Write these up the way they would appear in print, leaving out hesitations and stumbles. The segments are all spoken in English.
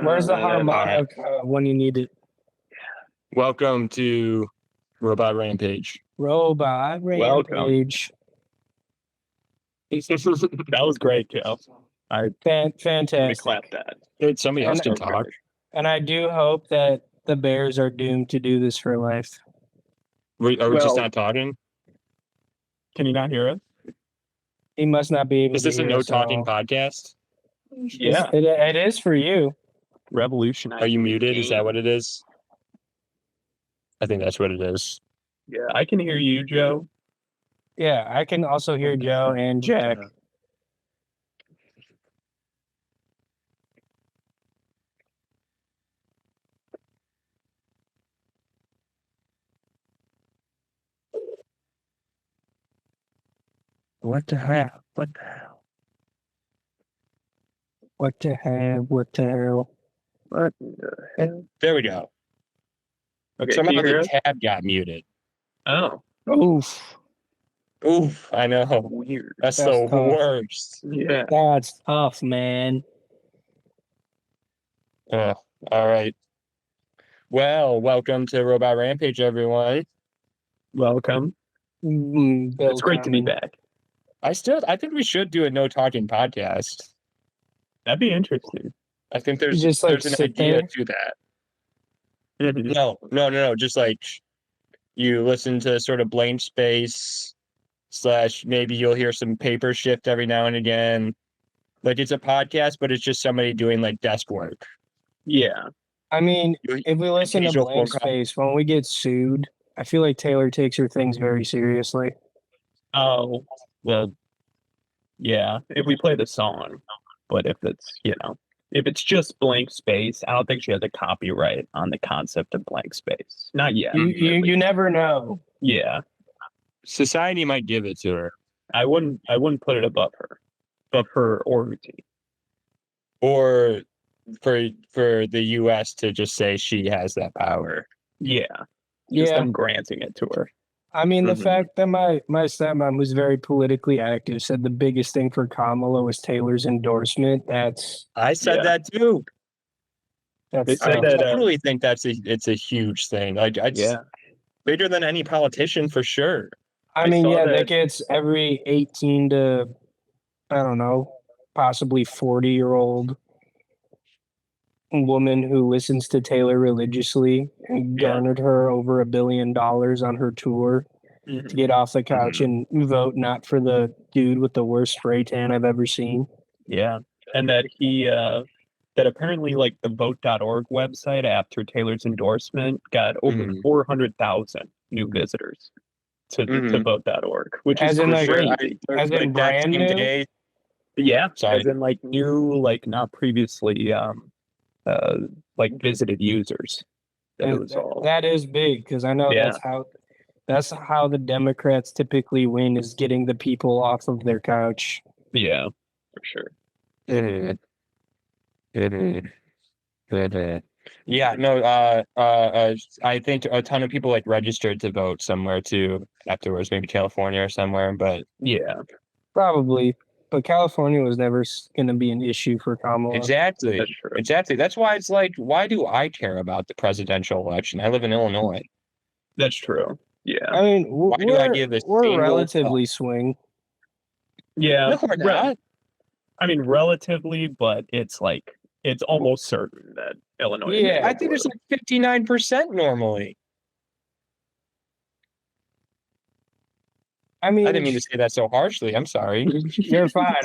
Where's the harmonica when you need it? Welcome to Robot Rampage. Robot Rampage. That was great, Joe. Fantastic. Clap that. Dude, somebody else can talk. And I do hope that the Bears are doomed to do this for life. Are we just not talking? Can you not hear us? He must not be able Is to this a hear no us talking podcast? Yeah. It is for you. Revolutionary. Are you muted? Is that what it is? I think that's what it is. Yeah, I can hear you, Joe. Yeah, I can also hear Joe and Jack. What the hell? What the hell? What the hell? What the hell? What the hell? There we go. Okay, Somehow the tab got muted. Oh. Oof. Oof, I know. Weird. That's the tough. worst. Yeah. That's tough, man. All right. Well, welcome to Robot Rampage, everyone. Welcome. It's great to be back. I think we should do a no talking podcast. That'd be interesting. I think there's Just, like, an sit idea there? to that. No. Just like you listen to sort of blank space / maybe you'll hear some paper shift every now and again. Like it's a podcast, but it's just somebody doing like desk work. Yeah. I mean, if we listen to blank space, when we get sued, I feel like Taylor takes her things very seriously. Oh, well, yeah, if we play the song, but if it's just blank space, I don't think she has a copyright on the concept of blank space. Not yet. You never know. Yeah. Society might give it to her. I wouldn't put it above her or routine. Or for the US to just say she has that power. Yeah. Just them granting it to her. I mean, the fact that my stepmom, who's very politically active, said the biggest thing for Kamala was Taylor's endorsement. I said that too. I That, totally think it's a huge thing. It's bigger than any politician for sure. I mean, that gets every 18 to, I don't know, possibly 40-year-old woman who listens to Taylor religiously and garnered her over $1 billion on her tour to get off the couch and vote not for the dude with the worst spray tan I've ever seen. Yeah. And that that apparently like the vote.org website after Taylor's endorsement got over 400,000 new visitors to vote.org, which as is in crazy. As in brand new? Day. Yeah. Sorry. As in like new, like not previously like visited users. That is big because I know that's how the Democrats typically win, is getting the people off of their couch. Yeah, for sure. Yeah, no, I think a ton of people like registered to vote somewhere too afterwards, maybe California or somewhere, but yeah, probably. But California was never going to be an issue for Kamala. Exactly. That's true. Exactly. That's why it's like, why do I care about the presidential election? I live in Illinois. That's true. Yeah. I mean, we're relatively swing. Yeah. No, we're not. I mean, relatively, but it's almost certain that Illinois. Yeah. I think it's like 59% normally. I mean, I didn't mean to say that so harshly. I'm sorry. You're fine.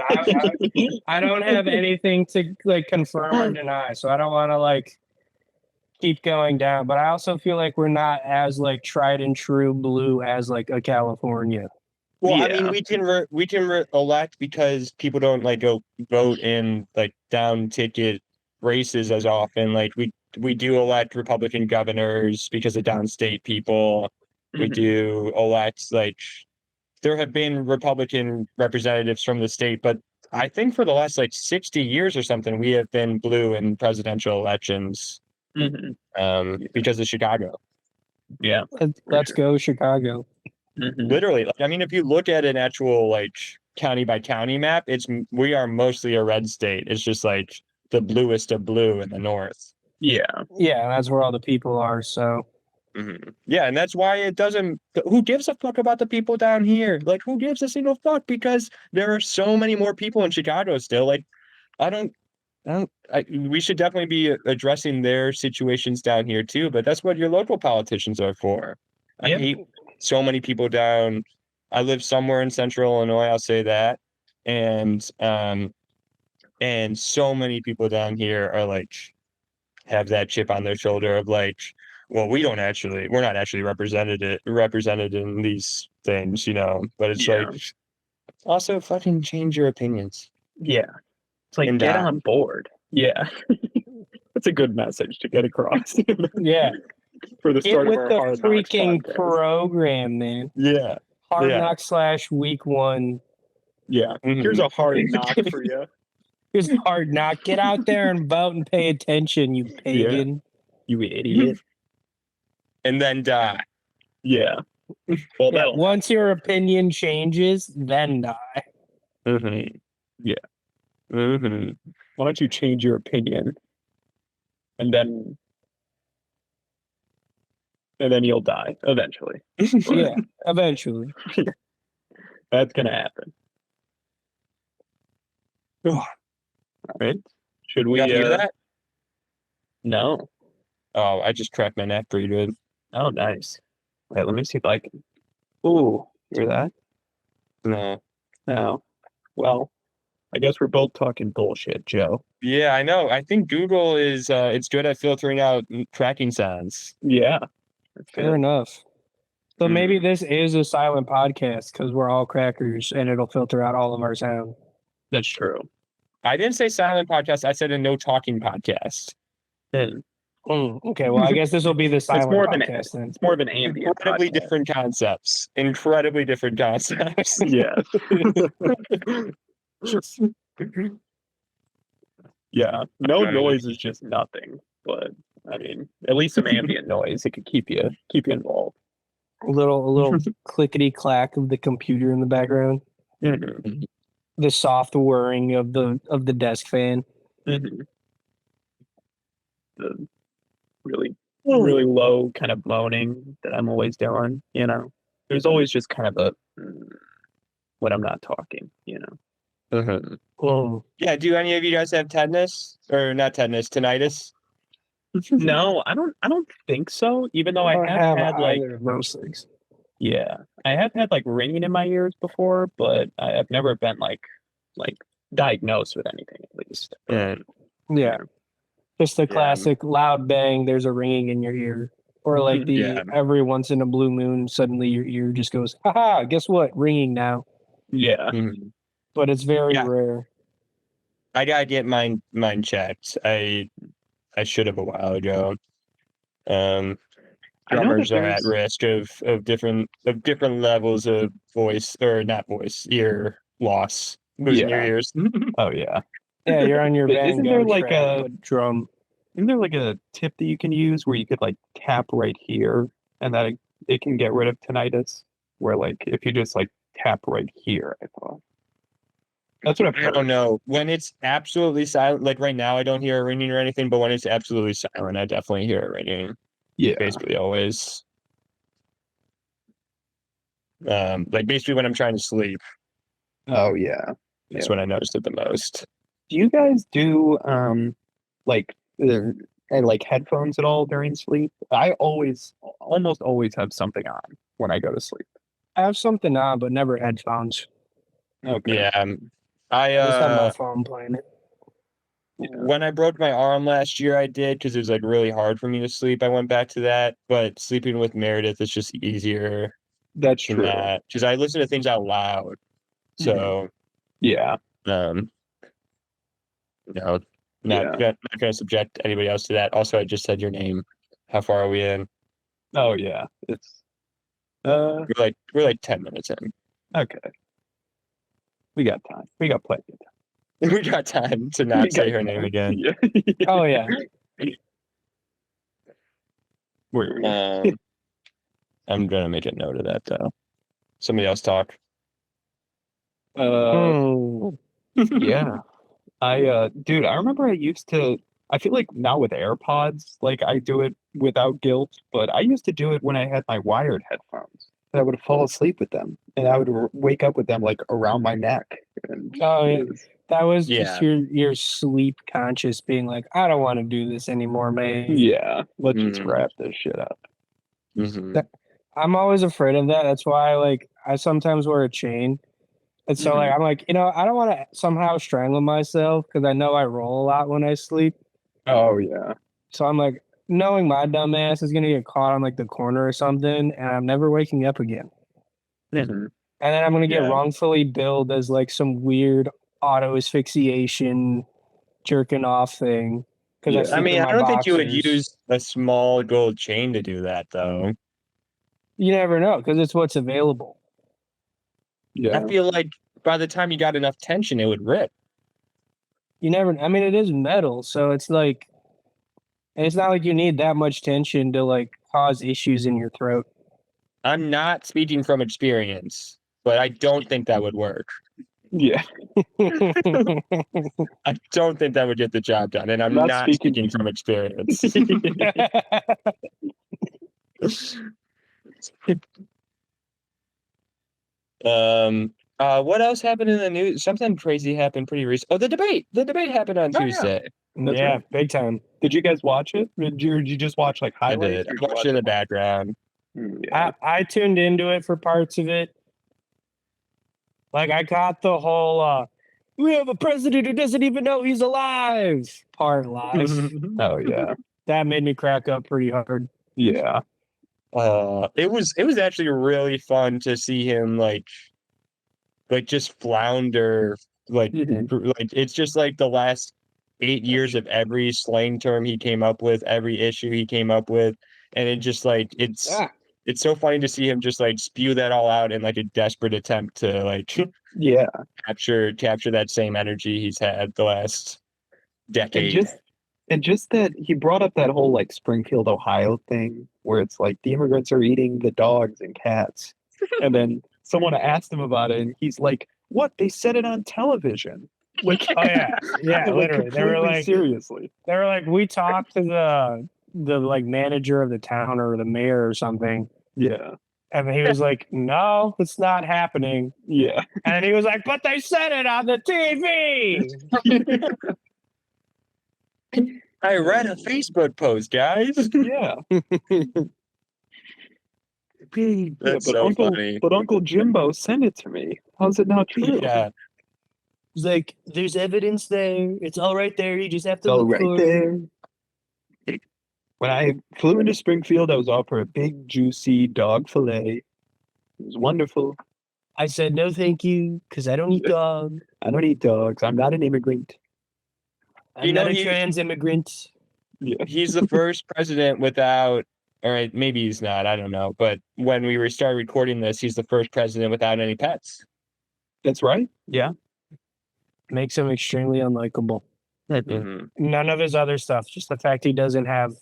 I don't have anything to like confirm or deny, so I don't want to like keep going down. But I also feel like we're not as like tried and true blue as like a California. Well, I mean, we can elect because people don't like go vote in like down ticket races as often. Like we do elect Republican governors because of downstate people. We do elect like. There have been Republican representatives from the state, but I think for the last like 60 years or something, we have been blue in presidential elections because of Chicago. Yeah. Let's go, Chicago. Literally. I mean, if you look at an actual like county by county map, we are mostly a red state. It's just like the bluest of blue in the north. Yeah. Yeah, that's where all the people are. So Yeah, and that's why it doesn't. Who gives a fuck about the people down here? Like, who gives a single fuck? Because there are so many more people in Chicago still. Like, I don't. We should definitely be addressing their situations down here too. But that's what your local politicians are for. I Yeah. hate so many people down. I live somewhere in Central Illinois. I'll say that, and so many people down here are like have that chip on their shoulder of like, well, we're not actually represented in these things, but it's Yeah. like also fucking change your opinions. Yeah. It's like, And get die. on board. Yeah. That's a good message to get across yeah, for the get start of with our the Hard Knocks freaking podcast. program, man. Yeah. Hard Yeah. Knock / week 1. Yeah. Mhm. Here's a hard knock for you. Here's Hard Knock. Get out there and vote and pay attention, you pagan. You idiot. And then die. Yeah. Well, Yeah, that'll once your opinion changes, then die. Mm-hmm. Yeah. Mm-hmm. why don't you change your opinion? And then you'll die eventually. Yeah, eventually. That's gonna happen. All right. Should we You hear that? No. Oh, I just cracked my neck pretty good. Oh, nice. Wait, let me see if I can. Ooh, hear that? No. No. Well, I guess we're both talking bullshit, Joe. Yeah, I know. I think Google is it's good at filtering out tracking sounds. Yeah. That's Fair good. enough. So Mhm. maybe this is a silent podcast because we're all crackers and it'll filter out all of our sound. That's true. I didn't say silent podcast. I said a no talking podcast. And Okay, well, I guess this will be the silent more of an- podcast then. it's more of an ambient. Incredibly podcast. different concepts. Incredibly different concepts. Yeah. Yeah. No Okay. noise is just nothing. But I mean, at least some ambient noise. It could keep you involved. A little clickety clack of the computer in the background. Mm-hmm. The soft whirring of the desk fan. Mm-hmm. The really low kind of moaning that I'm always doing. There's always just kind of a when I'm not talking. Oh, Yeah. Do any of you guys have tinnitus or not tinnitus? Tinnitus? No, I don't think so. Even though I don't have had like either of those things. yeah, I have had like ringing in my ears before, but I've never been like diagnosed with anything at least. Yeah. Yeah, just the Yeah. classic loud bang. There's a ringing in your ear, or like the Yeah. every once in a blue moon, suddenly your ear just goes, haha, guess what? Ringing now. Yeah. Mhm. But it's very Yeah. rare. I gotta get mine checked. I should have a while ago. I know that Drummers are at there's- risk of different levels of voice or not voice, ear loss, losing your Yeah. ears. Oh yeah. Yeah, you're on your But Van isn't Gogh there like track, a- but drum. Isn't there like a tip that you can use where you could like tap right here and that it can get rid of tinnitus? Where like if you just like tap right here, I thought. That's what I've I heard. don't know. When it's absolutely silent, like right now, I don't hear a ringing or anything. But when it's absolutely silent, I definitely hear it ringing. Yeah. Basically, always. Like basically when I'm trying to sleep, Oh yeah. that's Yeah. when I noticed it the most. Do you guys do like like headphones at all during sleep? I almost always have something on when I go to sleep. I have something on, but never headphones. Okay. Yeah, I just have my I phone playing it. when I broke my arm last year, I did because it was like really hard for me to sleep. I went back to that, but sleeping with Meredith is just easier That's than true. that because I listen to things out loud. So, Yeah. not Yeah. not gonna subject anybody else to that. Also, I just said your name. How far are we in? Oh yeah. It's We're like 10 minutes in. okay. We got time. We got plenty of time. We got time to not We say got her name time. again. Yeah. Oh yeah. Where I'm gonna make a note of that though. Somebody else talk. Hmm. yeah. Dude, I remember I feel like now with AirPods, like I do it without guilt, but I used to do it when I had my wired headphones. I would fall asleep with them and I would wake up with them like around my neck. And Oh yeah. it was- That was Yeah. just your sleep conscious being like, I don't want to do this anymore, man. yeah, let's just Mhm. wrap this shit up. Mhm. I'm always afraid of that. That's why I sometimes wear a chain. And so Mhm. I'm like, I don't want to somehow strangle myself because I know I roll a lot when I sleep. Oh yeah. So I'm like, knowing my dumb ass is gonna get caught on like the corner or something, and I'm never waking up again. Mhm. And then I'm gonna get Yeah. wrongfully billed as like some weird auto asphyxiation jerking off thing because I Yeah. I sleep in mean, I my don't think you would boxers. use a small gold chain to do that, though. You never know because it's what's available. Yeah. I feel like by the time you got enough tension, it would rip. You never. I mean, it is metal, so it's like it's not like you need that much tension to like cause issues in your throat. I'm not speaking from experience, but I don't think that would work. Yeah. I don't think that would get the job done, and I'm Not not speaking- speaking from experience. What else happened in the news? Something crazy happened pretty recent. Oh, the debate. The debate happened on Oh, yeah. Tuesday. That's Yeah, right. big time. Did you guys watch it? Did you just watch like I highlights? did. or I did you watched watch it in the background. Yeah. I tuned into it for parts of it. Like I got the whole we have a president who doesn't even know he's alive part live. Oh yeah. That made me crack up pretty hard. Yeah. It was actually really fun to see him like just flounder like Mhm. like it's just like the last 8 years of every slang term he came up with, every issue he came up with, and it just like it's so funny to see him just like spew that all out in like a desperate attempt to like Yeah. capture that same energy he's had the last And decade. just that he brought up that whole like Springfield, Ohio thing where it's like the immigrants are eating the dogs and cats. And then someone asked him about it and he's like, "What? They said it on television." Like Oh yeah, yeah, like literally. completely seriously. They were like, we talked to the like manager of the town or the mayor or something, Yeah. and he was like, no, it's not happening. Yeah. And he was like, but they said it on the TV. I read a Facebook post, guys. Yeah. Yeah, That's but so funny. Uncle Jimbo sent it to me. How's it not true? Yeah. He's like, there's evidence there. It's all right there. You just have to It's all look right for there. When I flew into Springfield, I was offered a big, juicy dog fillet. It was wonderful. I said no, thank you, because I don't eat dog. I don't eat dogs. I'm not an immigrant. I'm You know, not a trans immigrant. Yeah. He's the first president without, all right, maybe he's not, I don't know. But when we started recording this, he's the first president without any pets. That's right. Yeah. Makes him extremely unlikable. Mhm. None of his other stuff, just the fact he doesn't have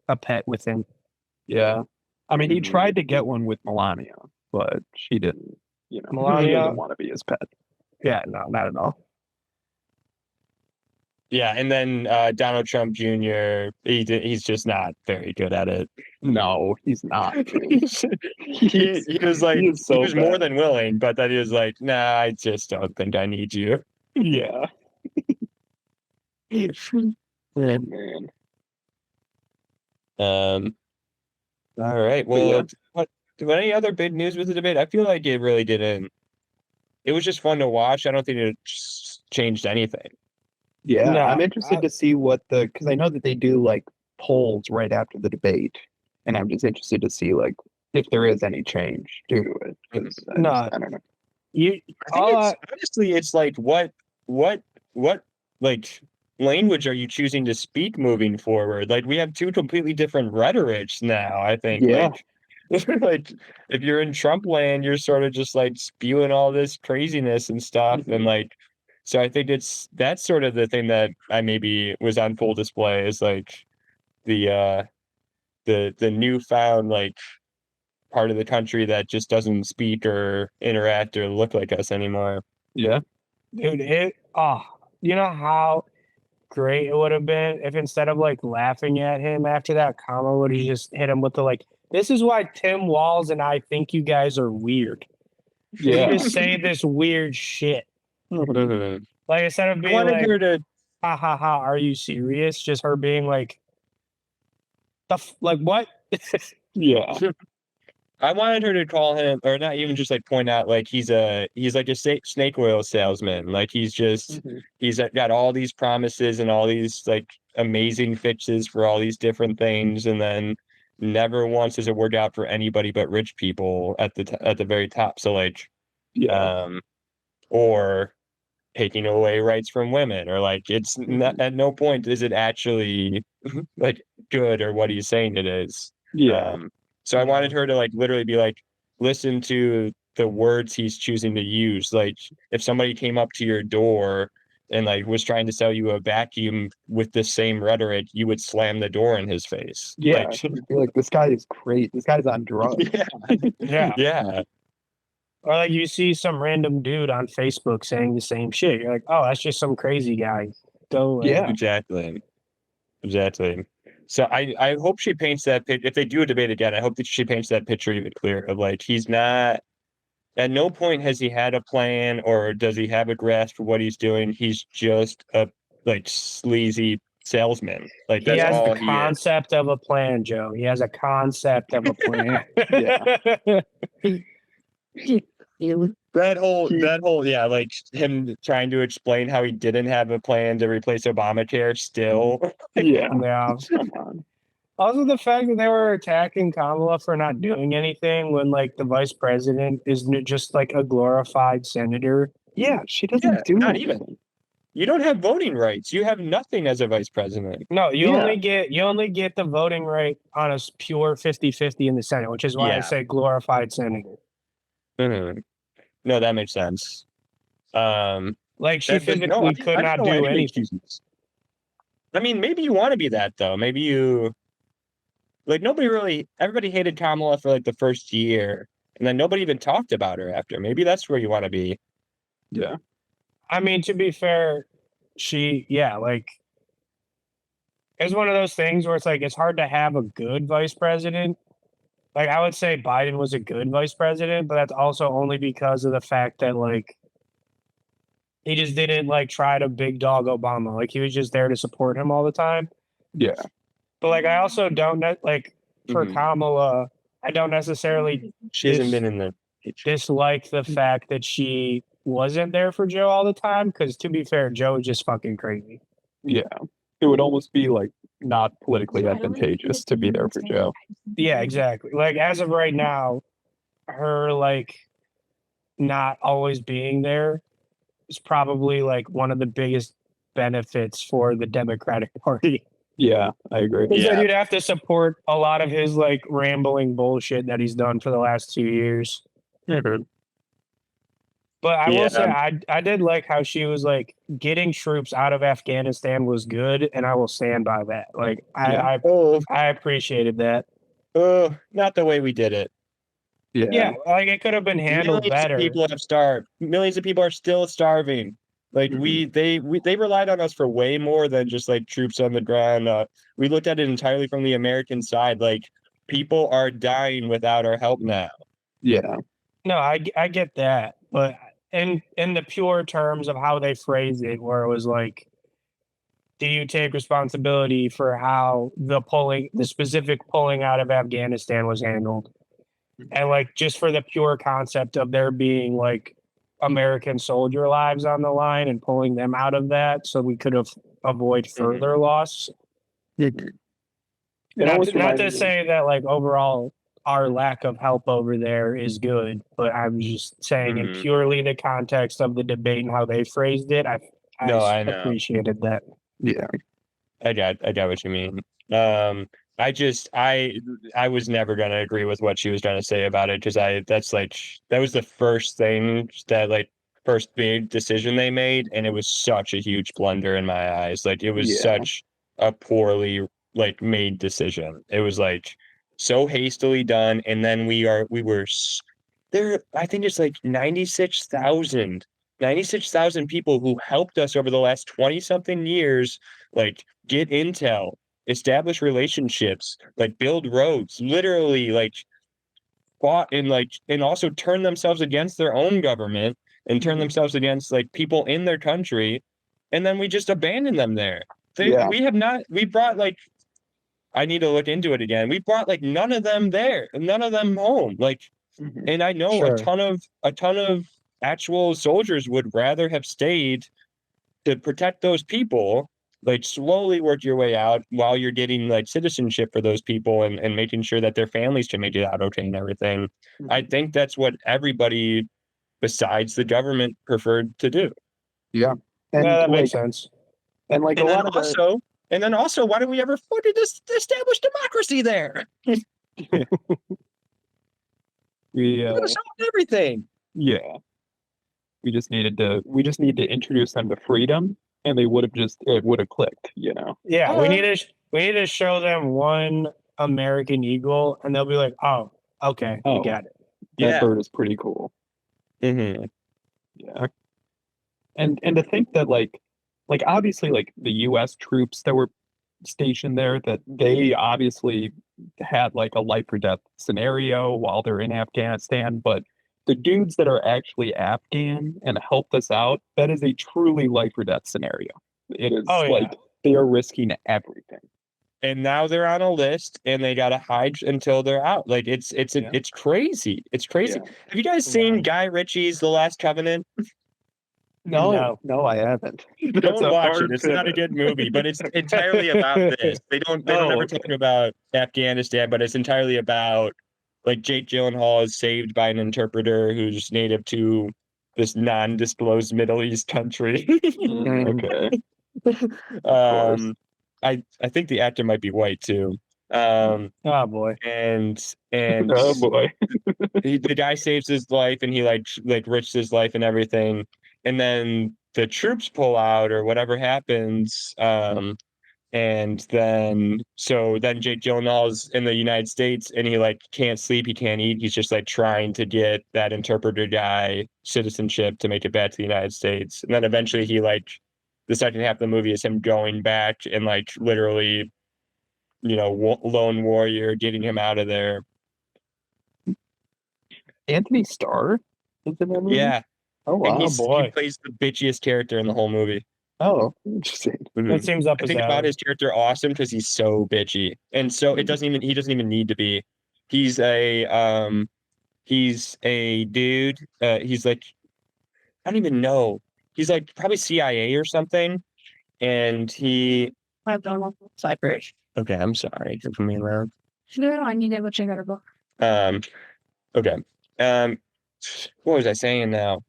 a pet with him. Yeah. I mean, he Mhm. tried to get one with Melania, but she didn't, she Melania? doesn't want to be his pet. Yeah, no, not at all. Yeah, and then Donald Trump Jr. He's just not very good at it. No, he's not. He was like he is so he was more bad. than willing, but then he was like, "Nah, I just don't think I need you." Yeah. Yeah. Man. All right. Well, yeah. what any other big news with the debate? I feel like it really didn't. It was just fun to watch. I don't think it changed anything. Yeah, No, I'm interested to see because I know that they do like polls right after the debate, and I'm just interested to see like if there is any change due to it. 'Cause No. I don't know. You I think all it's honestly, it's like what like language are you choosing to speak moving forward? Like we have two completely different rhetorics now. I think Yeah. like if you're in Trump land, you're sort of just like spewing all this craziness and stuff, and like so I think that's sort of the thing that I maybe was on full display is like the newfound like part of the country that just doesn't speak or interact or look like us anymore. Yeah. dude, you know how great it would have been if instead of like laughing at him after that, Kama would have just hit him with the like, this is why Tim Walls and I think you guys are weird. Yeah. You just say this weird shit. Mhm. Like instead of I being wanted like, her to. ha ha ha, are you serious? Just her being like, like what? Yeah. I wanted her to call him, or not even just like point out like he's like a snake oil salesman. Like he's got all these promises and all these like amazing fixes for all these different things, and then never once does it work out for anybody but rich people at the very top. So like, Yeah. or taking away rights from women, or like it's not, at no point is it actually like good or what he's saying it is. Yeah. So I wanted her to like literally be like, listen to the words he's choosing to use. Like if somebody came up to your door and like was trying to sell you a vacuum with the same rhetoric, you would slam the door in his face. Yeah. Like, You'd be like, this guy is great. This guy's on drugs. yeah, Yeah. yeah, Or like you see some random dude on Facebook saying the same shit. You're like, oh, that's just some crazy guy. Go away. Yeah. exactly. So I hope she paints that picture. If they do a debate again, I hope that she paints that picture even clearer of like he's not. At no point has he had a plan or does he have a grasp for what he's doing. He's just a like sleazy salesman. Like He that's has all the he is. concept of a plan, Joe. He has a concept of a plan. That whole yeah, like him trying to explain how he didn't have a plan to replace Obamacare still. Yeah. Yeah. Come on. Also, the fact that they were attacking Kamala for not doing anything when, like, the vice president is just like a glorified senator. Yeah. She doesn't Yeah, do not anything. even. You don't have voting rights. You have nothing as a vice president. No, you Yeah. only get the voting right on a pure 50-50 in the Senate, which is why I Yeah. say glorified senator. Mhm. No, that makes sense. Like she That- but physically no, I could don't not know do any anything. excuses. I mean, maybe you want to be that though. Maybe you like everybody hated Kamala for like the first year, and then nobody even talked about her after. Maybe that's where you want to be. Yeah. I mean, to be fair, like it's one of those things where it's like it's hard to have a good vice president. Like I would say Biden was a good vice president, but that's also only because of the fact that like he just didn't like try to big dog Obama. Like he was just there to support him all the time. Yeah. But like I also don't like for Mhm. Kamala, I don't necessarily She hasn't been in the. dislike the fact that she wasn't there for Joe all the time. Because to be fair, Joe is just fucking crazy. Yeah. It would almost be like not politically advantageous to be there for Joe. Yeah, exactly. Like as of right now, her like not always being there is probably like one of the biggest benefits for the Democratic Party. Yeah, I agree. Because Yeah. then you'd have to support a lot of his like rambling bullshit that he's done for the last 2 years. But I Yeah. will say I did like how she was like getting troops out of Afghanistan was good, and I will stand by that. Like Yeah. I appreciated that. Not the way we did it. Yeah, like it could have been handled Millions better. of people have starved. Millions of people are still starving. Like they relied on us for way more than just like troops on the ground. We looked at it entirely from the American side. Like people are dying without our help now. Yeah. No, I get that, but in the pure terms of how they phrased it, where it was like, do you take responsibility for how the specific pulling out of Afghanistan was handled? And like just for the pure concept of there being like American soldier lives on the line and pulling them out of that so we could have avoid further loss. Not to reminded me- say that like overall our lack of help over there is good, but I'm just saying in Mhm. purely the context of the debate and how they phrased it, I I know. appreciated that. Yeah. I got what you mean. I was never gonna agree with what she was trying to say about it because that was the first thing that like first big decision they made, and it was such a huge blunder in my eyes. Like it was Yeah. such a poorly like made decision. It was like so hastily done, and then we were there. I think it's like 96,000 96,000 people who helped us over the last 20 something years, like get intel, establish relationships, like build roads, literally like fought and also turn themselves against their own government and turn themselves against like people in their country, and then we just abandon them there. Yeah. We brought like, I need to look into it again. We brought like none of them there, none of them home. Like, and I know Sure. a ton of actual soldiers would rather have stayed to protect those people, like slowly work your way out while you're getting like citizenship for those people and making sure that their families can make it out okay and everything. I think that's what everybody besides the government preferred to do. Yeah. And Yeah, that like, makes sense. and like And a then lot of the, also, and then also, why don't we ever fucking establish democracy there? we, It would have solved everything. yeah, we just need to introduce them to freedom, and it would have clicked, you know. Yeah, we need to show them one American eagle, and they'll be like, "Oh, okay, we Oh. got it." That Yeah. bird is pretty cool. Mm-hmm. Yeah. And to think that like obviously like the US troops that were stationed there, that they obviously had like a life or death scenario while they're in Afghanistan, but the dudes that are actually Afghan and helped us out, that is a truly life or death scenario. It is Oh, yeah. like they are risking everything. And now they're on a list and they gotta hide until they're out. Like it's crazy. It's crazy. Yeah. Have you guys seen Yeah. Guy Ritchie's The Last Covenant? No. I haven't. Don't a watch hard it. It's not a pivot. good movie, but it's entirely about this. They don't ever okay. talk about Afghanistan, but it's entirely about like Jake Gyllenhaal is saved by an interpreter who's native to this non-disclosed Middle East country. Okay. course. I think the actor might be white too. Oh boy. And Oh boy. the guy saves his life and he like risks his life and everything, and then the troops pull out or whatever happens, and then Jake Gyllenhaal's in the United States and he like can't sleep, he can't eat, he's just like trying to get that interpreter guy citizenship to make it back to the United States, and then eventually he like the second half of the movie is him going back and like literally, lone warrior getting him out of there. Antony Starr is in that movie? Yeah. Oh And wow. he boy. plays the bitchiest character in the whole movie. Oh, interesting. That seems up I his think about alley. his character awesome because he's so bitchy. And so he doesn't even need to be. He's a dude. He's like, I don't even know. He's like probably CIA or something. And he Cypress. Okay, I'm sorry for being loud. No, I need to go check out her book. Okay. What was I saying now?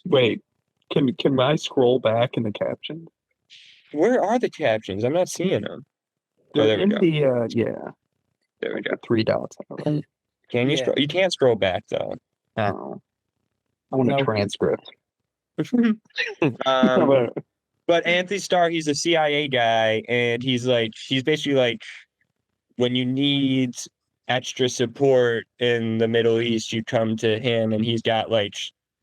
Wait, can I scroll back in the captions? Where are the captions? I'm not seeing them. Oh, there we in go. the There we go. 3 dots. Can you Yeah. scroll? You can't scroll back though. Oh. I want a Nope. transcript. But Antony Starr, he's a CIA guy, and he's basically like, when you need extra support in the Middle East, you come to him, and he's got like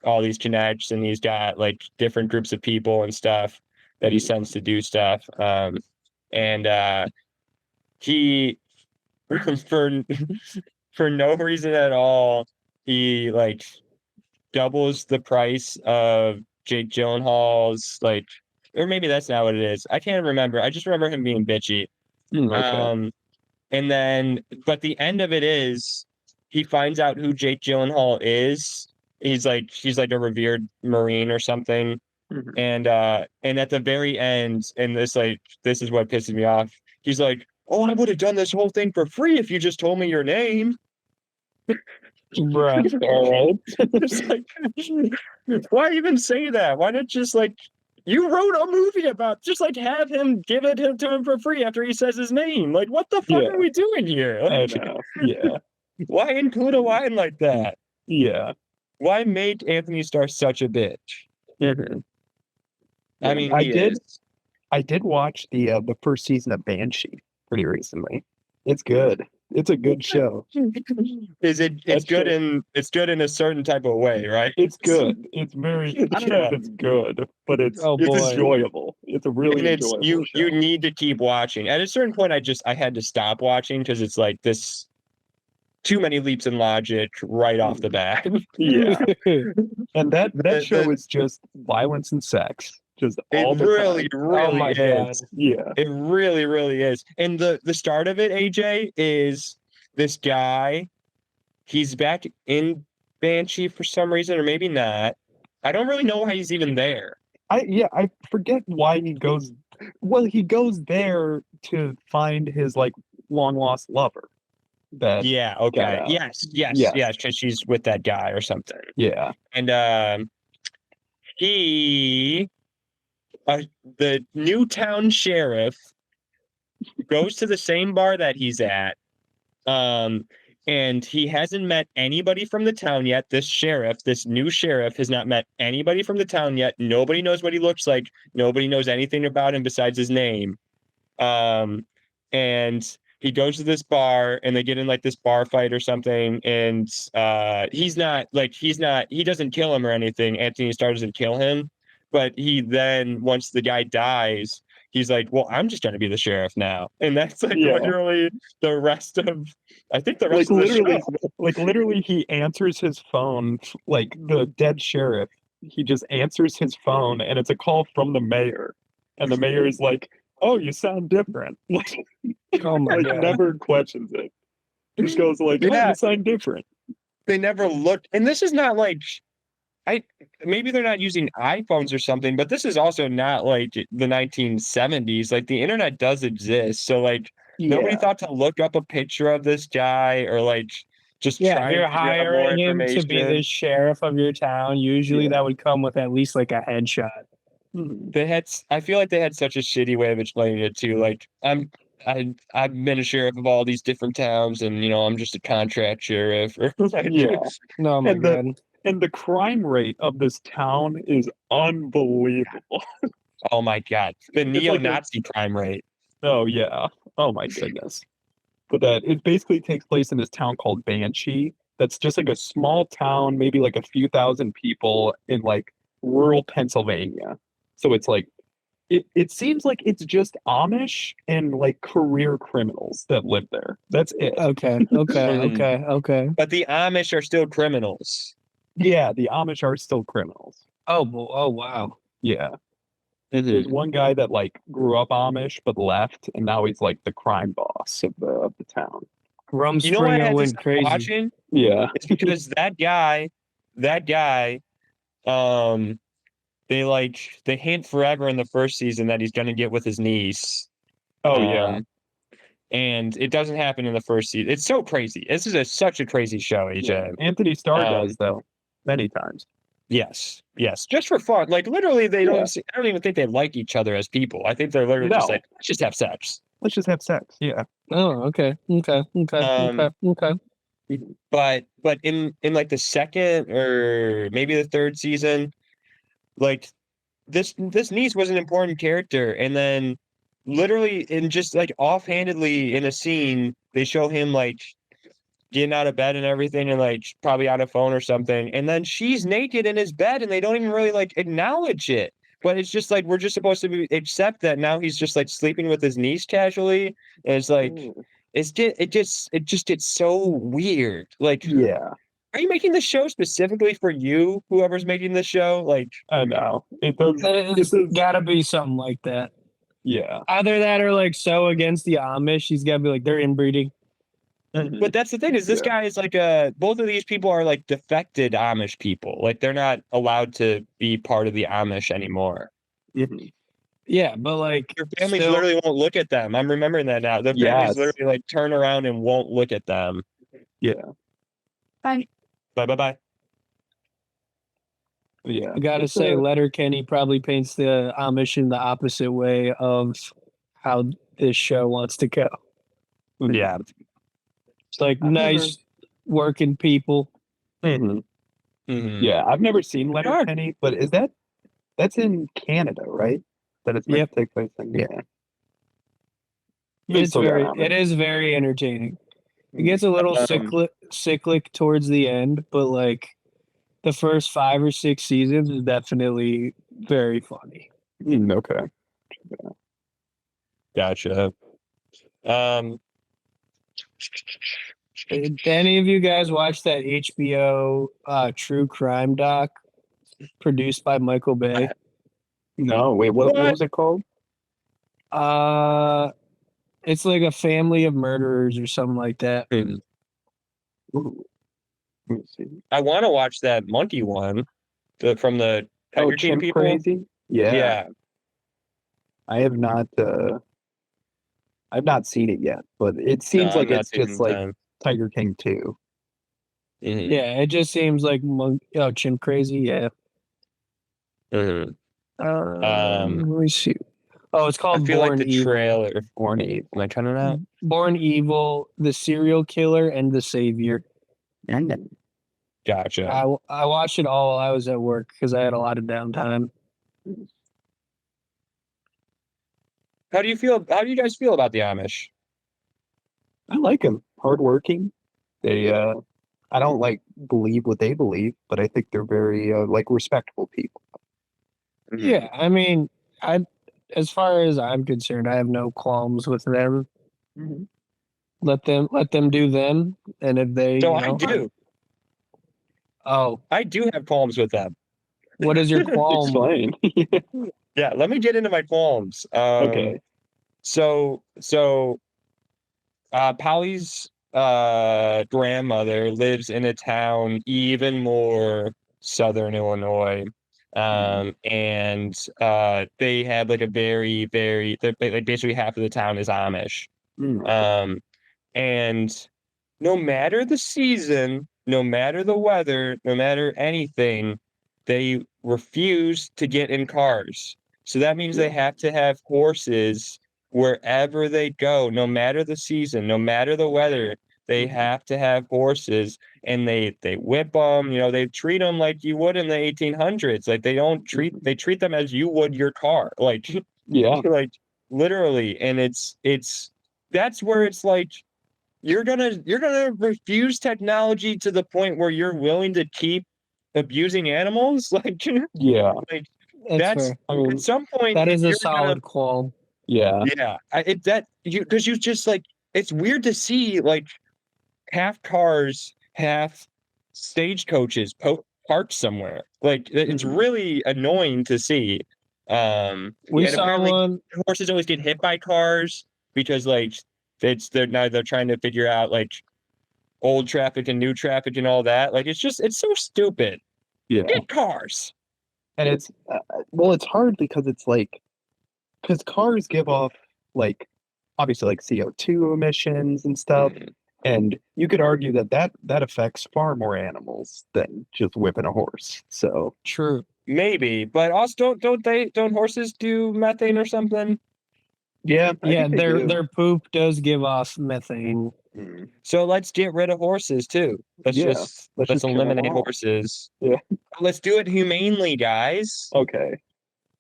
all these connects, and he's got like different groups of people and stuff that he sends to do stuff. And he for no reason at all, he like doubles the price of Jake Gyllenhaal's like, or maybe that's not what it is. I can't remember. I just remember him being bitchy. Okay. And then, but the end of it is he finds out who Jake Gyllenhaal is. He's like a revered Marine or something. Mhm. And at the very end, and this is what pisses me off. He's like, "Oh, I would have done this whole thing for free if you just told me your name." Bruh. All right. It's like, why even say that? Why not just like, you wrote a movie about, just like have him give it to him for free after he says his name? Like, what the fuck Yeah. are we doing here? I Like, know. Yeah. why include a line like that? Yeah. Why make Antony Starr such a bitch? Mhm. I mean, I he did. is. I did watch the first season of Banshee pretty recently. It's good. It's a good show. Is it? That It's good show- it's good in a certain type of way, right? It's good. It's very. I don't know if it's good, but it's Oh, it's boy. enjoyable. It's a really And it's enjoyable show. you need to keep watching. At a certain point, I had to stop watching because it's like this too many leaps in logic right off the bat. Yeah, and that The- show the- is just violence and sex, just It all the really, time. really Oh my is. God. Yeah, It really, really is. And the start of it, AJ, is this guy. He's back in Banshee for some reason, or maybe not. I don't really know why he's even there. I forget why he goes. Well, he goes there to find his like long lost lover. That Yeah, got okay. out. Yes, Yes. because she's with that guy or something. Yeah, And he the new town sheriff goes to the same bar that he's at. And he hasn't met anybody from the town yet. This new sheriff, has not met anybody from the town yet. Nobody knows what he looks like. Nobody knows anything about him besides his name. And he goes to this bar and they get in like this bar fight or something. And he doesn't kill him or anything. Antony Starr doesn't kill him. But he then, once the guy dies, he's like, well, I'm just going to be the sheriff now. And that's like Yeah. literally the rest of, I think the like rest of the literally, show. like literally, he answers his phone like the dead sheriff. He just answers his phone, and it's a call from the mayor, and the mayor is like, "Oh, you sound different." Oh my Like God. never questions it. Just goes like, "Oh, Yeah. you sound different." They never looked, and this is not like, maybe they're not using iPhones or something, but this is also not like the 1970s. Like the internet does exist, so like nobody Yeah. thought to look up a picture of this guy or like just Yeah, try if you're and figure out more hiring him to be the information. sheriff of your town. Usually Yeah. that would come with at least like a headshot. Mhm. I feel like they had such a shitty way of explaining it too. Like I've been a sheriff of all these different towns, and I'm just a contract sheriff. Or like, Yeah. No, my And the- God. And the crime rate of this town is unbelievable. oh my god, the It's like neo-Nazi crime rate. Oh yeah. Oh my goodness. But that it basically takes place in this town called Banshee. That's just like a small town, maybe like a few thousand people in like rural Pennsylvania. So it's like it seems like it's just Amish and like career criminals that live there. That's it. Okay, okay. But the Amish are still criminals. Yeah, the Amish are still criminals. Oh wow. Yeah. There's one guy that like grew up Amish but left, and now he's like the crime boss of the town. You know why I Rumspringa had to went stop crazy. watching? Yeah. It's because that guy, they hint forever in the first season that he's gonna get with his niece. Oh yeah. And it doesn't happen in the first season. It's so crazy. This is such a crazy show, AJ. Anthony Starr Um, does though, many times. Yes, just for fun. Like literally, they don't. I don't even think they like each other as people. I think they're literally just No. like, let's just have sex. Let's just have sex. Yeah. Oh, okay. But in like the second or maybe the third season, like this niece was an important character, and then literally in just like offhandedly in a scene, they show him like getting out of bed and everything, and like probably on a phone or something, and then she's naked in his bed, and they don't even really like acknowledge it. But it's just like we're just supposed to accept that now he's just like sleeping with his niece casually, and it's like it just gets so weird. Like, Yeah. are you making the show specifically for you? Whoever's making the show, like, I know. It does. It's gotta be something like that. Yeah. Either that or like so against the Amish, he's gotta be like they're inbreeding. but that's the thing is this guy is like both of these people are like defected Amish people. Like they're not allowed to be part of the Amish anymore. Yeah, but like Their families still- literally won't look at them. I'm remembering that now. Their Yes. families literally like turn around and won't look at them. Yeah. Bye. Bye. Yeah. I gotta It's say, a- Letterkenny probably paints the Amish in the opposite way of how this show wants to go. Yeah. It's like I've nice working people. Mhm. Mhm. Yeah. I've never seen Letterkenny, but that's in Canada, right? That it's meant to take place in. Yeah. They It's still got very Amish. it is very entertaining. It gets a little Um, cyclic towards the end, but like the first 5 or 6 seasons is definitely very funny. Okay. Gotcha. Did any of you guys watch that HBO true crime doc produced by Michael Bay? No, wait, what What? was it called? Uh, it's like a family of murderers or something like that. Ooh, let me see. I want to watch that monkey one, from the Oh, Tiger King Chimp people. Crazy? Yeah. Yeah. I have not I've not seen it yet, but it No, seems I'm like not it's just taking like time. Tiger King 2. Mhm, Yeah, it just seems like Chimp Crazy. Yeah. mhm. Let me see. Oh, it's I called feel like Born the Evil. trailer. Born Evil. Am I trying it out? Born Evil, the serial killer, and the savior. And then Gotcha. I watched it all while I was at work because I had a lot of downtime. How do you feel? How do you guys feel about the Amish? I like them. Hardworking. They I don't like believe what they believe, but I think they're very like respectable people. Mhm. Yeah, I mean, I as far as I'm concerned, I have no qualms with them. Let them do them, and if they, So you I know, do. oh, I do have qualms with them. what is your qualm? Explain. Yeah, let me get into my qualms. Okay. So Polly's grandmother lives in a town even more southern Illinois. And they have like a like basically half of the town is Amish. Mm. Um, and no matter the season, no matter the weather, no matter anything, they refuse to get in cars. So that means they Yeah. have to have horses wherever they go, no matter the season, no matter the weather. They have to have horses, and they whip them. You know, they treat them like you would in the 1800s. Like they treat them as you would your car. Like Yeah. like literally, and it's that's where it's like you're gonna refuse technology to the point where you're willing to keep abusing animals Yeah. like That's that's fair. I at mean, some point That if is a you're gonna solid qualm. yeah. yeah it that you because you just like it's weird to see like half cars half stagecoaches parked somewhere like it's Mhm. really annoying to see We and saw apparently one. horses always get hit by cars because like they're trying to figure out like old traffic and new traffic and all that. Like it's so stupid. Yeah. Get cars. And it's well, it's hard because it's like because cars give off like obviously like CO2 emissions and stuff, Mm, and you could argue that that affects far more animals than just whipping a horse. So True. maybe, but also don't horses do methane or something? yeah, I Yeah, think they do. their poop does give off methane. Mm. So let's get rid of horses too. Yeah, let's Let's just kill them eliminate all. horses. Yeah. Let's do it humanely, guys. Okay.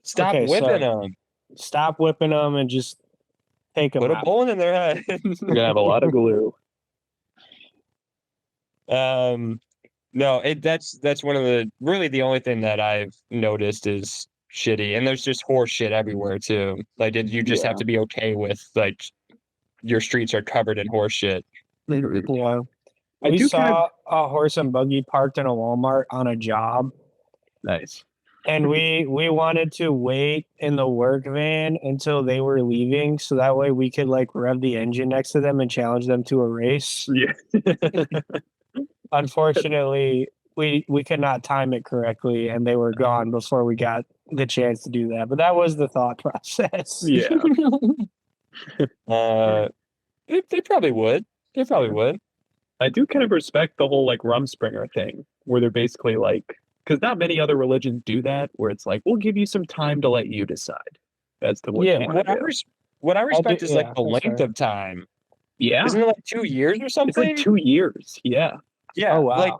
Stop Okay, whipping so them. stop whipping them and just take them Put a out. bullet in their head. We're gonna have a lot of glue. um No, that's one of the really the only thing that I've noticed is shitty, and there's just horse shit everywhere too. Like you just have Yeah. to be okay with like your streets are covered in horse shit. Literally. Yeah. I We do kind of saw a horse and buggy parked in a Walmart on a job, nice. and we wanted to wait in the work van until they were leaving, so that way we could like rev the engine next to them and challenge them to a race. Yeah. Unfortunately, we could not time it correctly, and they were gone before we got the chance to do that. But that was the thought process. Yeah. Uh, they probably would. They probably would. I do kind of respect the whole like Rumspringer thing, where they're basically like, because not many other religions do that, where it's like, we'll give you some time to let you decide as to what Yeah. you want to do. What I respect do- is like yeah, the that's length fair. of time. Yeah, Isn't it like 2 years or it's something? like 2 years. Yeah, Yeah, Oh, wow.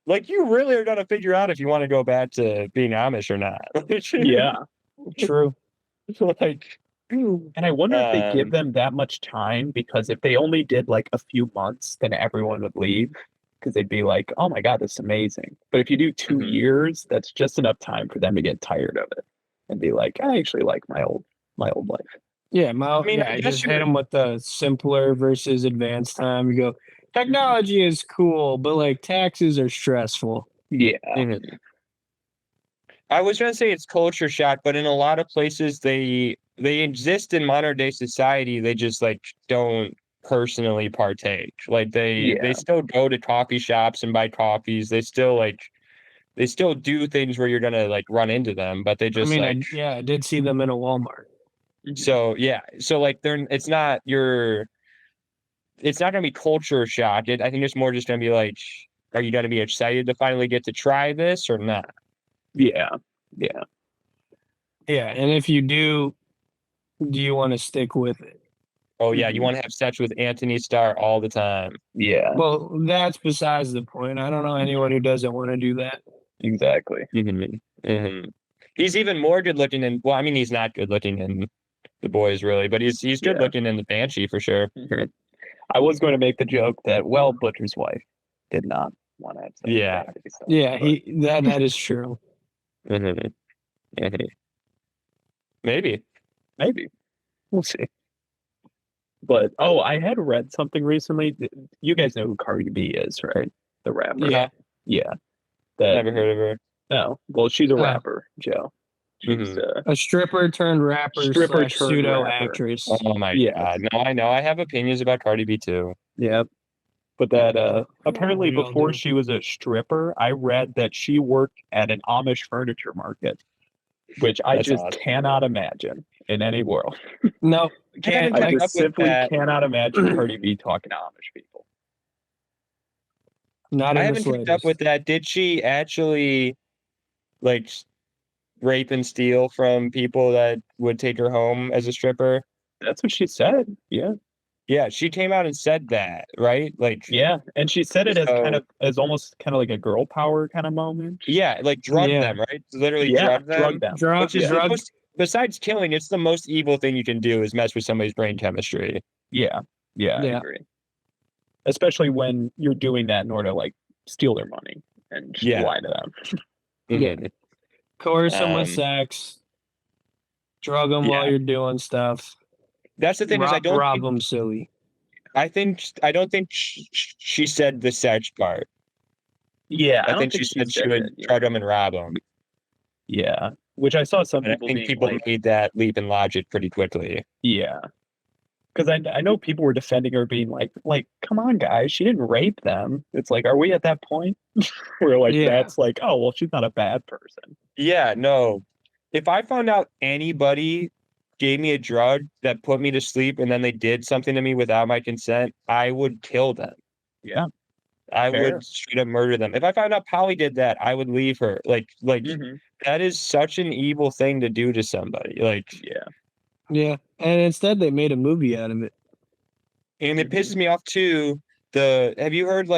like you really are gonna figure out if you want to go back to being Amish or not. yeah, True. Like And I wonder if they give Um, them that much time, because if they only did like a few months, then everyone would leave because they'd be like, "Oh my God, this is amazing." But if you do 2 years, that's just enough time for them to get tired of it and be like, "I actually like my old life." Yeah, I mean, I I guess just hit them with the simpler versus advanced time. You go, technology is cool, but like taxes are stressful. Yeah, mhm. I was gonna say it's culture shock, but in a lot of places they exist in modern day society. They just like don't personally partake. Like they yeah, still go to coffee shops and buy coffees. They still do things where you're gonna like run into them, but they I just mean, like I did see them in a Walmart. so yeah. So like they're it's not gonna be culture shock. I think it's more just gonna be like, are you gonna be excited to finally get to try this or not? yeah, yeah. Yeah, and if you do you want to stick with it? Oh yeah, you Mhm. want to have sex with Antony Starr all the time. Yeah, Well, that's besides the point. I don't know anyone who doesn't want to do that. exactly. Mhm. He's even more good looking than well, I mean he's not good looking in the boys really, but he's good Yeah. looking in the Banshee for sure. I was going to make the joke that, well, Butcher's wife did not want to have sex with Yeah. Anthony Starr, Yeah, but that is true. Mhm. Mhm. Maybe. maybe we'll see. But I had read something recently. You guys know who Cardi B is, right? The rapper. Yeah. Yeah. That Never heard of her. no. Well, she's a Oh. rapper, Joe. She's Mhm. A stripper turned rapper Stripper slash turned pseudo rapper. actress. Oh my Yeah. god. No, I know. I have opinions about Cardi B too. Yeah. But that apparently We all before do. she was a stripper, I read that she worked at an Amish furniture market, which I That's just awesome. cannot imagine in any world. No, I can't. haven't I kept just up with simply that. cannot imagine Cardi B talking to Amish people. Not I in the haven't kept up slightest. with that. Did she actually like rape and steal from people that would take her home as a stripper? That's what she said. Yeah. Yeah, she came out and said that, right? Like Yeah. And she said it as kind so of as almost kind of like a girl power kind of moment. yeah, like drug Yeah. them, right? Literally Yeah. drug Drug them. them. Drug, Which is the drug. most besides killing, it's the most evil thing you can do is mess with somebody's brain chemistry. Yeah. Yeah. I Yeah. agree. Especially when you're doing that in order to like steal their money and just Yeah. lie to them. Yeah. Mhm. Coerce them with Um, sex. Drug them while Yeah. you're doing stuff. That's the thing is Rob them silly. I don't think she said the sex part. Yeah. I I don't think she think she said she said would it. drug them and rob them. Yeah. Which I saw some And I people think being people like, made that leap in logic pretty quickly. yeah. Because I know people were defending her, being like, come on, guys, she didn't rape them. It's like, are we at that point where like Yeah. that's like, oh well, she's not a bad person. Yeah, no. If I found out anybody gave me a drug that put me to sleep and then they did something to me without my consent, I would kill them. Yeah, I fair. would straight up murder them. If I found out Polly did that, I would leave her. Like Mhm. that is such an evil thing to do to somebody. Like, Yeah, Yeah. And instead they made a movie out of it. and it pisses me off too. Have you heard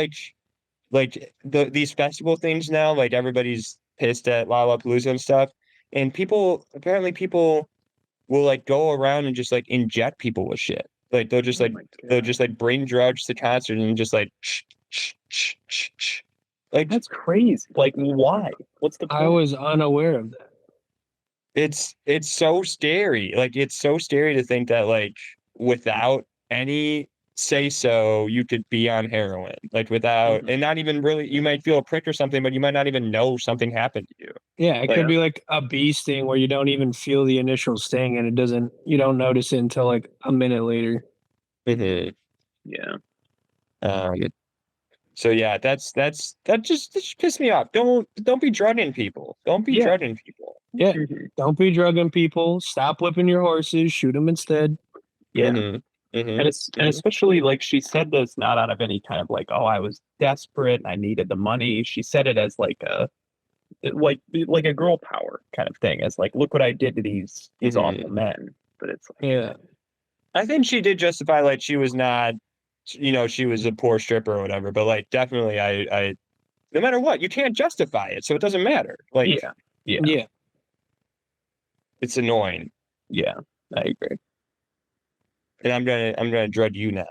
these festival things now? Like everybody's pissed at Lollapalooza and stuff. And people will like go around and just like inject people with shit. Like oh my they'll God. just like bring drugs to concerts and just like like That's crazy. Like, why? What's the I point? was unaware of that. it's so scary. Like it's so scary to think that like without any say so you could be on heroin. Like without Mhm. and not even really you might feel a prick or something, but you might not even know something happened to you. Yeah, it Like- could be like a bee sting where you don't even feel the initial sting and you don't notice it until like a minute later. Mhm. Yeah, Um, so yeah, that just pissed me off. Don't be drugging people. Don't be Yeah. drugging people. Yeah. Mhm. Don't be drugging people. Stop whipping your horses. Shoot them instead. Yeah. Mhm. Mhm. And especially like she said this not out of any kind of like, oh, I was desperate and I needed the money. She said it as like a girl power kind of thing, as like, look what I did to these Mhm. awful men. But it's like, Yeah. I think she did justify like she was not, she was a poor stripper or whatever. But like definitely, I no matter what, you can't justify it, so it doesn't matter. Like yeah, Yeah. it's annoying. yeah. I agree. And I'm gonna dread you now.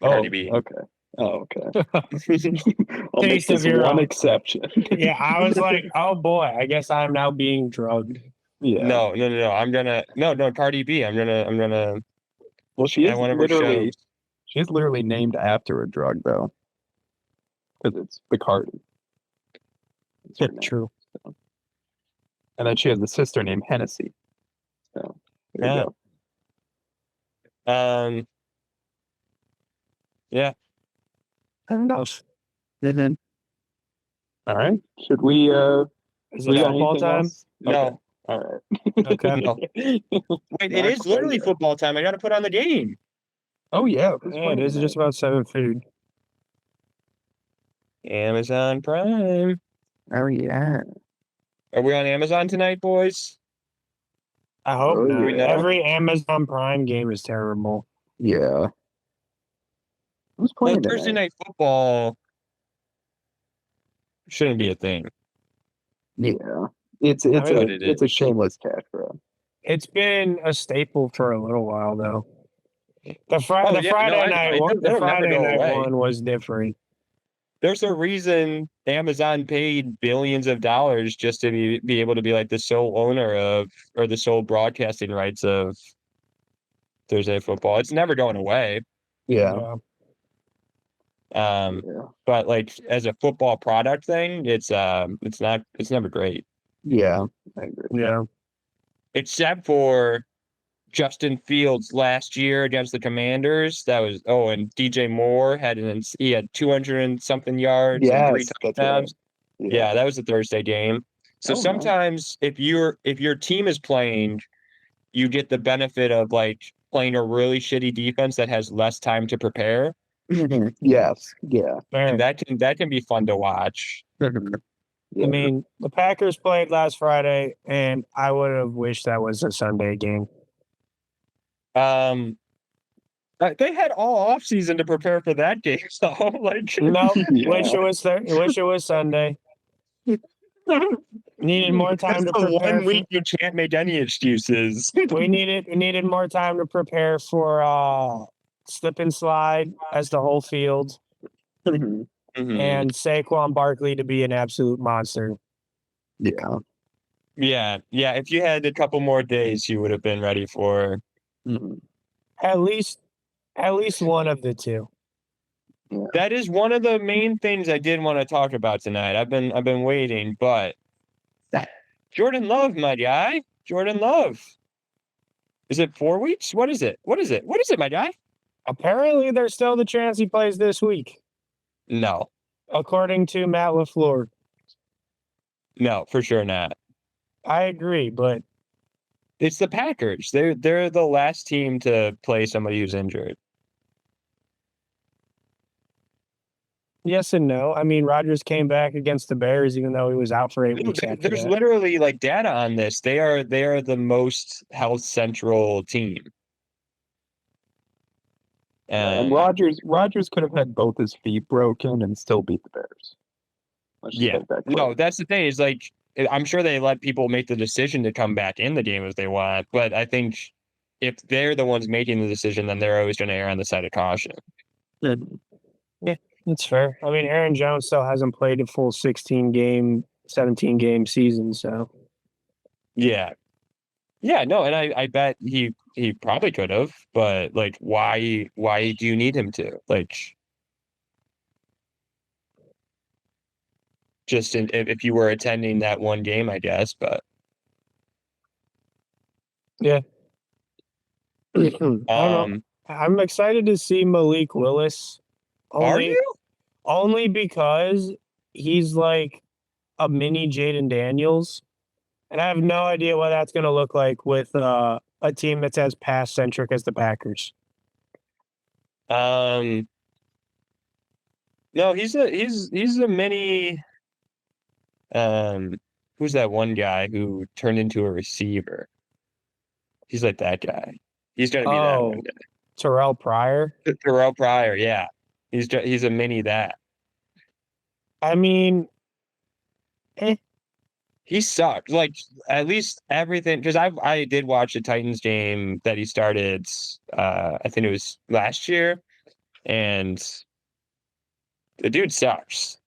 Oh, Cardi B. okay. Oh, okay. I'll make Taste of this your one own. exception. Yeah, I was like, oh boy, I guess I'm now being drugged. Yeah. No. I'm gonna no Cardi B. I'm gonna Well, she at is one of her literally shows. she's literally named after a drug though, because it's Bacardi. That's her name. True. And then she has a sister named Hennessy. So there you Yeah. go. Yeah. Fair enough. All right. Should we Is we it got football anything time? else? No. Okay. All right. Okay. No. Wait, it Not is literally quite. football time. I gotta put on the game. Oh yeah. Yeah, it is just about 7 food. Amazon Prime. Oh yeah. Are we on Amazon tonight, boys? I hope Oh, not. yeah. Every Amazon Prime game is terrible. Yeah. Who's Well, playing Thursday tonight? night football shouldn't be a thing. Yeah. It's mean, but it it's a shameless cash grab. It's been a staple for a little while though. The Oh, Friday yeah, no, I know. night It'll never Friday go night away. one was different. There's a reason Amazon paid billions of dollars just to be able to be like the sole owner of or the sole broadcasting rights of Thursday Night Football. It's never going away. Yeah. Um, Yeah. but like as a football product thing, it's never great. Yeah. I agree. Yeah. Except for Justin Fields last year against the Commanders. That was and DJ Moore he had 200 and something yards and 3 Yes, that's touchdowns. right. Yeah, that was the Thursday game. So Oh, nice. sometimes if your team is playing, you get the benefit of like playing a really shitty defense that has less time to prepare. Yes. Yeah. And that can be fun to watch. I mean, the Packers played last Friday, and I would have wished that was a Sunday game. They had all offseason to prepare for that game. So like Nope. Yeah. Wish it was Sunday. Needed more time that's to the prepare. one week you can't make any excuses. We needed more time to prepare for slip and slide as the whole field, Mhm. and Saquon Barkley to be an absolute monster. Yeah. Yeah. If you had a couple more days, you would have been ready for. At least one of the two. That is one of the main things I did want to talk about tonight. I've been waiting, but Jordan Love, my guy, Jordan Love. Is it 4 weeks? What is it? What is it, my guy? Apparently, there's still the chance he plays this week, No, according to Matt LaFleur. no, for sure not. I agree, but It's the Packers. They're the last team to play somebody who's injured. yes and no. I mean, Rodgers came back against the Bears, even though he was out for 8 weeks after There's that. literally like data on this. They are the most health central team. And Rodgers could have had both his feet broken and still beat the Bears. Let's just Yeah. make that clear. No, that's the thing. Is like I'm sure they let people make the decision to come back in the game if they want, but I think if they're the ones making the decision, then they're always going to err on the side of caution. Yeah, that's fair. I mean, Aaron Jones still hasn't played a full 17 game season, so Yeah. No, and I bet he probably could have, but like, why do you need him to? Like, just if you were attending that one game, I guess, but yeah. I don't know. I'm excited to see Malik Willis. Are you? Only because he's like a mini Jaden Daniels. And I have no idea what that's going to look like with a team that's as pass centric as the Packers. No, he's a mini. Who's that one guy who turned into a receiver? He's like that guy. He's gonna be that one guy. Terrell Pryor. Terrell Pryor, yeah. He's a mini that. I mean, he sucked. Like at least everything, because I did watch the Titans game that he started. I think it was last year, and the dude sucks.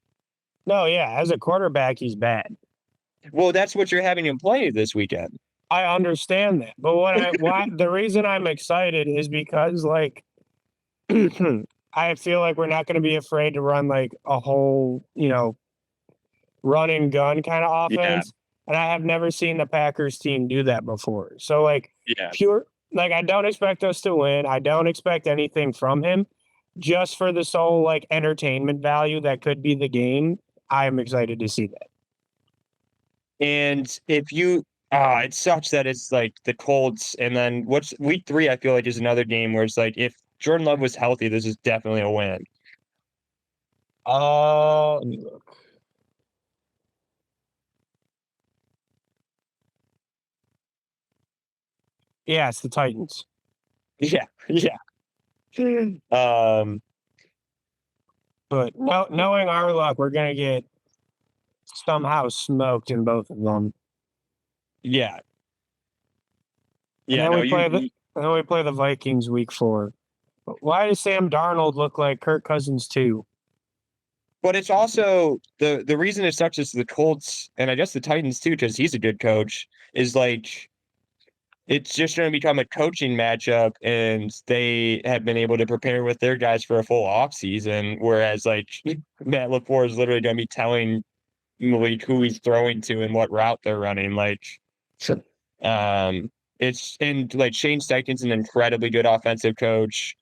No, yeah, as a quarterback, he's bad. Well, that's what you're having him play this weekend. I understand that, but why the reason I'm excited is because like I feel like we're not going to be afraid to run like a whole, run and gun kind of Yeah. offense. And I have never seen the Packers team do that before. So like Yeah. I don't expect us to win. I don't expect anything from him. Just for the sole like entertainment value that could be the game, I am excited to see that. And if you it sucks that it's like the Colts, and then what's week 3, I feel like is another game where it's like if Jordan Love was healthy, this is definitely a win. Let me look. Yeah, it's the Titans. Yeah, yeah. But knowing our luck, we're gonna get somehow smoked in both of them. Yeah. And Yeah, then no, we play the Vikings week 4. But why does Sam Darnold look like Kirk Cousins too? but it's also the reason it sucks is the Colts, and I guess the Titans too, because he's a good coach, is like it's just going to become a coaching matchup, and they have been able to prepare with their guys for a full off season, whereas like Matt LaFleur is literally going to be telling like who he's throwing to and what route they're running. Like, it's and like Shane Steichen's an incredibly good offensive coach.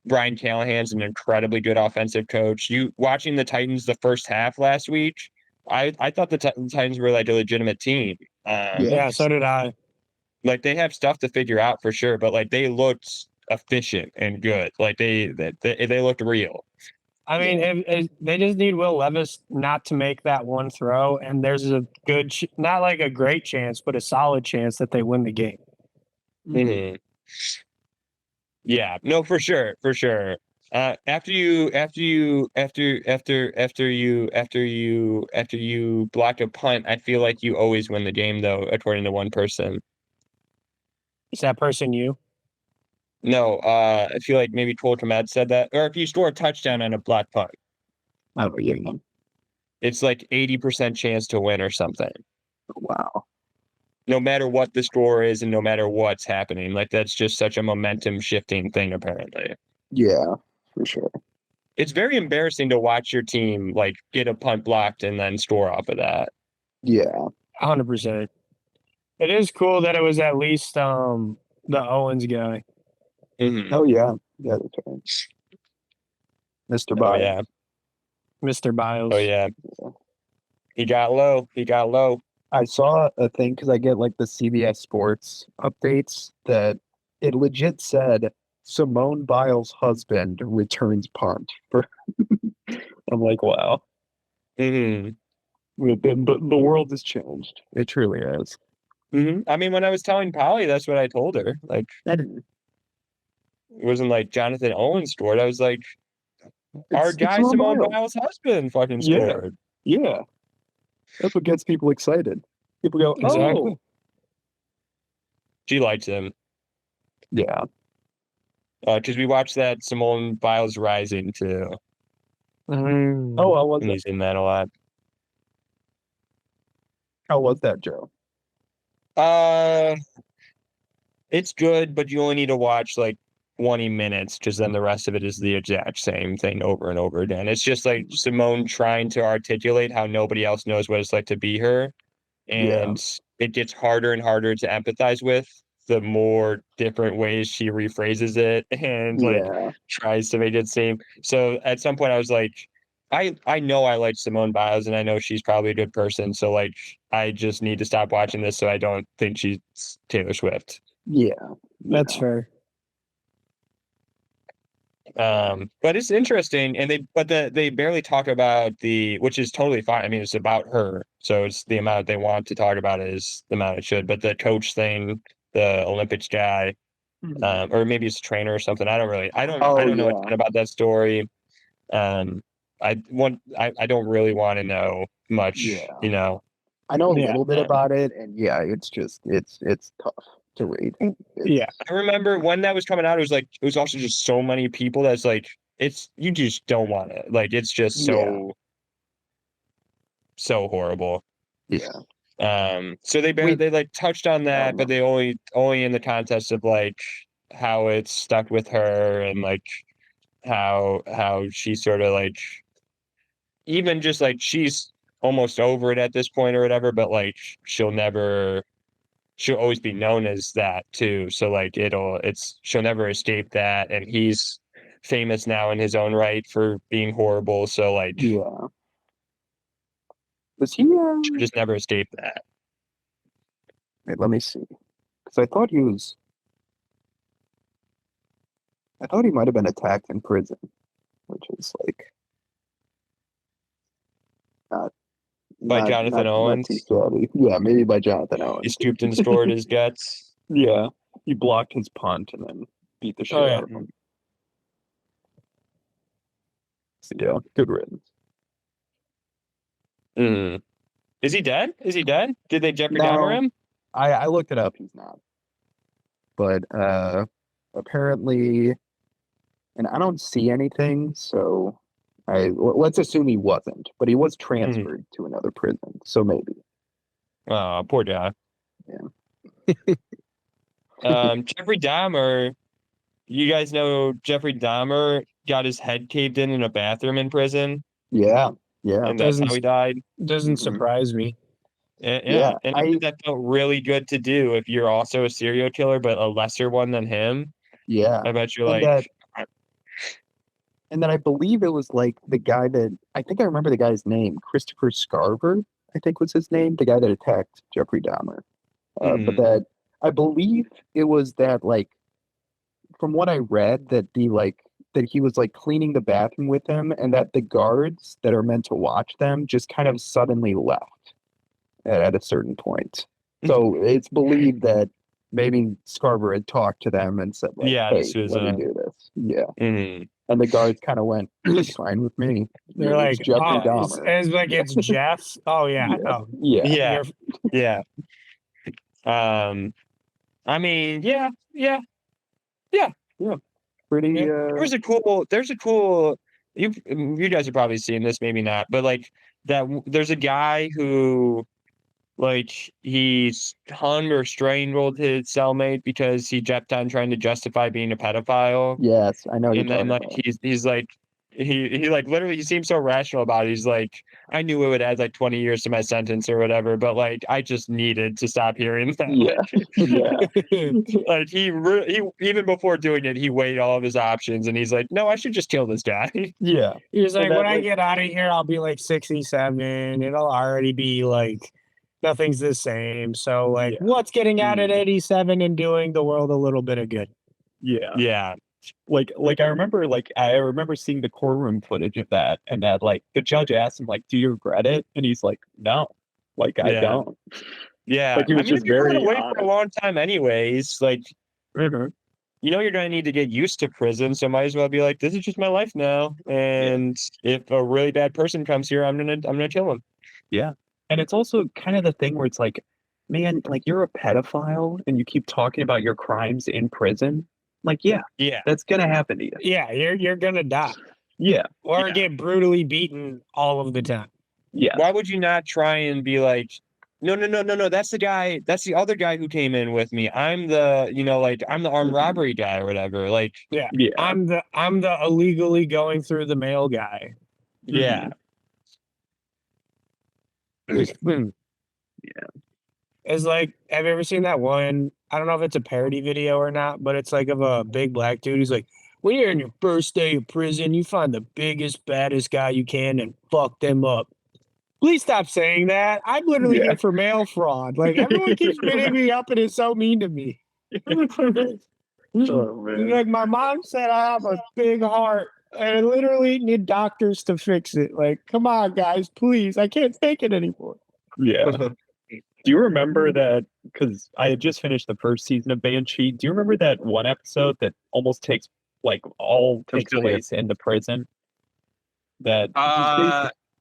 Brian Callahan's an incredibly good offensive coach. You watching the Titans the first half last week, I thought the Titans were like a legitimate team. Yeah, so did I. Like they have stuff to figure out for sure, but like they looked efficient and good. Like they looked real. I mean, if they just need Will Levis not to make that one throw, and there's a good, not like a great chance, but a solid chance that they win the game. Mm-hmm. Yeah, no, for sure, for sure. After you block a punt, I feel like you always win the game, though, according to one person. Is that person you? No, I feel like maybe Cole Komet said that, or if you score a touchdown on a block punt, Oh, yeah. it's like 80% chance to win or something. Wow. No matter what the score is and no matter what's happening, like that's just such a momentum shifting thing, apparently. Yeah, for sure. It's very embarrassing to watch your team like get a punt blocked and then score off of that. Yeah. 100%. It is cool that it was at least the Owens guy. Mm-hmm. Oh yeah. Yeah, that's right. Mr. Oh Biles. yeah. Mr. Biles. Oh yeah. He got low. He got low. I saw a thing because I get like the CBS Sports updates that it legit said Simone Biles' husband returns punt. I'm like, wow. Mm-hmm. But the world has changed. It truly has. Mm-hmm. I mean, when I was telling Polly, that's what I told her. Like, it wasn't like Jonathan Owens scored. I was like, our guy Simone Biles' husband fucking scored. Yeah. That's what gets people excited. People go, Exactly. oh. She likes him. Yeah. Because we watched that Simone Biles Rising too. Mm. Oh, how was And that? he's in that a lot. How was that, Joe? It's good, but you only need to watch like 20 minutes because then the rest of it is the exact same thing over and over again. It's just like Simone trying to articulate how nobody else knows what it's like to be her. And it gets harder and harder to empathize with the more different ways she rephrases it and like tries to make it seem. So at some point I was like, I know I like Simone Biles and I know she's probably a good person. So like I just need to stop watching this so I don't think she's Taylor Swift. Yeah. That's fair. But it's interesting, and they barely talk about which is totally fine. I mean, it's about her, so it's the amount they want to talk about is the amount it should. But the coach thing, the Olympics guy, or maybe it's a trainer or something. I don't know a ton about that story. I don't really want to know much, I know a Yeah, little bit yeah. about it, and yeah, it's just it's tough to read. Yeah. I remember when that was coming out, it was also just so many people that's like you just don't want it. Like it's just so horrible. Yeah. So they Wait. like touched on that, but no. they only in the context of like how it's stuck with her and like how she sort of like even just like she's almost over it at this point or whatever, but like she'll always be known as that too. So like she'll never escape that, and he's famous now in his own right for being horrible. So like Yeah. Was he? she'll just never escape that. Wait, let me see. Because I thought he was. I thought he might have been attacked in prison, which is like not By Jonathan Owens? Not too shabby. Yeah, maybe by Jonathan He Owens. stooped and scored his guts. Yeah, he blocked his punt and then beat the shit Oh, yeah. out of him. So, yeah, good riddance. Mm. Is he dead? Is he dead? Did they Jeffrey No. Dahmer him? I looked it up. He's not. But apparently, and I don't see anything, so let's assume he wasn't. But he was transferred to another prison, so maybe. Oh, poor guy. Yeah. Jeffrey Dahmer. You guys know Jeffrey Dahmer got his head caved in a bathroom in prison, Yeah, yeah, and that's how he died. Doesn't Mhm. surprise me. Yeah, and I think that felt really good to do if you're also a serial killer, but a lesser one than him. yeah. I bet you're And like, And then I believe it was like the guy that I think I remember the guy's name, Christopher Scarver, I think was his name, the guy that attacked Jeffrey Dahmer. But that I believe it was that like from what I read that that he was like cleaning the bathroom with him and that the guards that are meant to watch them just kind of suddenly left at a certain point. So it's believed that maybe Scarver had talked to them and said like, Yeah, hey, this was let me do this. Yeah. mhm. And the guards kind of went, it's fine with me. They're It's like, Jeffrey oh, Dahmer. it's like it's Jeff. Oh yeah. Yeah. Oh, Yeah. Yeah, you're- yeah. I mean, yeah. Pretty, Yeah. There's a cool, you guys have probably seen this, maybe not, but like there's a guy who like he's hung or strangled his cellmate because he kept on trying to justify being a pedophile. yes, I know you're And then talking like about. he's like he like literally he seems so rational about it. He's like, I knew it would add like 20 years to my sentence or whatever, but like I just needed to stop hearing that. Yeah. Yeah. Like he even before doing it, he weighed all of his options and he's like, no, I should just kill this guy. Yeah. He was like, that, when I like- get out of here, I'll be like 67. It'll already be like nothing's the same. So like, Yeah. what's getting out at 87 and doing the world a little bit of good? Yeah. Yeah. Like I remember seeing the courtroom footage of that, and that like the judge asked him like, do you regret it? And he's like, no, like I Yeah. don't. Yeah. Like, he was I mean, just if you're very gonna wait for a honest. long time anyways, like you know you're gonna need to get used to prison, so might as well be like, this is just my life now. And if a really bad person comes here, I'm gonna kill him. And it's also kind of the thing where it's like, man, like you're a pedophile and you keep talking about your crimes in prison. Like, yeah, Yeah. that's gonna happen to you. Yeah, you're gonna die Yeah, or Yeah. get brutally beaten all of the time. yeah, Why would you not try and be like, no, that's the guy, that's the other guy who came in with me. I'm the, I'm the armed robbery guy or whatever. Like, yeah. I'm the illegally going through the mail guy. yeah. It's like, have you ever seen that one? I don't know if it's a parody video or not, but it's like of a big black dude. He's like, when you're in your first day of prison, you find the biggest, baddest guy you can and fuck them up. Please stop saying that. I'm literally here for mail fraud. Like, everyone keeps hitting me up and it's so mean to me. Oh, man. Like, my mom said I have a big heart and I literally need doctors to fix it. Like, come on, guys, please. I can't take it anymore. Yeah. Do you remember that? Because I had just finished the first season of Banshee. Do you remember that one episode that almost takes place in the prison? That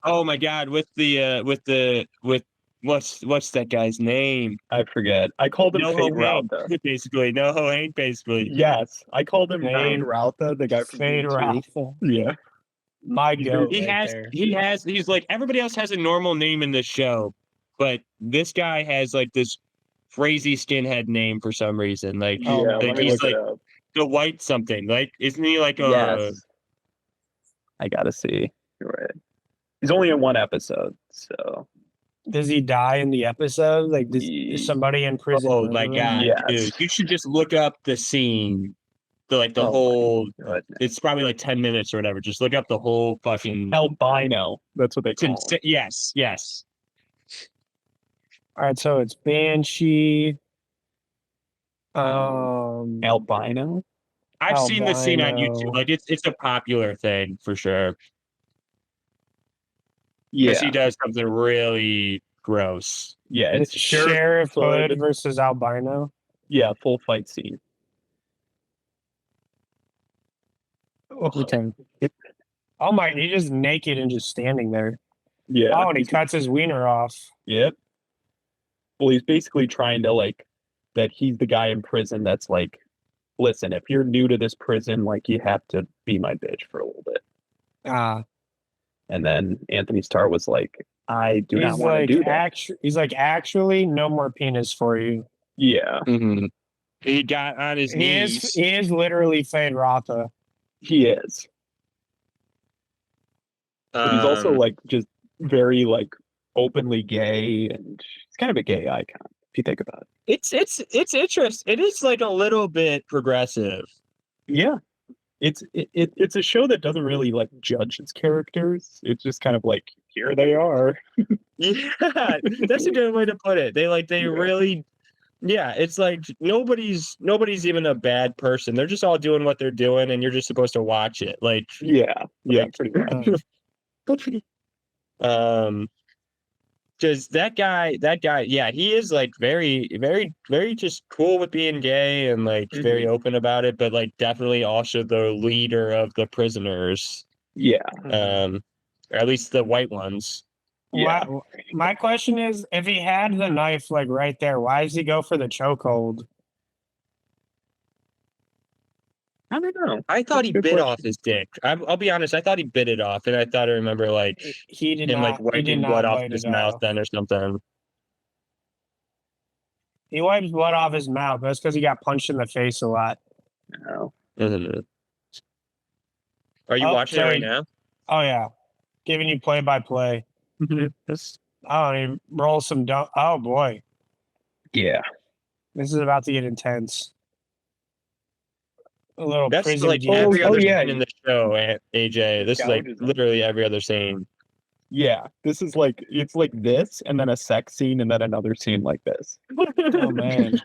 Oh my God, with what's that guy's name? I forget. I called him No Fade Ho Hank, Rauta. basically. No Ho Hank, basically. Yes, I called him Fade- Fade Rauta, the guy from Fade D2. Ralph. Yeah. My goat He right has there. he's like everybody else has a normal name in this show, but this guy has like this crazy skinhead name for some reason. Like, Oh, Yeah, my let me he's look it like up. the white something. Like, isn't he like a Yes. I gotta see. You're right. He's only in one episode, so Does he die in the episode? Like, is somebody in prison? oh my murder him? god, Yes. dude. You should just look up the scene. The Oh my whole goodness. it's probably like 10 minutes or whatever. Just look up the whole fucking albino. That's what they it's call him. yes. All right, so it's Banshee. Albino. I've seen the scene on Albino. YouTube. Like it's a popular thing for sure. Yeah, Because he does something really gross. yeah. It's It's Sheriff Hood Hood. versus Albino. Yeah, full fight scene. Oh my! He's just naked and just standing there. Yeah. Oh, and he cuts his wiener off. Yep. Well, he's basically trying to like that he's the guy in prison that's like, listen, if you're new to this prison, like you have to be my bitch for a little bit. Ah, And then Anthony Starr was like, I do not he's want to like do that. he's like, actually, no more penis for you. Yeah, Mm-hmm. He got on his knees. He is literally Fade Rotha. he is. But he's also like just very like openly gay, and he's kind of a gay icon if you think about it. It's interesting. It is like a little bit progressive. Yeah, it's a show that doesn't really like judge its characters. It's just kind of like here they are. Yeah, that's a good way to put it. They Yeah. really, yeah. It's like nobody's even a bad person. They're just all doing what they're doing, and you're just supposed to watch it. Like, Yeah, pretty much. Because that guy, yeah, he is like very, very, very just cool with being gay and like very open about it, but like definitely also the leader of the prisoners, Yeah, or at least the white ones. yeah. My question is, if he had the knife like right there, why does he go for the chokehold? I don't know. I thought That's he a good bit question. off his dick. I'll be honest, I thought he bit it off, and I thought I remember like He did him not. like He did wiping not blood off bite his it mouth off. then or something. He wipes blood off his mouth. That's because he got punched in the face a lot. No. Are you Oh, watching it sorry. right now? Oh yeah, giving you play by play. This- Oh, and he rolls some. Oh boy, yeah. this is about to get intense. A little That's prison like deep. every other yeah. scene in the show, AJ. This is like Gouges. literally every other scene. Yeah, this is like it's like this, and then a sex scene, and then another scene like this. Oh man,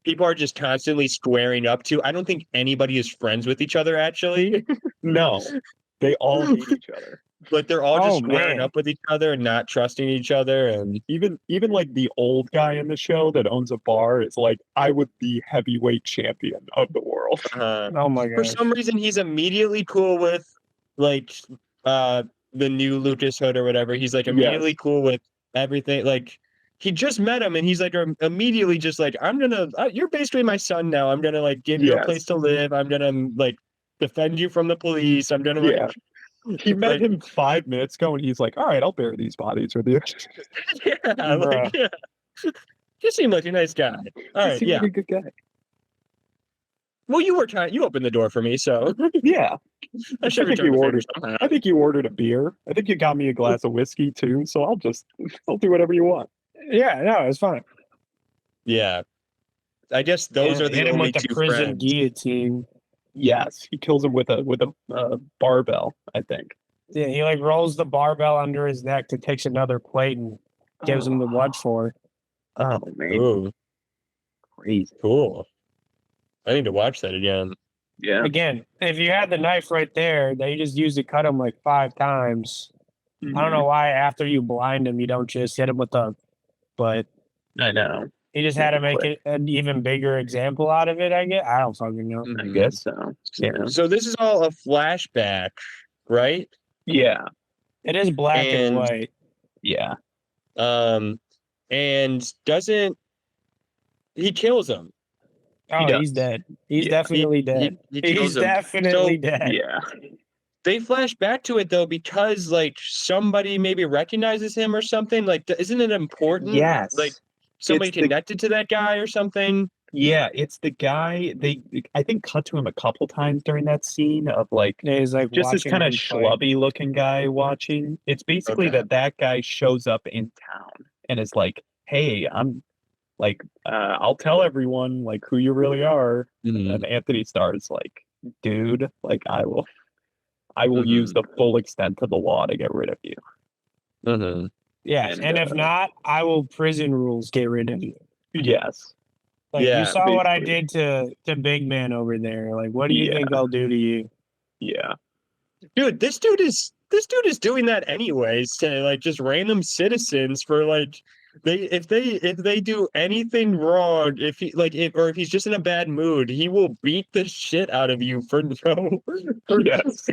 People are just constantly squaring up to. I don't think anybody is friends with each other actually, No, they all hate each other. but they're all just Oh, squaring man. up with each other and not trusting each other. And Even like the old guy in the show that owns a bar is like, I would be heavyweight champion of the world. oh my for god. some reason, he's immediately cool with like the new Lucas Hood or whatever. He's like immediately cool with everything. Like he just met him, and he's like immediately just like, you're basically my son now. I'm gonna like give you a Yes. place to live. I'm gonna like defend you from the police. I'm gonna like, Yeah. He met like- him 5 minutes ago, and he's like, "All right, I'll bear these bodies with you." yeah, like, yeah. You seem like a nice guy. All He right, seemed yeah. like a good guy. Well, you opened the door for me, so Yeah, I should think return you the favor ordered- somehow. I think you ordered a beer. I think you got me a glass of whiskey too. So I'll do whatever you want. Yeah, no, it's fine. Yeah, I guess those Yeah, are the hit him only with the two prison friends. guillotine. Yes, he kills him with a barbell. I think. Yeah, he like rolls the barbell under his neck to takes another plate and gives him the what for. Oh man, Ooh, crazy. cool. I need to watch that again. Yeah. Again, if you had the knife right there, they just used to cut him like 5 times. I don't know why after you blind him, you don't just hit him with the. But I know. he just had to make Quick. it an even bigger example out of it. I guess I don't fucking know. I guess so. Yeah. So this is all a flashback, right? Yeah. It is black and And- white. Yeah. And doesn't he kills him? Oh, does. he's dead. He's Yeah. definitely dead. He kills He's him. definitely So dead. Yeah. they flash back to it though because like somebody maybe recognizes him or something. Like, isn't it important? Yes. Like somebody It's the- connected to that guy or something. Yeah, it's the guy they I think cut to him a couple times during that scene of like Yeah, he's like just this watching kind of him fight. schlubby looking guy watching. It's basically Okay. that guy shows up in town and is like, "Hey, I'm like, I'll tell everyone like who you really are." And Anthony Starr is like, "Dude, like I will use the full extent of the law to get rid of you." Yeah, And, and if not, I will prison rules get rid of you. Yes, Like Yeah, you saw what I basically. did to Big Man over there. Like, what do you Yeah. think I'll do to you? yeah, Dude, this dude is doing that anyways to like just random citizens for like if they do anything wrong, if he like if he's just in a bad mood, he will beat the shit out of you for no yes,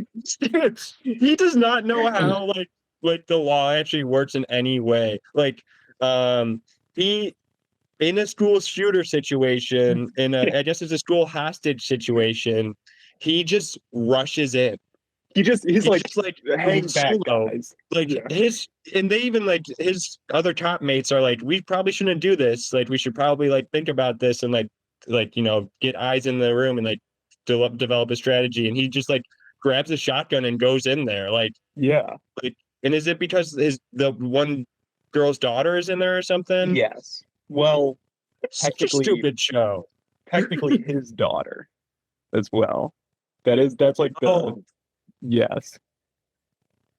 he does not know how like the law actually works in any way. Like he in a school shooter situation, in a I guess it's a school hostage situation, he just rushes in. he's He's like just like hang back, solo. guys. Like Yeah. and they even like his other top mates are like, we probably shouldn't do this. Like, we should probably like think about this and like get eyes in the room and like develop a strategy. And he just like grabs a shotgun and goes in there. Yeah, And is it because the one girl's daughter is in there or something? yes. Well, It's such a technically- stupid show. technically his daughter as well. That's like the Oh, yes.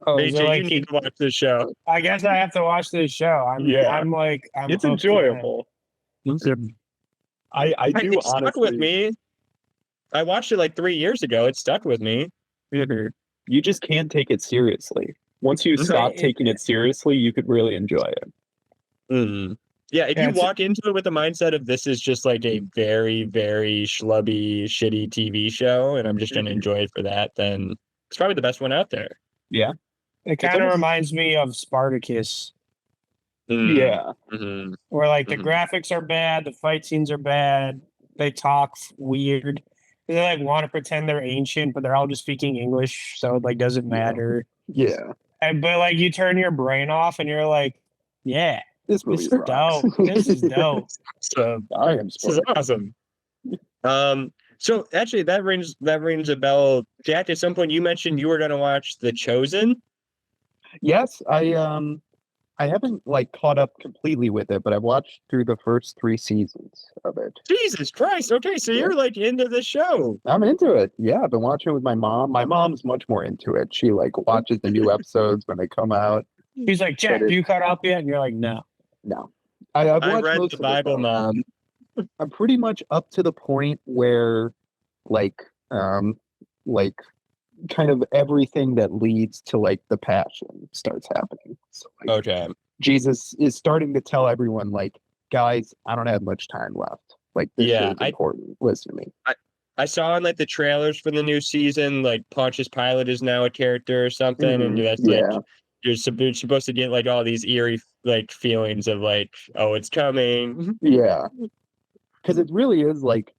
Oh, is it AJ, like you need to watch this show. I guess I have to watch this show. I'm Yeah. I'm like I'm It's hooked, man. enjoyable. I do It stuck honestly. with me. I watched it like 3 years ago. It stuck with me. You just can't take it seriously. Once you stop Right. taking it seriously, you could really enjoy it. Yeah, if Yeah, you it's- walk into it with the mindset of this is just like a very, very schlubby, shitty TV show, and I'm just going to enjoy it for that, then it's probably the best one out there. It kind of almost- reminds me of Spartacus, Yeah. Mhm. where like the Mhm. graphics are bad, the fight scenes are bad, they talk weird. They like want to pretend they're ancient, but they're all just speaking English, so it like doesn't Yeah. matter. Yeah, But like you turn your brain off and you're like, yeah, this this movie is rocks. dope. This is dope. So I am this is spoiled. awesome. So actually, that rings a bell. Jack, at some point you mentioned you were going to watch The Chosen. Yes, I haven't like caught up completely with it, but I've watched through the first 3 seasons of it. Jesus Christ! Okay, so you're like into the show. I'm into it. Yeah, I've been watching it with my mom. My mom's much more into it. She like watches the new episodes when they come out. He's like, Jack, But do you cut up yet? And you're like, no. No, I've I watched read most the of it, Bible, though. Mom. I'm pretty much up to the point where like kind of everything that leads to like the passion starts happening. So like Okay. Jesus is starting to tell everyone like, guys, I don't have much time left. Like this Yeah, is important. Listen to me. I saw in like the trailers for the new season, like Pontius Pilate is now a character or something, and Mhm. that's Yeah. like you're supposed to get like all these eerie like feelings of like, oh, it's coming. Yeah. Because it really is like,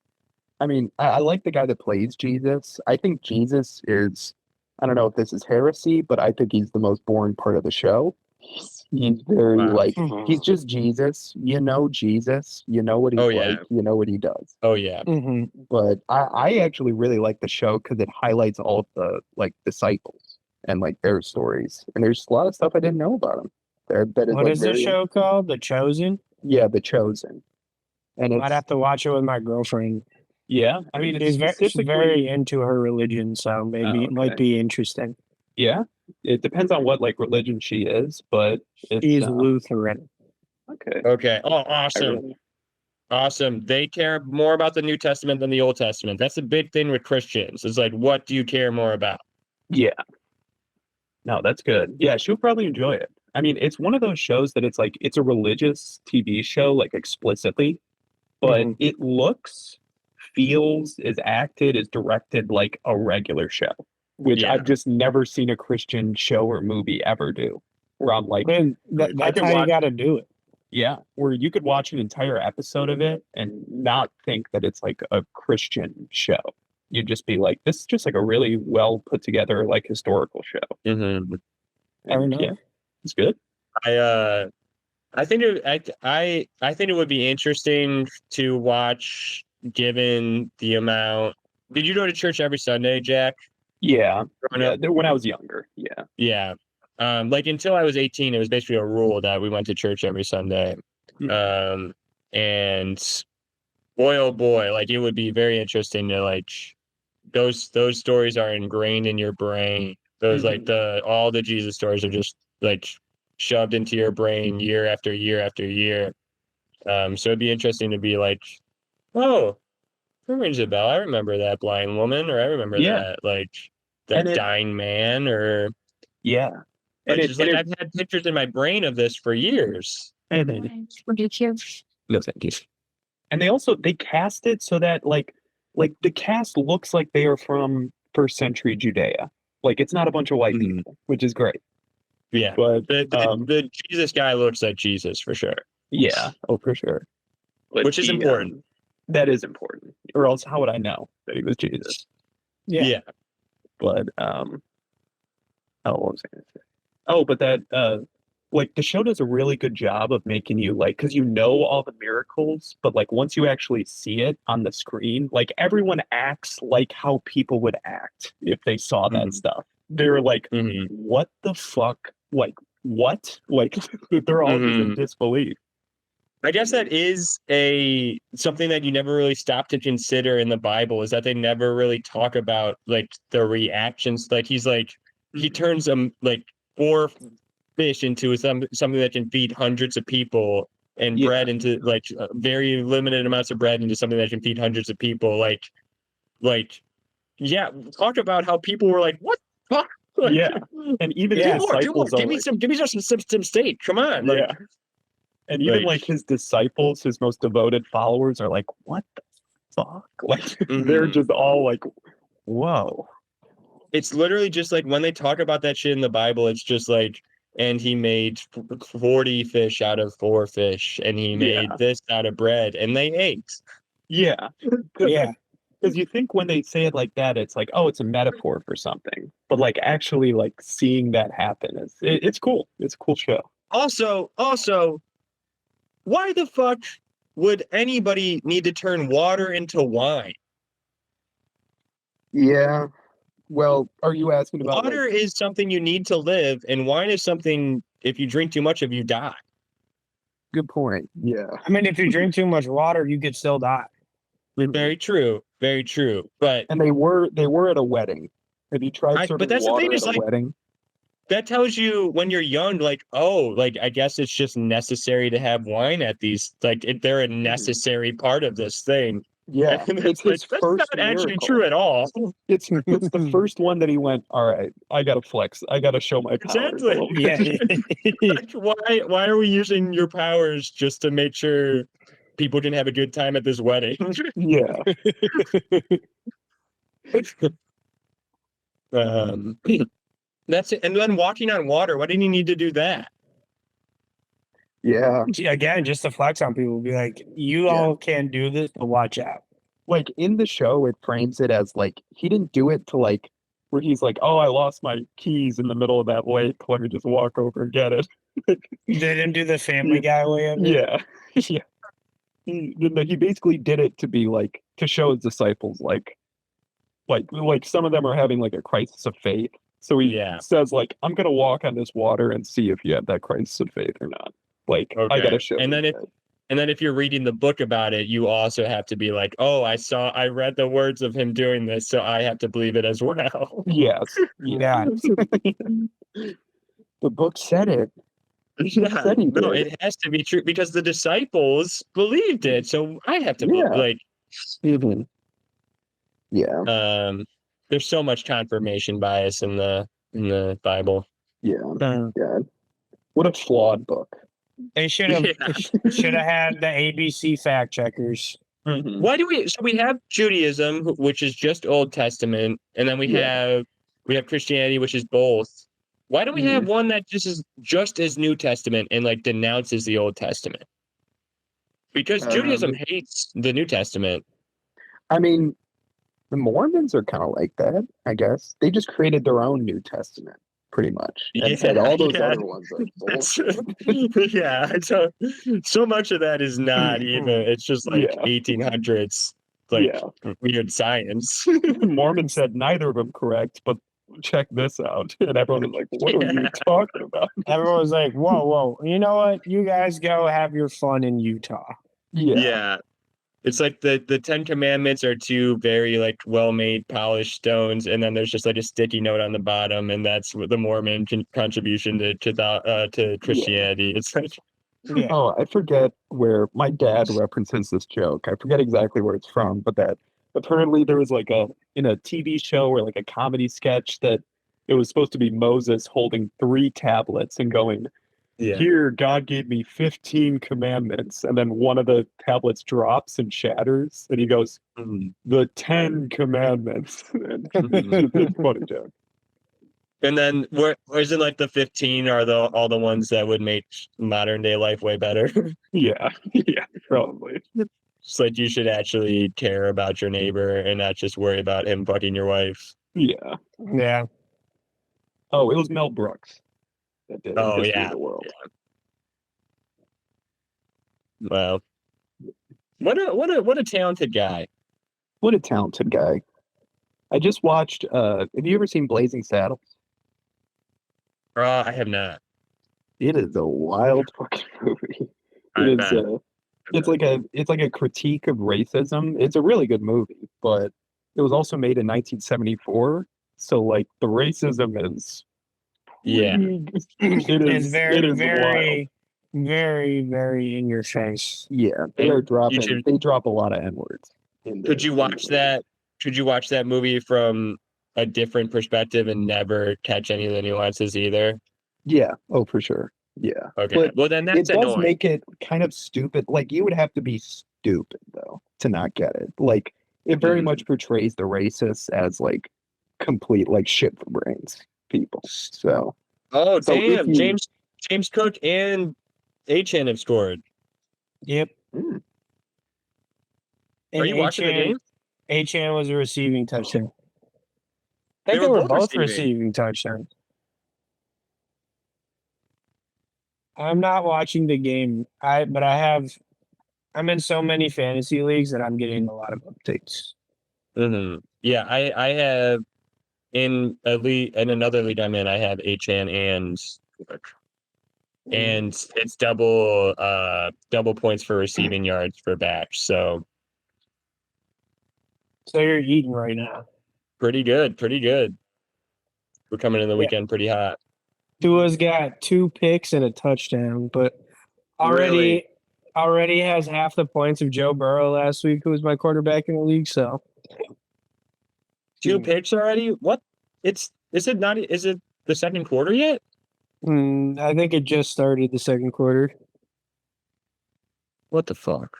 I mean, I like the guy that plays Jesus. I think Jesus is, I don't know if this is heresy, but I think he's the most boring part of the show. He's very Wow. like, he's just Jesus. You know Jesus. You know what he's Oh, yeah. like. You know what he does. Oh yeah. Mm-hmm. But I actually really like the show because it highlights all of the like disciples and like their stories. And there's a lot of stuff I didn't know about them. That is What like is the show called? The Chosen? Yeah, The Chosen. And I'd it's have to watch it with my girlfriend. Yeah. I mean, She's it's she's specifically very into her religion, so maybe it might okay. be interesting. yeah. It depends on what like religion she is, but it's She's Lutheran. okay. Okay. Oh, I awesome. really- Awesome. They care more about the New Testament than the Old Testament. That's the big thing with Christians. It's like, what do you care more about? Yeah. No, that's good. Yeah, she'll probably enjoy it. I mean, it's one of those shows that it's like it's a religious TV show, like explicitly, but Mhm. it looks, feels, is acted, is directed like a regular show, which Yeah. I've just never seen a Christian show or movie ever do. where I'm like, Then I that's can how you watch- got to do it. yeah, where you could watch an entire episode of it and not think that it's like a Christian show. You'd just be like, this is just like a really well put together like historical show. Mm-hmm. Fair And, enough. yeah, it's good. I think I think it would be interesting to watch given the amount. Did you go to church every Sunday, Jack? Yeah, Growing yeah. up? When I was younger, yeah. Yeah. Like until I was 18, it was basically a rule that we went to church every Sunday. And boy, oh boy, like it would be very interesting to like those stories are ingrained in your brain. Those like all the Jesus stories are just like shoved into your brain year after year after year. So it'd be interesting to be like, oh, that rings a bell. I remember that blind woman, or I remember Yeah. that like And that it- dying man, or Yeah. but And just like I've had pictures in my brain of this for years. Ridiculous. no, thank you. And they cast it so that like the cast looks like they are from first century Judea. Like it's not a bunch of white Mhm. people, which is great. Yeah, But the Jesus guy looks like Jesus for sure. yeah, oh for sure. But Which is important. That is important. Or else how would I know that he was Jesus? Yeah. But oh, what was I gonna say? Oh, but that like the show does a really good job of making you like, because you know all the miracles, but like once you actually see it on the screen, like everyone acts like how people would act if they saw that Mhm. stuff. They're like, Mhm. what the fuck? Like what? Like they're all just in Mhm. disbelief. I guess that is something that you never really stop to consider in the Bible, is that they never really talk about like the reactions. Like he turns like 4 fish into something that can feed hundreds of people, and Yeah. bread into like very limited amounts of bread into something that can feed hundreds of people. Like yeah, talk about how people were like, what the fuck? Like, Yeah. And even Yeah. his do more, disciples give are me like, some steak. Come on. Like, yeah. And even like- like his disciples, his most devoted followers are like, what the fuck? Like they're Mhm. just all like, whoa. It's literally just like when they talk about that shit in the Bible, it's just like, and he made 40 fish out of 4 fish, and he made Yeah. this out of bread, and they ate. Yeah. Yeah. Because you think when they say it like that, it's like, oh, it's a metaphor for something. But like actually like seeing that happen it's cool. It's a cool show. Also, why the fuck would anybody need to turn water into wine? Yeah. Well, are you asking about Water is something you need to live, and wine is something, if you drink too much of, you die. good point. Yeah. I mean, if you drink too much water, you could still die. Very true. Very true. But And they were at a wedding. Have you tried serving but that's the water thing, at is a like, wedding? that tells you when you're young, like, oh, like, I guess it's just necessary to have wine at these, like, they're a necessary part of this thing. Yeah. And It's like, his that's first not actually miracle. true at all. It's the first one that he went, all right, I gotta flex. I gotta show my powers. a Exactly. little bit." Yeah. Like, why are we using your powers just to make sure people can have a good time at this wedding? Yeah. That's it. And then walking on water, why didn't you need to do that? Yeah. Again, just to flex on people, be like, you Yeah. all can do this, but watch out. Like in the show, it frames it as like he didn't do it to like Where he's like, oh, I lost my keys in the middle of that lake. Let me just walk over and get it. They didn't do the Family Guy way of it. Yeah. Yeah. He basically did it to be like to show his disciples like some of them are having like a crisis of faith. So he Yeah. says like, I'm gonna walk on this water and see if you have that crisis of faith or not. Like I Okay. gotta show And you then that. And then if you're reading the book about it, you also have to be like, oh, I read the words of him doing this, so I have to believe it as well. Yes. Yeah. the book said it. Yeah, Said he no, did. it has to be true because the disciples believed it. So I have to Yeah. like Mhm. Yeah. there's so much confirmation bias in the Bible. Yeah. God. What a flawed book. They should have Yeah. should have had the ABC fact checkers. Mhm. Why do we have Judaism, which is just Old Testament, and then we Yeah. have Christianity, which is both. Why do we have one that just is just as New Testament and like denounces the Old Testament? Because Judaism hates the New Testament. I mean, the Mormons are kind of like that, I guess. They just created their own New Testament, pretty much, and said all those other ones are bullshit. Yeah, so much of that is not even. It's just like 1800s, like weird science. Mormon said neither of them correct, but check this out. And everyone was like, what are you talking about? Everyone was like, whoa. You know what? You guys go have your fun in Utah. Yeah. It's like the Ten Commandments are two very like well-made polished stones, and then there's just like a sticky note on the bottom, and that's what the Mormon contribution to Christianity. It's like, Oh, I forget where my dad references this joke. I forget exactly where it's from, but that apparently there was like in a TV show or like a comedy sketch that it was supposed to be Moses holding 3 tablets and going, here, God gave me 15 commandments. And then one of the tablets drops and shatters. And he goes, the 10 commandments. It's a funny joke. And then where's it like the 15 are all the ones that would make modern day life way better? Yeah, probably. It's like you should actually care about your neighbor and not just worry about him fucking your wife. Yeah. Oh, it was Mel Brooks that did History of the World. Well, what a talented guy. What a talented guy. I just watched have you ever seen Blazing Saddles? I have not. It is a wild fucking movie. It's like a critique of racism. It's a really good movie, but it was also made in 1974. So like the racism is It's very, wild. very in your face. Yeah, they drop a lot of N-words. Could you watch that? Could you watch that movie from a different perspective and never catch any of the nuances either? Yeah. Oh, for sure. Yeah. Okay. But well, then that's it does annoying. make it kind of stupid. Like you would have to be stupid though to not get it. Like it very much portrays the racists as like complete like shit for brains people. So. Oh damn! James Cook and Achan have scored. Yep. Are you watching the game? Achan was a receiving touchdown. I think they were both receiving touchdowns. I'm not watching the game. I'm in so many fantasy leagues that I'm getting a lot of updates. Yeah, I have in another league I'm in, I have Achan and it's double points for receiving yards for batch. So you're eating right now. Pretty good. We're coming in the weekend pretty hot. Tua's got 2 picks and a touchdown, but already has half the points of Joe Burrow last week, who was my quarterback in the league. So 2 picks already? What? Is it the second quarter yet? I think it just started the second quarter. What the fuck?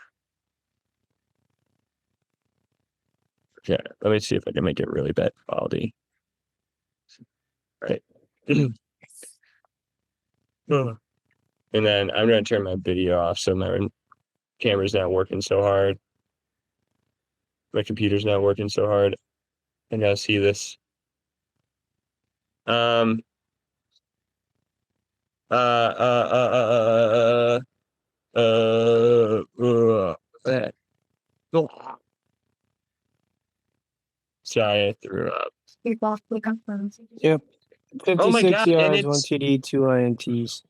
Yeah, let me see if I can make it really bad quality. Right. And then I'm going to turn my video off so my camera's not working so hard. My computer's not working so hard. I gotta see this. Sorry, I threw up. Yep. 56 Oh my God, yards, 1 TD, 2 INTs.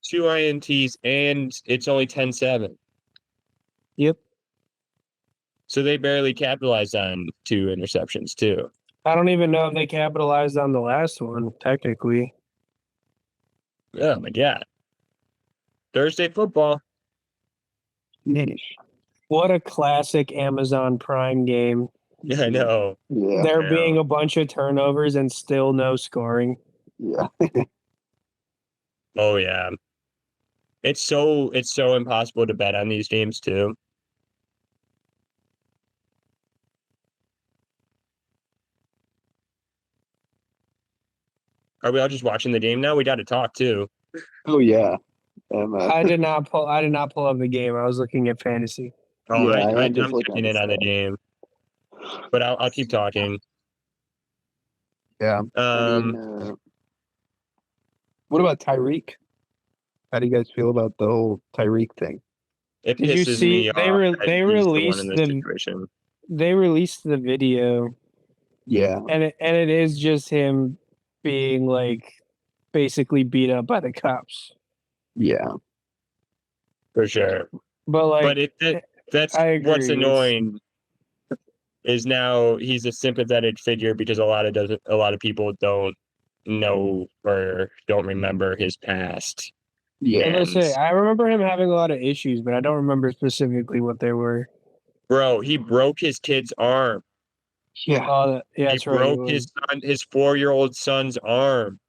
2 INTs, and it's only 10-7. Yep. So they barely capitalized on 2 interceptions, too. I don't even know if they capitalized on the last one, technically. Oh my God. Thursday football. What a classic Amazon Prime game. Yeah, I know. Yeah. There being a bunch of turnovers and still no scoring. Yeah. Oh yeah. It's so impossible to bet on these games too. Are we all just watching the game now? We got to talk too. Oh yeah. I did not pull up the game. I was looking at fantasy. Oh, Yeah, I'm just looking checking at in on the stuff. game, but I'll keep talking. Yeah. I mean, what about Tyreek? How do you guys feel about the whole Tyreek thing? It Did you pisses see me off that they he's the one in released this situation. they released the video, Yeah. and it is just him being like basically beat up by the cops. Yeah. For sure. But like, But that's I agree. what's annoying is now he's a sympathetic figure because a lot of people don't know or don't remember his past. Yeah. I'm gonna say And I remember him having a lot of issues, but I don't remember specifically what they were. bro, he broke his kid's arm. Yeah. Oh, yeah, He that's right. broke his 4-year-old son's arm.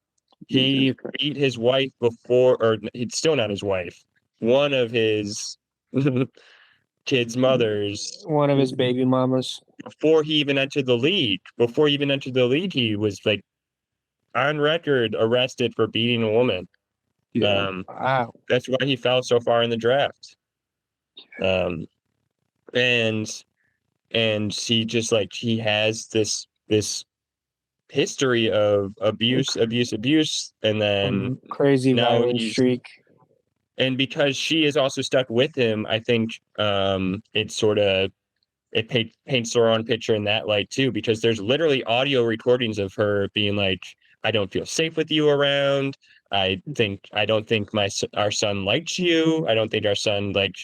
He Jesus Christ. beat his wife before, or it's still not his wife. One of his kids' mothers One of his baby mamas. before he even entered the league. Before he even entered the league, he was like on record arrested for beating a woman. Yeah. Wow. That's why he fell so far in the draft. And he just like he has this history of abuse, and then Crazy now violent streak. and because she is also stuck with him, I think it paints the wrong picture in that light too, because there's literally audio recordings of her being like, I don't feel safe with you around. I don't think our son likes you. I don't think our son like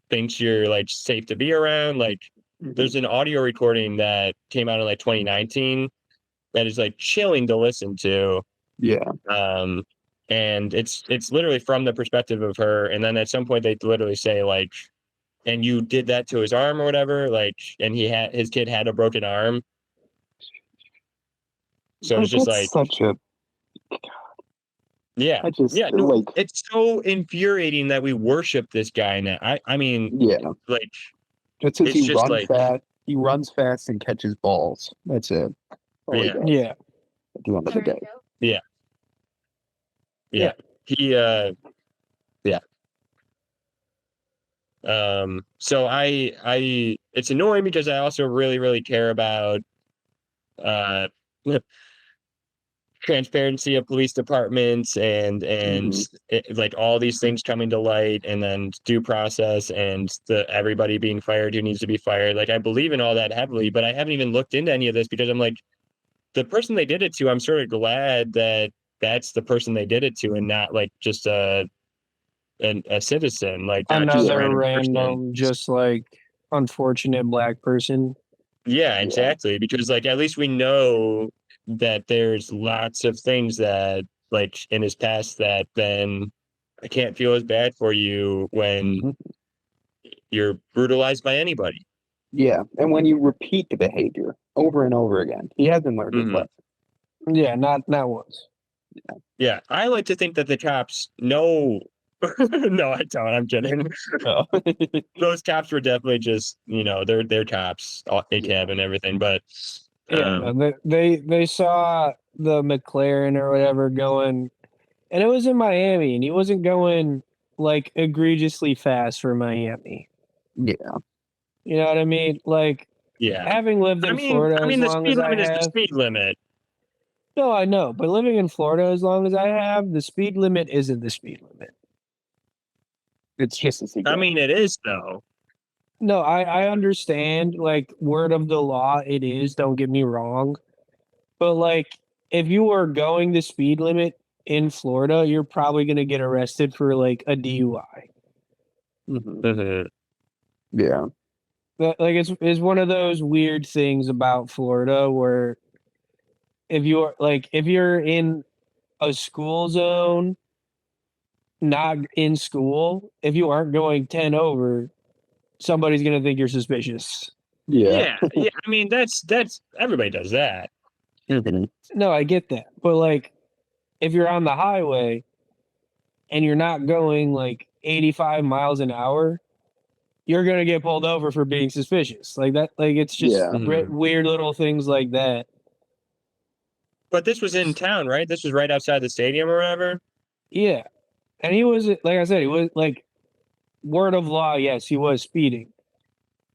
thinks you're like safe to be around. Like there's an audio recording that came out in like 2019 that is like chilling to listen to. Yeah. And it's literally from the perspective of her. And then at some point they literally say like, and you did that to his arm or whatever, like, and his kid had a broken arm. So it's just That's like, such a yeah, no, like it's so infuriating that we worship this guy now. I mean, yeah. like, Just because it's he just runs like, fast, he runs fast and catches balls. That's it. All he Yeah. does Yeah. at the end of the day. yeah. He yeah. So I it's annoying because I also really, really care about transparency of police departments and like all these things coming to light, and then due process and everybody being fired who needs to be fired. Like I believe in all that heavily, but I haven't even looked into any of this because I'm like, the person they did it to, I'm sort of glad that that's the person they did it to and not like just a citizen, like not just a Another random person. just like unfortunate black person. Yeah, exactly. Because like at least we know that there's lots of things that like in his past that then I can't feel as bad for you when you're brutalized by anybody. Yeah. And when you repeat the behavior over and over again, he hasn't learned his Mhm. lesson. Yeah, not once. Yeah, I like to think that the cops know. No, I don't. I'm kidding. Oh. Those cops were definitely just, they're cops, ACAB and everything. But Yeah, no, they saw the McLaren or whatever going, and it was in Miami, and he wasn't going like egregiously fast for Miami. Yeah. You know what I mean? Like yeah, having lived in Florida as the long speed as I limit is the have. speed limit. No, I know, but living in Florida as long as I have, the speed limit isn't the speed limit. It's just as I mean, it is though. No, I understand, like, word of the law, it is, don't get me wrong. But, like, if you are going the speed limit in Florida, you're probably going to get arrested for, like, a DUI. Yeah. But, like, it's one of those weird things about Florida where if you're in a school zone, not in school, if you aren't going 10 over, somebody's going to think you're suspicious. Yeah. Yeah. I mean, that's everybody does that. No, I get that. But like if you're on the highway and you're not going like 85 miles an hour, you're going to get pulled over for being suspicious. Like that, like it's just Yeah. weird little things like that. But this was in town, right? This was right outside the stadium or whatever. Yeah. And he was, like I said, he was like, word of law, yes, he was speeding.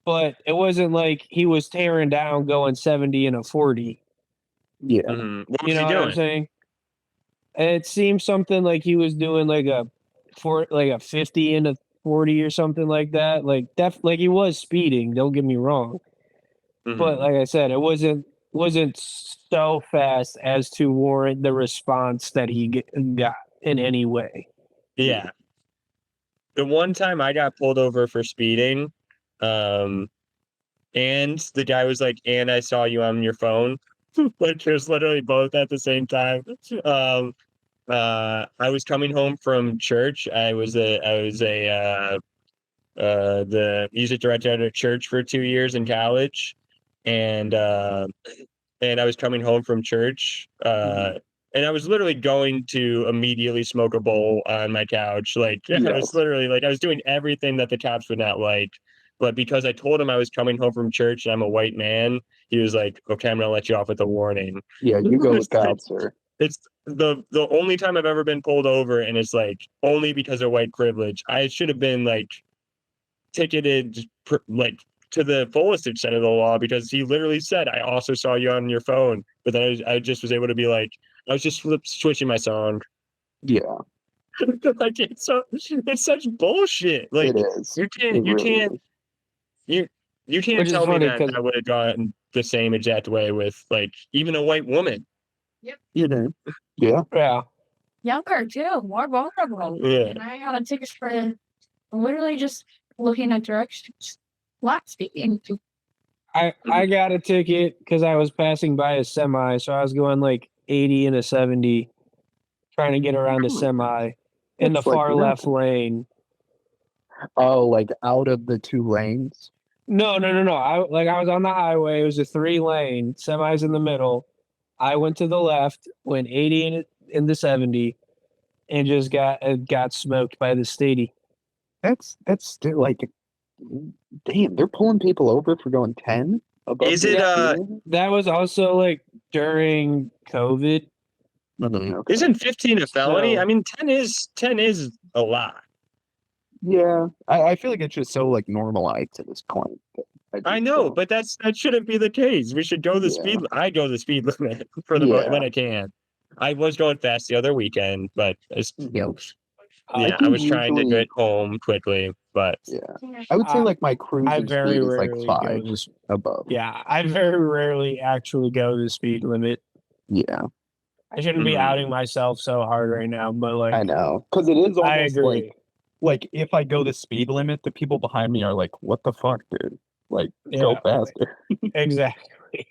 But it wasn't like he was tearing down going 70 and a 40. Yeah. What You was know he what I'm doing? saying? And it seemed something like he was doing like a 50 and a 40 or something like that. Like like he was speeding, don't get me wrong. But like I said, it wasn't so fast as to warrant the response that he got in any way. Yeah. The one time I got pulled over for speeding, and the guy was like, "And I saw you on your phone." Like it was literally both at the same time. I was coming home from church. I was the music director at a church for 2 years in college, and I was coming home from church, and I was literally going to immediately smoke a bowl on my couch. Like I was Yes. literally like I was doing everything that the cops would not like. But because I told him I was coming home from church and I'm a white man, he was like, "Okay, I'm gonna let you off with a warning." Yeah, you go with It's like- that, sir. It's the only time I've ever been pulled over, and it's like only because of white privilege. I should have been like ticketed like to the fullest extent of the law because he literally said, "I also saw you on your phone," but then I just was able to be like, I was just switching my song. Yeah, Like it's such bullshit. Like it is. you It can't you really can't is. you can't Which is tell me funny that 'cause- I would have gone the same exact way with like even a white woman. You know. Yeah. Yeah. Younger too, more vulnerable. Yeah. And I got a ticket for literally just looking at directions. Black speaking. I got a ticket because I was passing by a semi, so I was going like 80 and a 70, trying to get around a semi in the That's like far left nothing. lane. Oh, like out of the two lanes. No. I was on the highway. It was a 3-lane, semis in the middle. I went to the left, went 80 in the 70, and just got smoked by the Stady. That's still like, damn, they're pulling people over for going 10 above. Is the it speed limit? That was also like during COVID. Okay. isn't 15 a felony? So- I mean 10 is a lot. Yeah, I feel like it's just so like normalized at this point. That I just know, don't- but that shouldn't be the case. We should go the Yeah. speed. I go the speed limit for Yeah. when I can. I was going fast the other weekend, but Yeah. yeah, I was trying to get home quickly. But Yeah, I would say like my I cruising very speed is like rarely go 5 this. above. Yeah, I very rarely actually go the speed limit. Yeah, I shouldn't be Mhm. outing myself so hard right now, but like I know, because it is I almost agree. like if I go the speed limit, the people behind me are like, "What the fuck, dude? Like, go Yeah. faster." Exactly.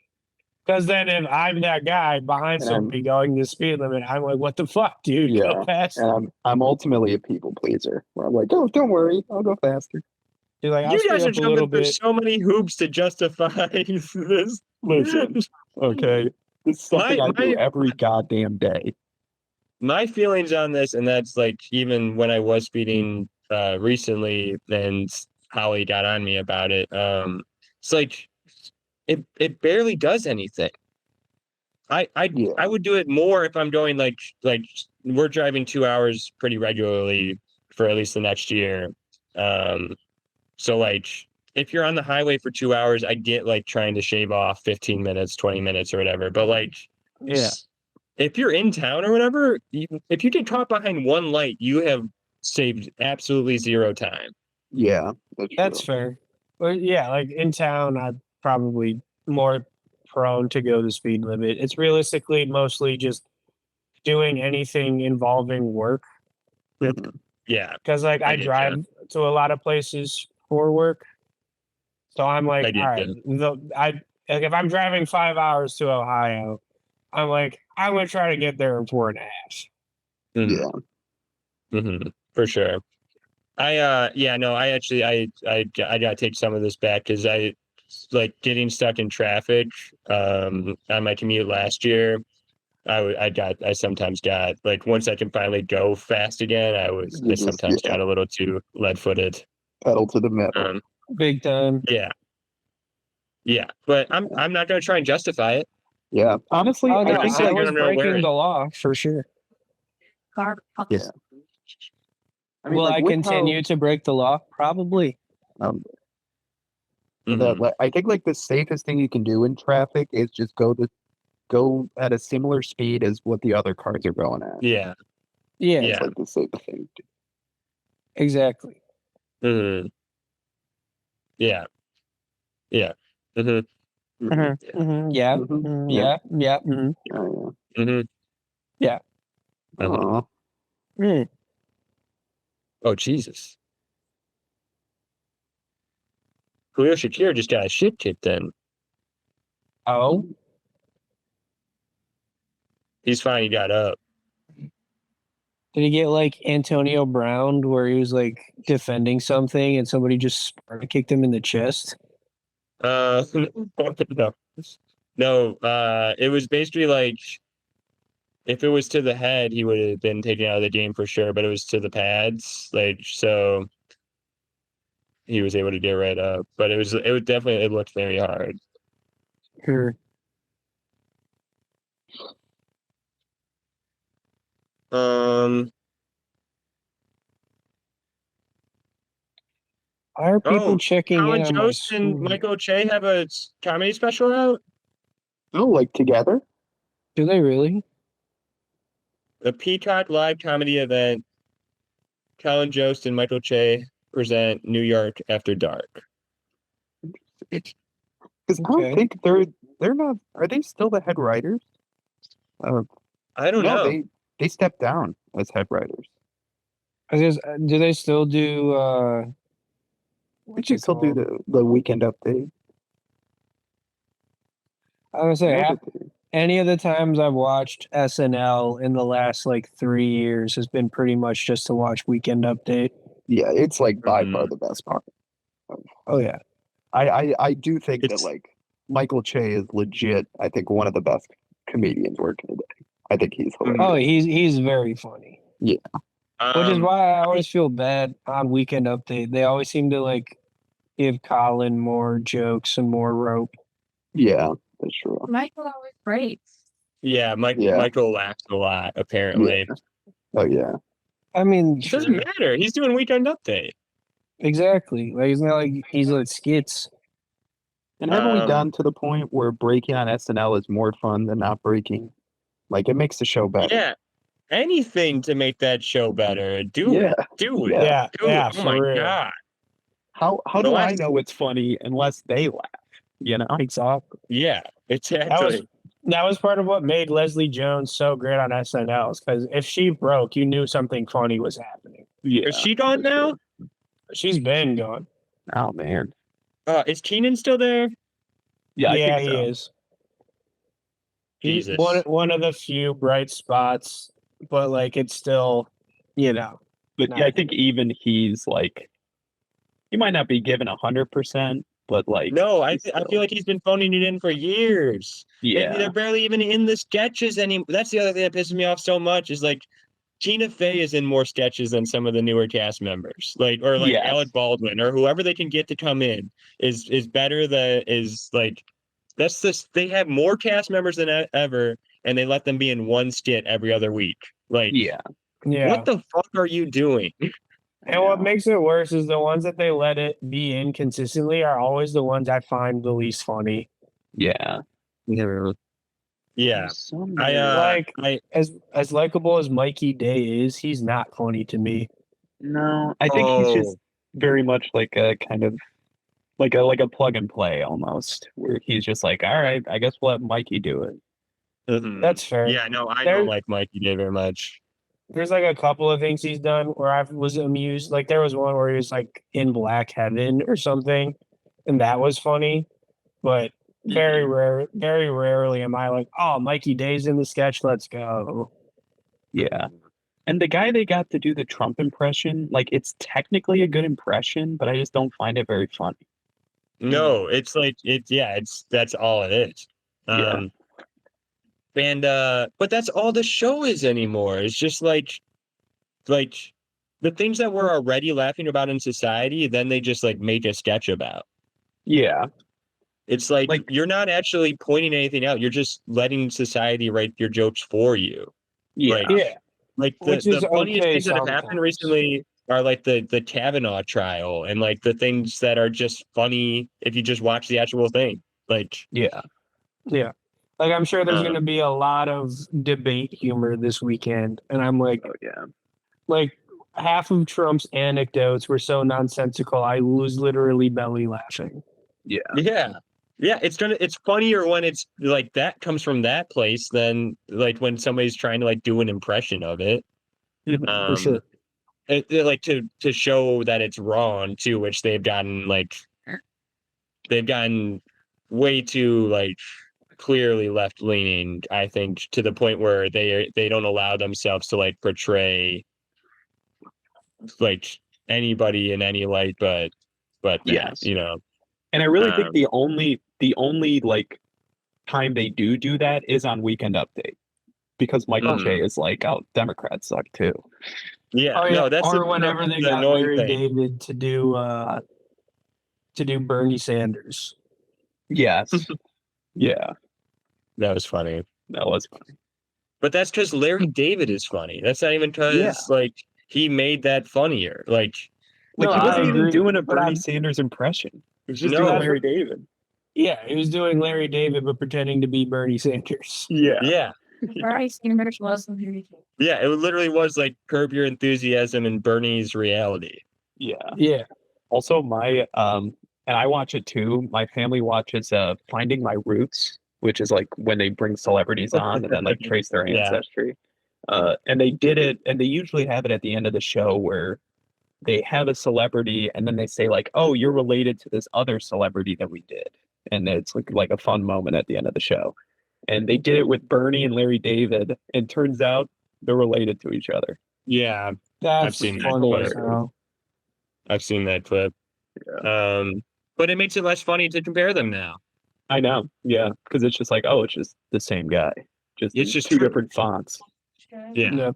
Because then if I'm that guy behind And I'm- somebody going the speed limit, I'm like, what the fuck, dude? Yeah, Go fast. And I'm ultimately a people pleaser. Where I'm like, "Oh, don't worry, I'll go faster." You're like, I'll you speed guys are up a little jumping through bit. so many hoops to justify this. Listen, okay, this is something I do my- every goddamn day. My feelings on this, and that's like even when I was speeding recently, and Holly got on me about it. It's like it barely does anything. I Yeah. would do it more if I'm going like we're driving 2 hours pretty regularly for at least the next year. So like if you're on the highway for 2 hours, I get like trying to shave off 15 minutes, 20 minutes or whatever. But like Yeah. if you're in town or whatever, if you get caught behind one light, you have saved absolutely zero time. Yeah, That's true. fair. But yeah, like in town, I'm probably more prone to go the speed limit. It's realistically mostly just doing anything involving work. Mhm. Yeah, Because like I get ya. drive to a lot of places for work. So I'm I like, get all right, like if I'm driving 5 hours to Ohio, I'm like, I'm gonna try to get there in 4.5. Mhm. Yeah, For sure. I actually I gotta take some of this back because I like getting stuck in traffic on my commute last year. I sometimes got like once I can finally go fast again, I sometimes got a little too lead-footed. pedal to the metal. Big time. Yeah, but I'm not gonna try and justify it. Yeah, honestly, Oh no, I think so I you're was gonna wear breaking it. the law for sure. Yeah. I mean, Will like I with continue to break the law? Probably. how Mhm. that like, I think like the safest thing you can do in traffic is just go at a similar speed as what the other cars are going at. Yeah. Yeah, Yeah. It's like the safest thing. exactly. Mhm. Yeah. Yeah. Mhm. Mhm, mhm, yeah, Mhm. yeah, yeah. Mhm. Oh, Mhm. Yeah. yeah. Uh-huh. Aw. Mm. Oh Jesus. Julio Shakir just got a shit kicked in. Oh, He's fine. He got up. did he get like Antonio Brown, where he was like defending something and somebody just kicked him in the chest? No. No. It was basically like if it was to the head, he would have been taken out of the game for sure. But it was to the pads, like so he was able to get right up. But it was definitely it looked very hard. Sure. Um. Why are people Oh, checking in Colin on my Jost and screen? Michael Che have a comedy special out. Oh, like together? Do they really? A Peacock live comedy event. Colin Jost and Michael Che present New York After Dark. Because I don't Okay. think they're not. Are they still the head writers? I don't No, know. they stepped down as head writers. I guess, do they still do what's They it still do called? the weekend update. I was gonna I say know that they- any of the times I've watched SNL in the last like 3 years has been pretty much just to watch Weekend Update. yeah, it's like by Mhm. far the best part. Oh yeah. I do think that It's like Michael Che is legit. I think one of the best comedians working today. I think he's Mhm. Oh, hilarious. he's very funny. Which is um why I always feel bad on Weekend Update. They always seem to like give Colin more jokes and more rope. Yeah, that's true. Michael always breaks. yeah, Yeah. Michael laughs a lot, Yeah. apparently. Oh yeah. I mean, It sure. doesn't matter. He's doing weekend update. Exactly. Like it's not like he's like skits. And haven't we Um, gotten to the point where breaking on SNL is more fun than not breaking? Like it makes the show better. yeah. Anything to make that show better. Do Yeah. it. Do it. Yeah. Do Yeah, it. Oh for my real. god. How The do I last- know it's funny unless they laugh? You know? Exactly. Yeah, That was exactly. that was part of what made Leslie Jones so great on SNL. Because if she broke, you knew something funny was happening. Yeah. Is she gone that's now? true. She's been gone. Oh man. Is Keenan still there? Yeah, I Yeah, think he so. is. He's Jesus. one of the few bright spots, but like it's still, you know. But No. yeah, I think even he's like he might not be given 100%, but like No, I he's I still- feel like he's been phoning it in for years. yeah. They're barely even in the sketches anymore. That's the other thing that pisses me off so much is like Tina Fey is in more sketches than some of the newer cast members. Or like Yes. Alec Baldwin or whoever they can get to come in is better than is like that's this they have more cast members than ever and they let them be in one skit every other week. Like Yeah. Yeah. what the fuck are you doing? And what makes it worse is the ones that they let it be in consistently are always the ones I find the least funny. Yeah. Yeah. Like- I As likable as Mikey Day is, he's not funny to me. No, I think he's just very much like a kind of like a plug and play almost, where he's just like, all right, I guess we'll let Mikey do it. Mhm. That's fair. Yeah, no, I There- don't like Mikey Day very much. There's like a couple of things he's done where I was amused. Like there was one where he was like in Black Heaven or something, and that was funny. But very rarely am I like, oh, Mikey Day's in the sketch, let's go. Yeah. And the guy they got to do the Trump impression, like it's technically a good impression, but I just don't find it very funny. No, it's like it's that's all it is. Yeah. And but that's all the show is anymore. It's just like the things that we're already laughing about in society, then they just like make a sketch about. Yeah. It's like, Like- you're not actually pointing anything out. You're just letting society write your jokes for you. Yeah. Like, Yeah. like Which the is funniest okay things that have happened sometimes. recently are like the Kavanaugh trial and like the things that are just funny if you just watch the actual thing. Like, Yeah. Yeah. Like I'm sure there's Um, going to be a lot of debate humor this weekend, and I'm like, Oh yeah. like half of Trump's anecdotes were so nonsensical, I was literally belly laughing. Yeah. yeah, it's funnier when it's like that comes from that place than like when somebody's trying to like do an impression of it. For sure. Like to show that it's wrong too, which they've gotten way too like clearly left leaning, I think, to the point where they don't allow themselves to like portray like anybody in any light but that, Yes. you know. And I really think Um, the only like time they do that is on Weekend Update, because Michael Mhm. Che is like, "Oh, Democrats suck too." Yeah, Oh yeah. no, that's Or whenever they got annoying Larry thing. David to do Bernie Sanders. Yes. Yeah, That was funny. that was funny. But that's because Larry David is funny. That's not even because Yeah. like he made that funnier. Like, Like No, he I wasn't even agree, doing a but Bernie I'm- Sanders impression. He was just No. doing Larry David. Yeah, he was doing Larry David but pretending to be Bernie Sanders. yeah, Bernie Sanders was the very yeah, it literally was like Curb Your Enthusiasm and Bernie's reality. Yeah. Yeah. Also, my and I watch it too. My family watches Finding My Roots, which is like when they bring celebrities on and then like trace their Yeah. ancestry. And they did it, and they usually have it at the end of the show where they have a celebrity and then they say like, "Oh, you're related to this other celebrity that we did," and it's like a fun moment at the end of the show. And they did it with Bernie and Larry David, and turns out they're related to each other. Yeah, That's seen that funny clip. as hell. I've seen that clip. But it makes it less funny to compare them now. I know, yeah, because it's just like, oh, it's just the same guy, just It's in just two true. different fonts. Yeah.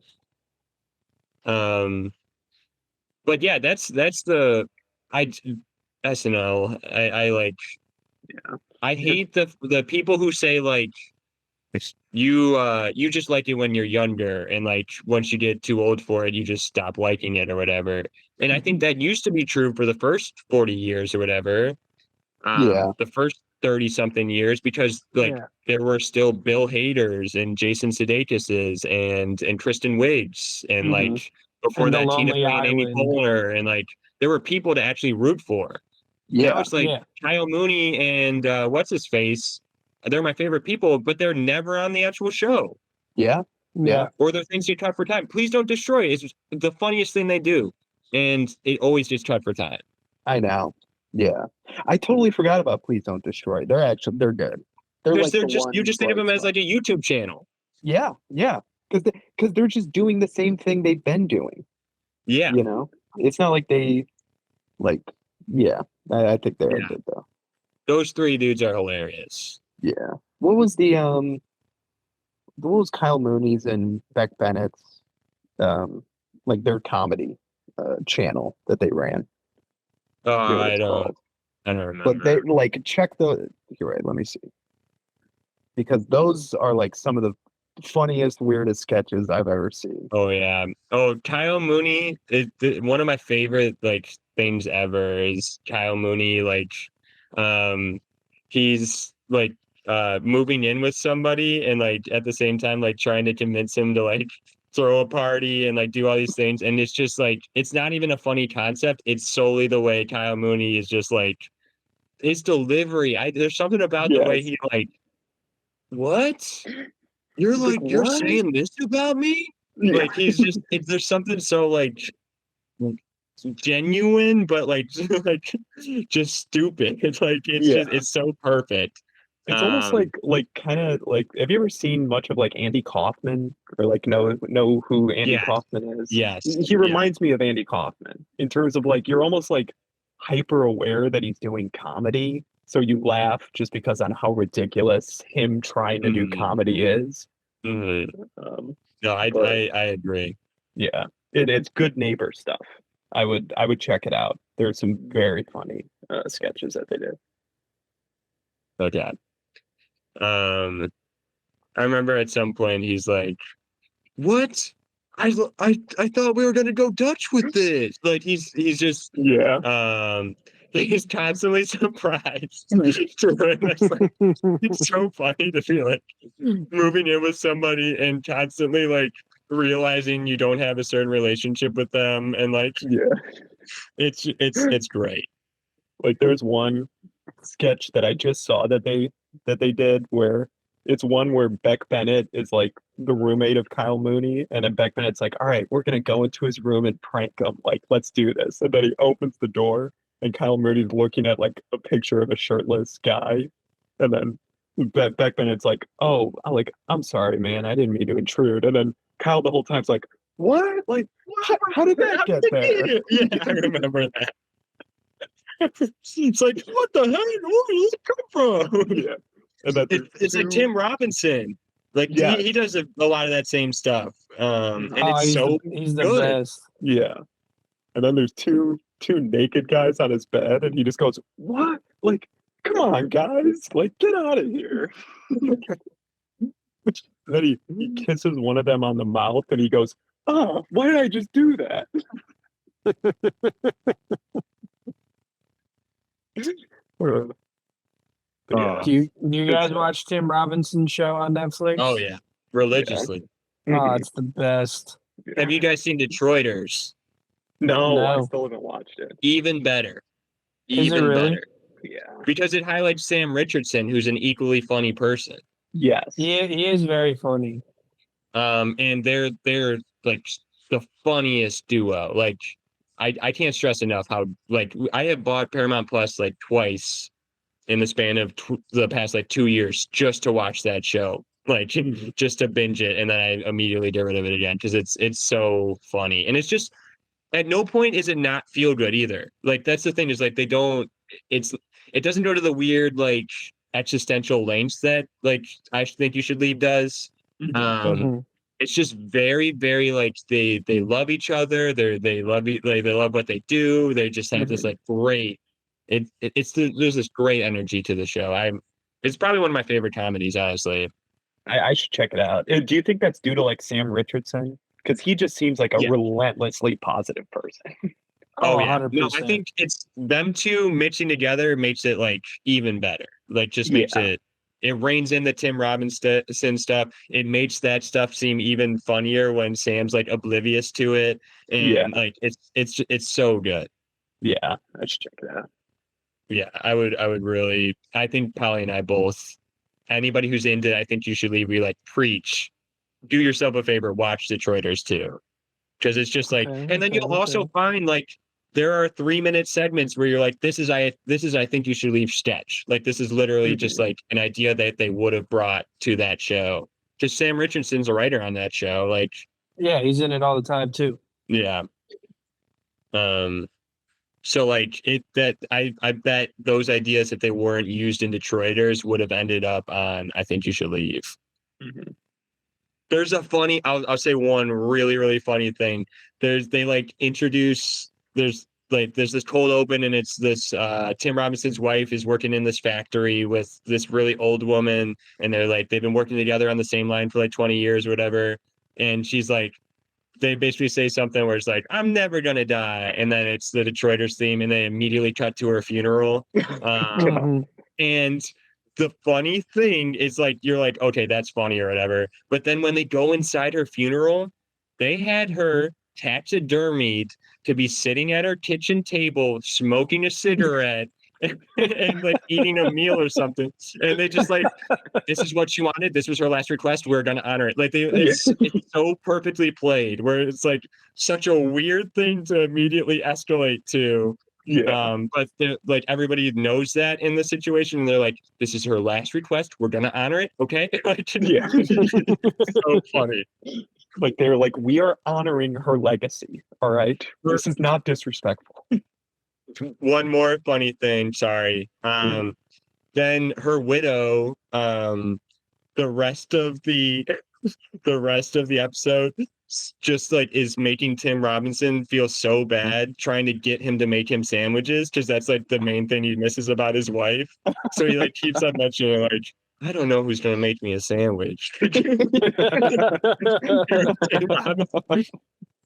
But yeah, that's the I SNL. I like. Yeah. I hate the people who say like you just like it when you're younger and like once you get too old for it you just stop liking it or whatever. And I think that used to be true for the first 40 years or whatever. Yeah. The first 30 something years because like Yeah. there were still Bill Haders and Jason Sudeikis's and Kristen Wiig's and Mhm. like before And The that Tina Lonely Fey and Amy Island. Poehler and like there were people to actually root for. Now Yeah. it's like Yeah. Kyle Mooney and what's his face. They're my favorite people, but they're never on the actual show Yeah. Yeah. or they're things you cut for time. Please don't destroy it. It's just the funniest thing they do, and it always just cut for time. I know. Yeah. I totally forgot about Please Don't Destroy. They're good. They're Because like they're the just you one just think of them bright as spot. like a YouTube channel. Yeah. Yeah. Because they're just doing the same thing they've been doing. Yeah, You know, it's not like they like. Yeah. I think they're Yeah. good though. those three dudes are hilarious. Yeah. What was what was Kyle Mooney's and Beck Bennett's like their comedy channel that they ran? Oh, I forget what I it's don't, called. I don't remember. But they like check the. You're right. Let me see. Because those are like some of the funniest, weirdest sketches I've ever seen. Oh yeah. Oh, Kyle Mooney. One of my favorite like things ever is Kyle Mooney. Like, he's like moving in with somebody and like at the same time like trying to convince him to like throw a party and like do all these things. And it's just like it's not even a funny concept. It's solely the way Kyle Mooney is just like his delivery. There's something about the way Yes. he like what? You're He's like, like, you're "What?" saying this about me? Yeah. Like he's just there's something so like genuine, but like like just stupid. It's like it's Yeah. just it's so perfect. It's almost Um, like kind of like, have you ever seen much of like Andy Kaufman or like know who Andy Yes. Kaufman is? Yes. He Yeah. reminds me of Andy Kaufman in terms of like you're almost like hyper aware that he's doing comedy, so you laugh just because on how ridiculous him trying to do Mhm. comedy is. mhm. No, but- I agree. Yeah, it's good neighbor stuff. I would check it out. There's some very funny sketches that they did. Okay. I remember at some point he's like, "What? I thought we were gonna go Dutch with this." Like he's just he's constantly surprised. And that's like, it's so funny to feel like moving in with somebody and constantly like realizing you don't have a certain relationship with them, and like it's great. Like there's one sketch that I just saw that they did where it's one where Beck Bennett is like the roommate of Kyle Mooney, and then Beck Bennett's like, all right, we're gonna go into his room and prank him. Like, let's do this. And then he opens the door and Kyle Mooney's looking at like a picture of a shirtless guy. And then Beck Bennett's like, oh, I'm sorry, man, I didn't mean to intrude. And then Kyle the whole time's like, what? Like, how did that get there? Yeah, I remember that. It's like, what the hell? Where did it come from? Yeah. And then It's like Tim Robinson. Like he does a lot of that same stuff. And it's he's the good. best. Yeah. And then there's two naked guys on his bed, and he just goes, what? Like, come on, guys. Like, get out of here. Then he kisses one of them on the mouth, and he goes, oh, why did I just do that? Do you guys watch Tim Robinson's show on Netflix? Oh yeah, religiously. Oh, it's the best. Have you guys seen Detroiters? No, I No. still haven't watched it. Even better. Is it Even really? better. Yeah. Because it highlights Sam Richardson, who's an equally funny person. Yes. He is very funny. And they're like the funniest duo. Like I can't stress enough how like I have bought Paramount Plus like twice in the span of the past like 2 years just to watch that show, like just to binge it, and then I immediately get rid of it again because it's so funny, and it's just at no point is it not feel good either. Like that's the thing is like it doesn't go to the weird like existential lengths that like I think You Should Leave does. Mhm. It's just very, very like they love each other. They love what they do. They just have this like great. There's this great energy to the show. It's probably one of my favorite comedies, honestly. I should check it out. Do you think that's due to like Sam Richardson? Because he just seems like a Yeah. relentlessly positive person. Oh yeah, 100%. no, I think it's them two mixing together makes it like even better. Like just makes it reins in the Tim Robinson stuff. It makes that stuff seem even funnier when Sam's like oblivious to it, and like it's so good. Yeah, I should check it out. Yeah, I would really. I think Polly and I both. Anybody who's into, I think You Should Leave. We like preach. Do yourself a favor, watch Detroiters too, because it's just like, and then you'll also find like there are 3-minute segments where you're like, this is I think You Should Leave sketch. Like this is literally just like an idea that they would have brought to that show. Because Sam Richardson's a writer on that show. Like, Yeah, he's in it all the time too. yeah. So like I bet those ideas, if they weren't used in Detroiters, would have ended up on I Think You Should Leave. Mhm. There's a funny, I'll say one really, really funny thing. There's this cold open, and it's this Tim Robinson's wife is working in this factory with this really old woman, and they've been working together on the same line for like 20 years or whatever. And she's like, they basically say something where it's like, I'm never gonna die, and then it's the Detroiters theme, and they immediately cut to her funeral. Mhm. And the funny thing is like you're like, okay, that's funny or whatever. But then when they go inside her funeral, they had her taxidermied to be sitting at her kitchen table, smoking a cigarette and like eating a meal or something. And they just like, this is what she wanted. This was her last request. We're gonna honor it. Like it's so perfectly played where it's like such a weird thing to immediately escalate to. Yeah. But like everybody knows that in the situation, and they're like, "This is her last request. We're gonna honor it, okay?" Like, Yeah. so funny. Like they're like, we are honoring her legacy. All right. This is not disrespectful. One more funny thing. Sorry. Then her widow. The rest of the episode, just like is making Tim Robinson feel so bad trying to get him to make him sandwiches because that's like the main thing he misses about his wife. So he like keeps on mentioning like, I don't know who's gonna make me a sandwich.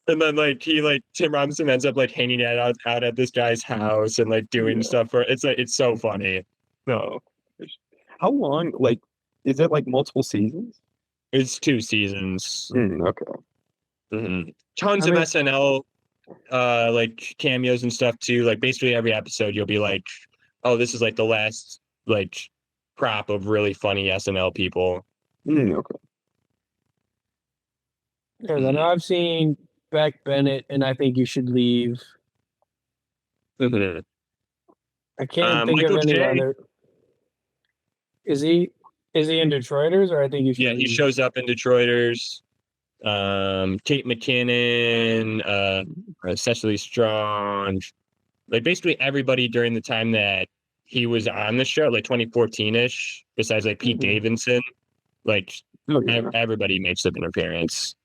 And then like Tim Robinson ends up like hanging out at this guy's house and like doing stuff for it's like it's so funny. No. How long? Like, is it like multiple seasons? It's 2 seasons. Okay. Tons I of mean- SNL like cameos and stuff too. Like basically every episode you'll be like, oh, this is like the last like crop of really funny SNL people. Okay. Because I know I've seen Beck Bennett, and I think you should leave. I can't think Michael of any J. other. Is he in Detroiters, or I think you should? Yeah, he leave? shows up in Detroiters. Kate McKinnon, Cecily Strong, like basically everybody during the time that he was on the show, like 2014-ish, besides like Pete Davidson, like everybody makes an appearance.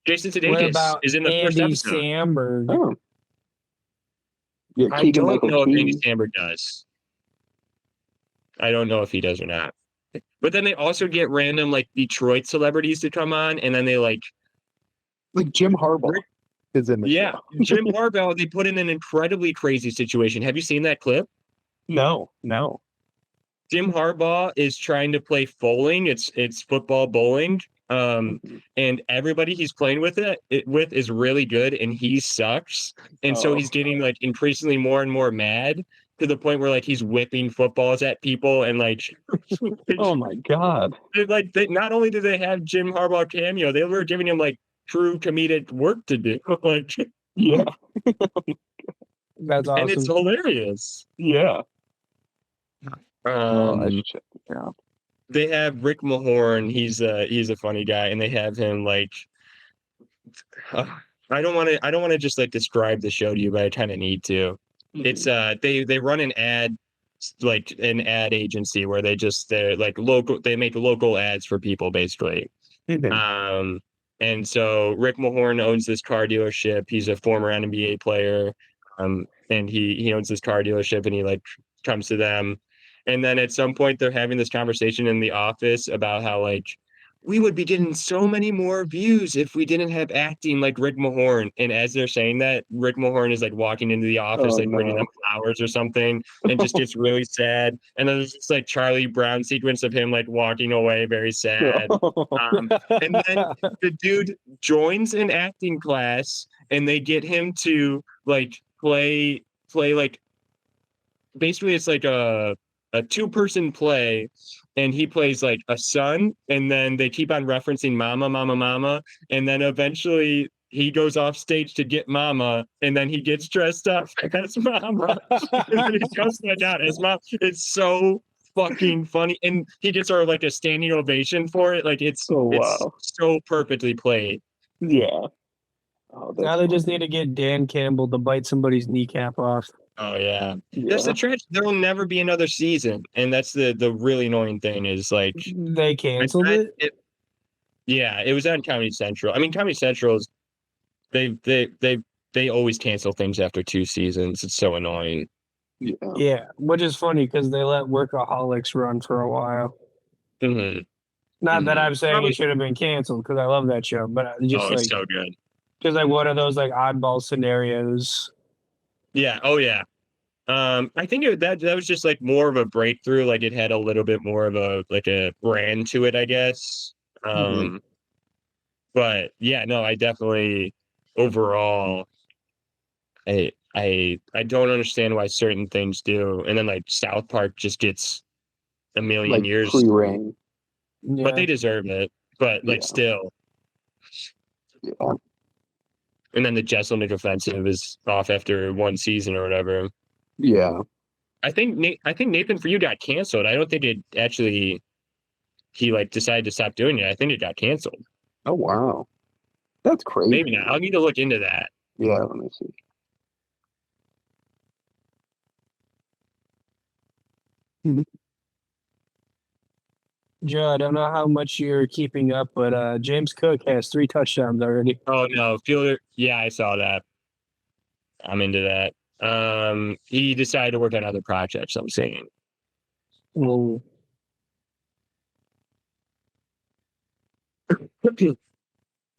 Jason What Sudeikis about is in the first Andy episode. Samberg? Oh. Yeah, I Keegan don't Michael know if Andy Key. Samberg does. I don't know if he does or not. But then they also get random like Detroit celebrities to come on, and then they like Jim Harbaugh is in the yeah, show. Jim Harbaugh. They put in an incredibly crazy situation. Have you seen that clip? No. Jim Harbaugh is trying to play bowling. It's football bowling. And everybody he's playing with is really good, and he sucks. And so he's getting like increasingly more and more mad to the point where like he's whipping footballs at people and like Oh my god. not only did they have Jim Harbaugh cameo, they were giving him like true comedic work to do. Like Yeah. That's and it's awesome. hilarious. Yeah. I should check this out. They have Rick Mahorn. He's a funny guy, and they have him like. I don't want to just like describe the show to you, but I kind of need to. It's they run an ad agency where they're like local. They make local ads for people basically. And so Rick Mahorn owns this car dealership. He's a former NBA player. And he owns this car dealership, and he like comes to them. And then at some point they're having this conversation in the office about how like we would be getting so many more views if we didn't have acting like Rick Mahorn. And as they're saying that, Rick Mahorn is like walking into the office, bringing them flowers or something, and just gets really sad. And then there's this like Charlie Brown sequence of him like walking away, very sad. And then the dude joins an acting class, and they get him to like play like basically it's like a 2-person play, and he plays like a son, and then they keep on referencing mama, and then eventually he goes off stage to get mama, and then he gets dressed up as mama, and then he comes back out as mom. It's so fucking funny, and he gets like a standing ovation for it. Like it's so perfectly played. Yeah. Now they just need to get Dan Campbell to bite somebody's kneecap off. Oh yeah. That's the tragedy. There will never be another season, and that's the really annoying thing is like They canceled it. Yeah, it was on Comedy Central. I mean, Comedy Central is they always cancel things after 2 seasons. It's so annoying. Yeah, which is funny because they let Workaholics run for a while. Not that I'm saying it should have been canceled because I love that show, but just it's so good. Just like one of those like oddball scenarios. Yeah. Oh yeah. I think that was just like more of a breakthrough. Like it had a little bit more of a brand to it, I guess. But yeah, no, I definitely overall, I don't understand why certain things do, and then like South Park just gets a million years pre-ring. But they deserve it. But like still. Yeah. And then the Jesselnick offensive is off after 1 season or whatever. Yeah. I think Nathan For You got canceled. I don't think it actually he like decided to stop doing it. I think it got canceled. Oh wow. That's crazy. Maybe not. I'll need to look into that. Yeah, let me see. Joe, I don't know how much you're keeping up, but James Cook has 3 touchdowns already. Oh no, Fielder. Yeah, I saw that. I'm into that. He decided to work on other projects. I'm saying. Well,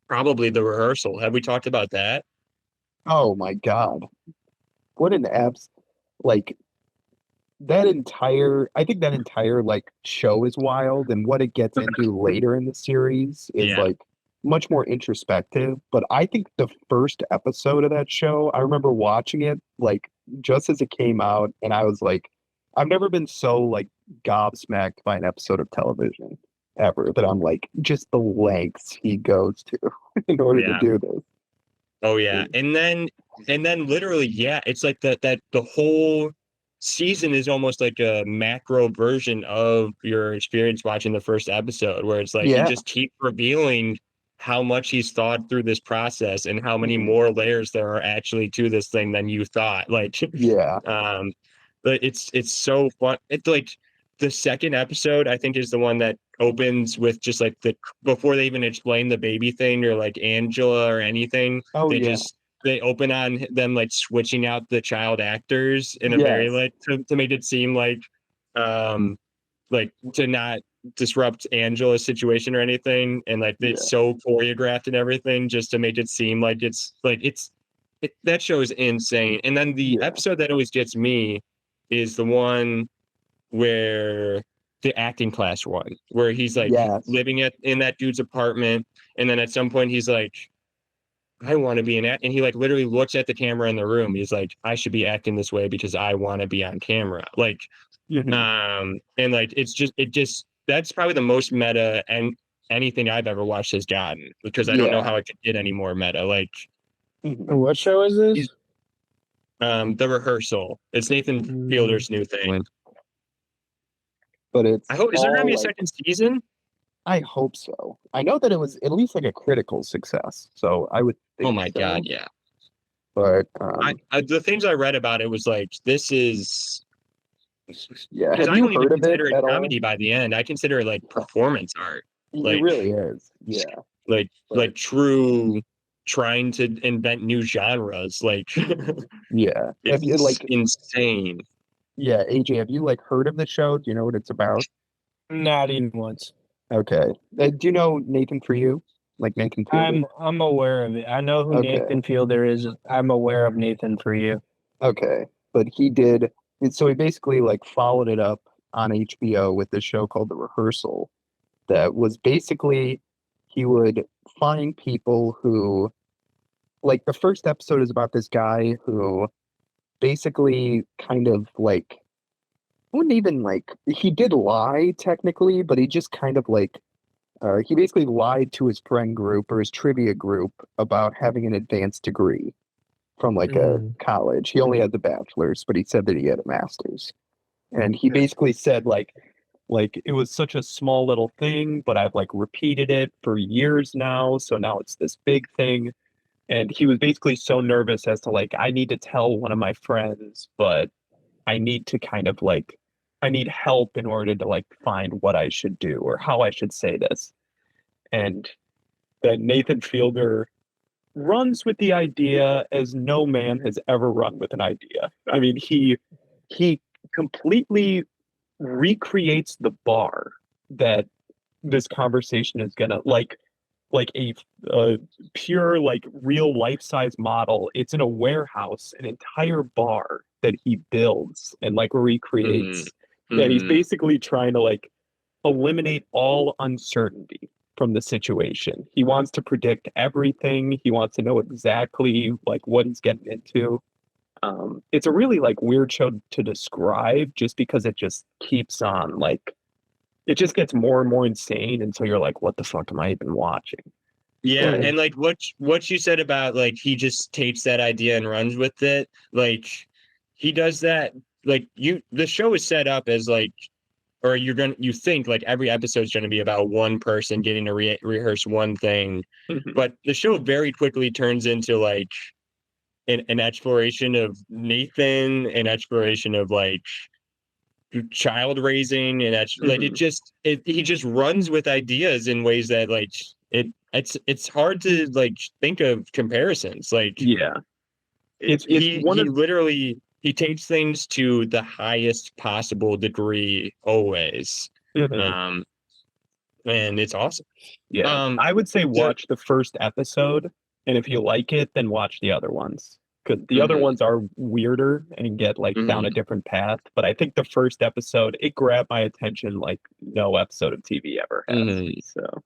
Probably The Rehearsal. Have we talked about that? Oh my God. What an abs like I think that entire like show is wild, and what it gets into later in the series is Yeah. like much more introspective. But I think the first episode of that show, I remember watching it like just as it came out, and I was like, I've never been so like gobsmacked by an episode of television ever, that I'm like, just the lengths he goes to in order to Yeah. do this. Oh yeah. And then literally, yeah, it's like that the whole season is almost like a macro version of your experience watching the first episode, where it's like he Yeah. just keeps revealing how much he's thought through this process and how many Mhm. more layers there are actually to this thing than you thought. Like Yeah. but it's so fun. It's like the second episode, I think, is the one that opens with just like the before they even explain the baby thing or like Angela or anything, Oh they yeah. just they open on them like switching out the child actors in a very Yes. like to make it seem like to not disrupt Angela's situation or anything, and like Yeah. it's so choreographed and everything just to make it seem like that show is insane. And then the Yeah. episode that always gets me is the one where the acting class one, where he's like Yes. living in that dude's apartment, and then at some point he's like, I want to be an act, and he like literally looks at the camera in the room. He's like, I should be acting this way because I want to be on camera. Like, Mhm. and like it just that's probably the most meta and anything I've ever watched has gotten, because I don't know Yeah. how it could get any more meta. Like, Mhm. what show is this? The Rehearsal. It's Nathan Fielder's new thing. But it's I hope, is there gonna all be a like, second season? I hope so. I know that it was at least like a critical success, so I would Oh think my so. God, yeah. But The things I read about it was like, this is yeah, because have I you don't even heard of it consider it at all? comedy by the end. I consider it like performance art, It like really is. Yeah. like But true trying to invent new genres. Like yeah. Have you it's like insane. yeah, AJ, have you like heard of the show? Do you know what it's about? Not even once. Okay. Do you know Nathan For You? Like Nathan Fielder? I'm aware of it. I know who Okay. Nathan Fielder is. I'm aware of Nathan For You. Okay. But he did so he basically like followed it up on HBO with this show called The Rehearsal, that was basically he would find people who like the first episode is about this guy who basically kind of like wouldn't even like he did lie technically, but he just kind of like he basically lied to his friend group or his trivia group about having an advanced degree from like a college. He only had the bachelor's, but he said that he had a master's. And he basically said like it was such a small little thing, but I've like repeated it for years now, so now it's this big thing. And he was basically so nervous as to like, I need to tell one of my friends, but I need to kind of like, I need help in order to like find what I should do or how I should say this. And that Nathan Fielder runs with the idea as no man has ever run with an idea. I mean, he completely recreates the bar that this conversation is gonna like a pure like real life size model. It's in a warehouse, an entire bar that he builds and like recreates. And he's basically trying to like eliminate all uncertainty from the situation. He wants to predict everything. He wants to know exactly like what he's getting into. It's a really like weird show to describe just because it just keeps on like it just gets more and more insane until you're like, what the fuck am I even watching? Yeah, Right. and like what you said about like he just takes that idea and runs with it. Like he does that. Like the show is set up as like, or you think like every episode is going to be about one person getting to rehearse one thing, but the show very quickly turns into like an exploration of Nathan, an exploration of like child raising, and that's like he just runs with ideas in ways that like it's hard to like think of comparisons. Like Yeah. It's he one of literally he takes things to the highest possible degree always. Mhm. And it's awesome. Yeah. I would say watch the first episode, and if you like it, then watch the other ones. Because the other ones are weirder and get like down a different path. But I think the first episode, it grabbed my attention like no episode of TV ever has. So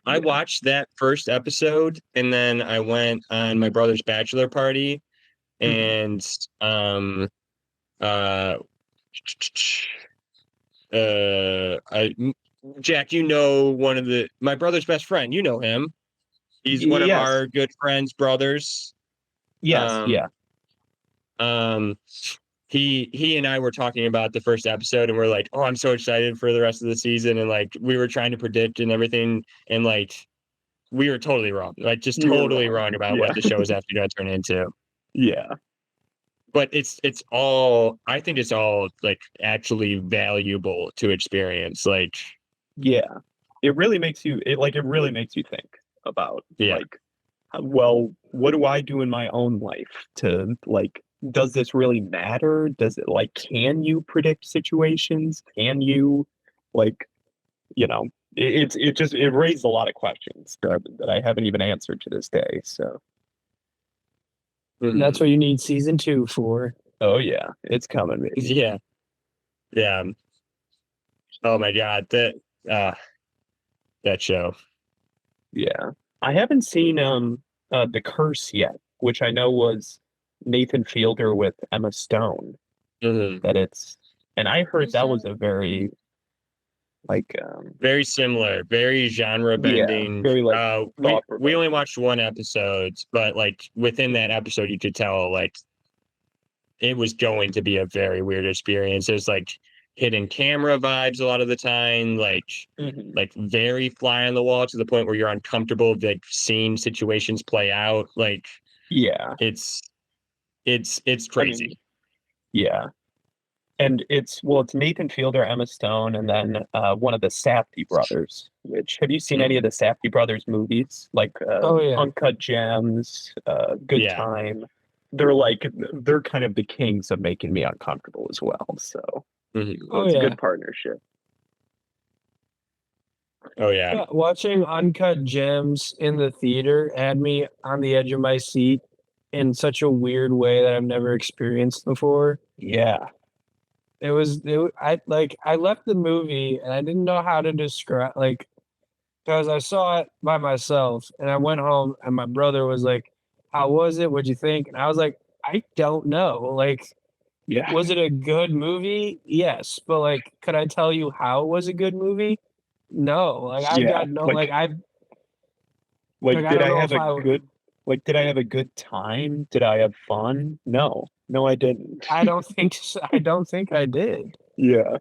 I watched that first episode, and then I went on my brother's bachelor party, and uh I Jack, you know one of my brother's best friend, you know him. He's one of Yes. our good friends, brothers. Yes, yeah. He and I were talking about the first episode, and we're like, oh, I'm so excited for the rest of the season, and like we were trying to predict and everything, and like we were totally wrong, like just totally wrong about what the show is actually going to turn into. Yeah. But it's all, I think it's all like actually valuable to experience. Like, yeah, it really makes you think about Yeah. like, well, what do I do in my own life to like, does this really matter? Does it like, can you predict situations? Can you like, you know, it raised a lot of questions that I haven't even answered to this day. So That's what you need season 2 for. oh yeah, it's coming, baby. yeah. Oh my God, that show. Yeah. I haven't seen The Curse yet, which I know was Nathan Fielder with Emma Stone. And I heard that was a very like very similar, very genre bending. very like we only watched one episode, but like within that episode you could tell like it was going to be a very weird experience. There's like hidden camera vibes a lot of the time, like very fly on the wall to the point where you're uncomfortable of like seeing situations play out. Like it's crazy. I mean, yeah. And it's Nathan Fielder, Emma Stone, and then one of the Safdie brothers. Which have you seen any of the Safdie brothers movies? Like Uncut Gems, Good Time. They're kind of the kings of making me uncomfortable as well. So it's a good partnership. Oh yeah. Watching Uncut Gems in the theater had me on the edge of my seat in such a weird way that I've never experienced before. Yeah. I left the movie and I didn't know how to describe, like, because I saw it by myself and I went home and my brother was like, how was it? What'd you think? And I was like, I don't know. Like, was it a good movie? Yes. But like, could I tell you how it was a good movie? No. Like, I got no, did I have a good time? Did I have fun? No, I didn't. I don't think so. I don't think I did. Yeah.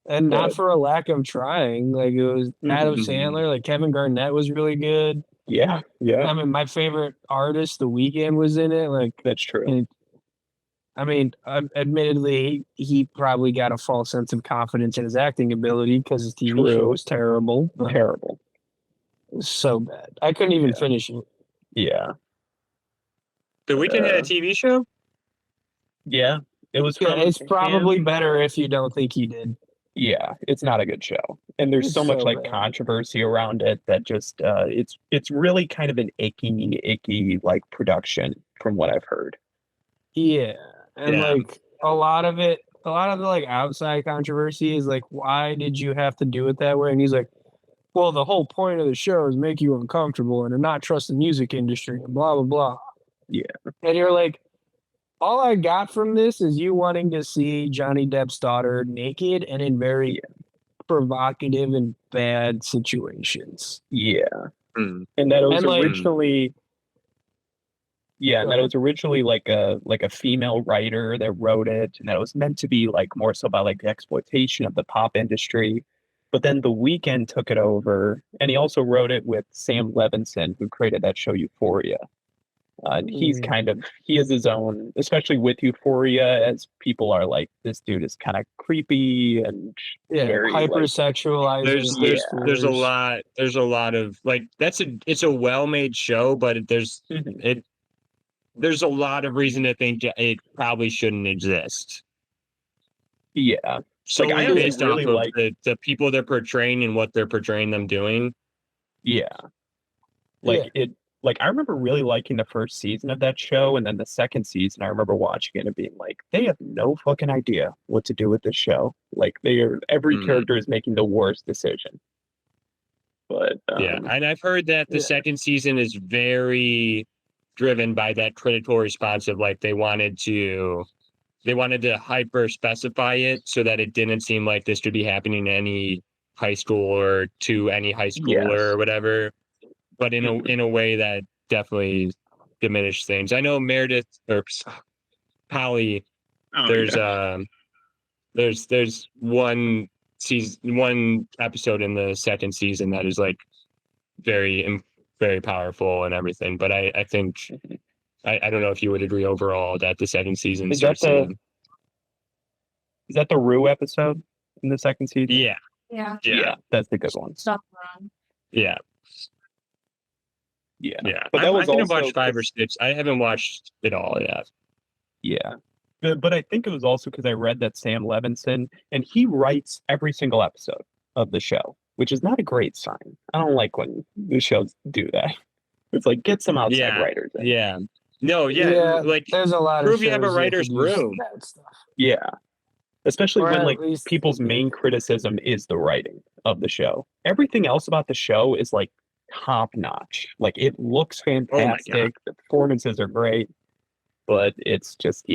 And not for a lack of trying. Like, it was Adam Sandler, like Kevin Garnett was really good. Yeah. I mean, my favorite artist, The Weeknd, was in it. Like, that's true. I mean, admittedly, he probably got a false sense of confidence in his acting ability because his TV show was terrible. Terrible. It was so bad. I couldn't even finish it. Yeah. The Weeknd had a TV show? Yeah. It was it's probably better if you don't think he did. Yeah, it's not a good show. And there's so much like controversy around it that just it's really kind of an icky like production from what I've heard. Yeah. And like a lot of the like outside controversy is like, why did you have to do it that way? And he's like, well, the whole point of the show is make you uncomfortable and to not trust the music industry and blah blah blah. Yeah. And you're like, all I got from this is you wanting to see Johnny Depp's daughter naked and in very provocative and bad situations. Yeah. And that was originally like a female writer that wrote it, and that it was meant to be like more so about like the exploitation of the pop industry. But then The Weeknd took it over, and he also wrote it with Sam Levinson, who created that show Euphoria. He's he has his own, especially with Euphoria, as people are like, this dude is kind of creepy and very hypersexualizing. There's a lot of like it's a well-made show, but there's a lot of reason to think it probably shouldn't exist. Yeah. Solely based off of the people they're portraying and what they're portraying them doing. Yeah. I remember really liking the first season of that show, and then the second season, I remember watching it and being like, they have no fucking idea what to do with this show. Like, every character is making the worst decision. But yeah, and I've heard that the second season is very driven by that critical response of like they wanted to hyper specify it so that it didn't seem like this should be happening to any high school or to any high schooler or whatever. But in a way that definitely diminished things. I know Meredith or Polly. There's one episode in the second season that is like very powerful and everything. But I think I don't know if you would agree overall that the second season is that the Rue episode in the second season? Yeah. That's the good one. Stop wrong. Yeah. But that was I think I've watched 5 or 6. I haven't watched it all yet. Yeah. But I think it was also because I read that Sam Levinson, and he writes every single episode of the show, which is not a great sign. I don't like when the shows do that. It's like, get some outside writers in. Yeah. No, like there's a lot prove of you have a writer's room. Yeah. Especially or when at like least people's main criticism is the writing of the show. Everything else about the show is like top notch. Like it looks fantastic. The performances are great, but it's just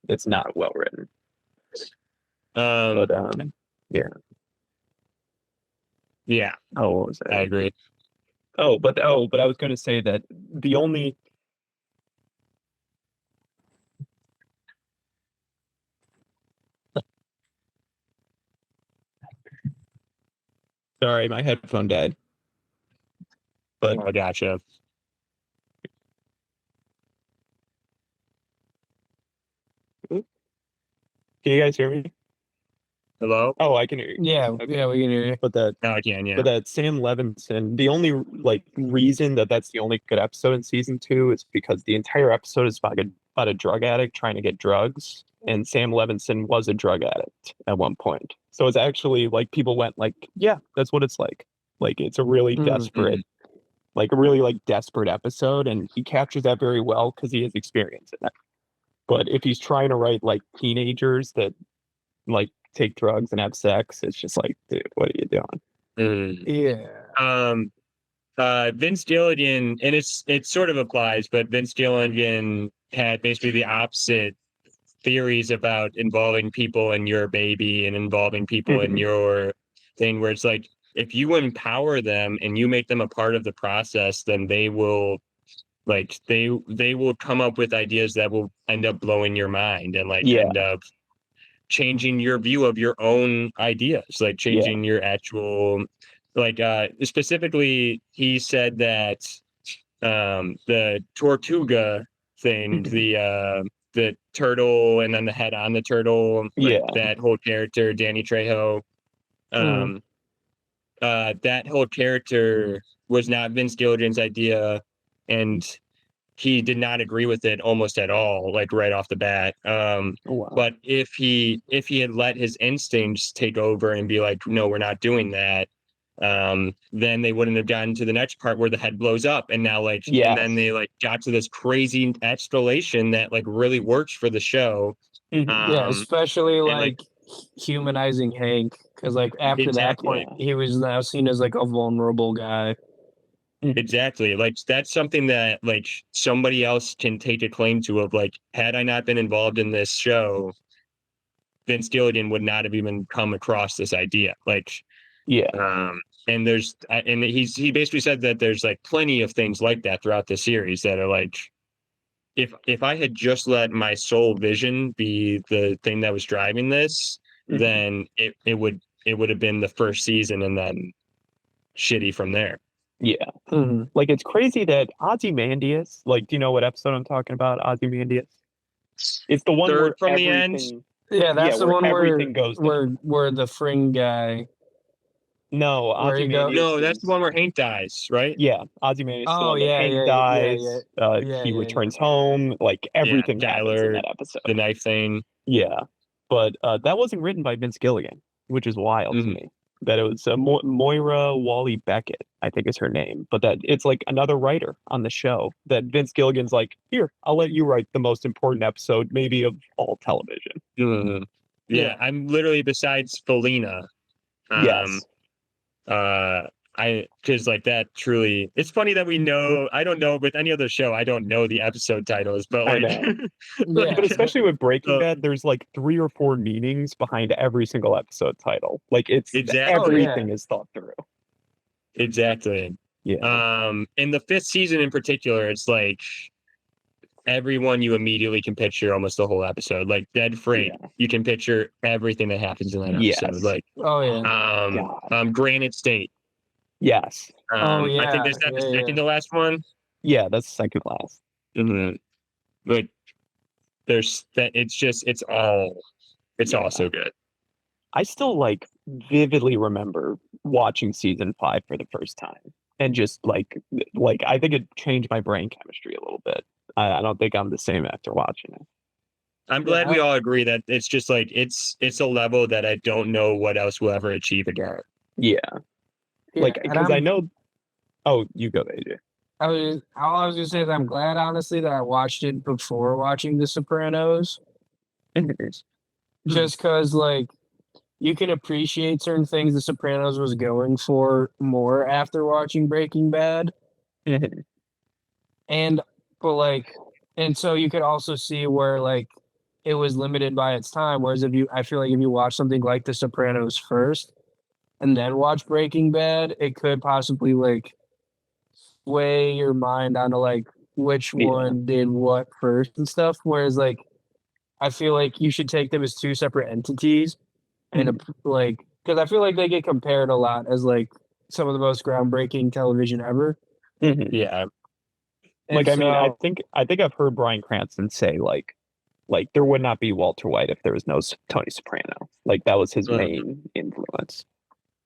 it's not well written. Yeah. Oh, what was that? I agree. But I was going to say that the only. Sorry, my headphone died. But I gotcha. Can you guys hear me? Hello? Oh, I can hear you. Yeah, Okay. yeah, we can hear you. But that No, I can, yeah. But that Sam Levinson, the only like reason that's the only good episode in season 2 is because the entire episode is about a drug addict trying to get drugs, and Sam Levinson was a drug addict at one point. So it's actually like people went like, yeah, that's what it's like. Like it's a really desperate, like a really like desperate episode, and he captures that very well because he has experience in it. But if he's trying to write like teenagers that like take drugs and have sex, it's just like, dude, what are you doing? Vince Gilligan, and it sort of applies, but Vince Gilligan had basically the opposite theories about involving people in your baby and involving people in your thing, where it's like if you empower them and you make them a part of the process, then they will like they will come up with ideas that will end up blowing your mind and like end up changing your view of your own ideas, like changing your actual like specifically he said that the Tortuga thing, the turtle and then the head on the turtle, like that whole character, Danny Trejo, that whole character was not Vince Gilligan's idea, and he did not agree with it almost at all, like right off the bat. But if he had let his instincts take over and be like, no, we're not doing that, then they wouldn't have gotten to the next part where the head blows up, and now like and then they like got to this crazy explanation that like really works for the show. Especially like humanizing Hank, because like after that point he was now seen as like a vulnerable guy. Exactly. Like that's something that like somebody else can take a claim to, of like, had I not been involved in this show, Vince Gilligan would not have even come across this idea. Like, and he basically said that there's like plenty of things like that throughout the series that are like, if I had just let my sole vision be the thing that was driving this, then it would have been the first season and then shitty from there. Yeah. Mhm. Like, it's crazy that Ozymandias, like, do you know what episode I'm talking about? Ozymandias? It's the one Third where from the end? everything. Yeah, that's the where one where everything goes down. where the Fring guy. No, Where he go- Ozymandias. No, that's the one where Hank dies, right? Yeah, Ozymandias is the Oh one that yeah, Hank yeah, dies. yeah, He yeah. returns home. Like, everything happens in Tyler, that episode. the knife thing. Yeah, but that wasn't written by Vince Gilligan, which is wild to Mhm. me. That it was Moira Wally Beckett, I think is her name, but that it's like another writer on the show. That Vince Gilligan's like, here, I'll let you write the most important episode, maybe of all television. Mhm. Yeah, I'm literally besides Felina. Yes. Because like that truly, it's funny that we know. I don't know with any other show. I don't know the episode titles, but I like, know. Yeah. But especially with Breaking Uh, Bad, there's like 3 or 4 meanings behind every single episode title. Like, it's Exactly. everything is thought through. exactly. Yeah. In the 5th season in particular, it's like everyone you immediately can picture almost the whole episode. Like Dead Freight, Yeah. you can picture everything that happens in that Yes. episode. Like, Oh yeah. Granite State. Yes. Oh, I think yeah, that's not the yeah, second to last one. Yeah, that's second last. Mm-hmm. But there's that. It's all so good. I still like vividly remember watching season 5 for the first time, and just like I think it changed my brain chemistry a little bit. I don't think I'm the same after watching it. I'm glad Yeah, we all agree that it's just like it's a level that I don't know what else will ever achieve again. Yeah, Yeah, like and because I know. Oh, you go, AJ. all I was gonna say is I'm glad, honestly, that I watched it before watching The Sopranos, just because like you can appreciate certain things The Sopranos was going for more after watching Breaking Bad, and but like, and so you could also see where like it was limited by its time. Whereas I feel like if you watch something like The Sopranos first and then watch Breaking Bad, it could possibly like sway your mind onto like which Yeah. one did what first and stuff. Whereas like I feel like you should take them as two separate entities and like because I feel like they get compared a lot as like some of the most groundbreaking television ever. Yeah, Like, And I mean, so, I think I've heard Bryan Cranston say like there would not be Walter White if there was no Tony Soprano. Like, that was his main influence.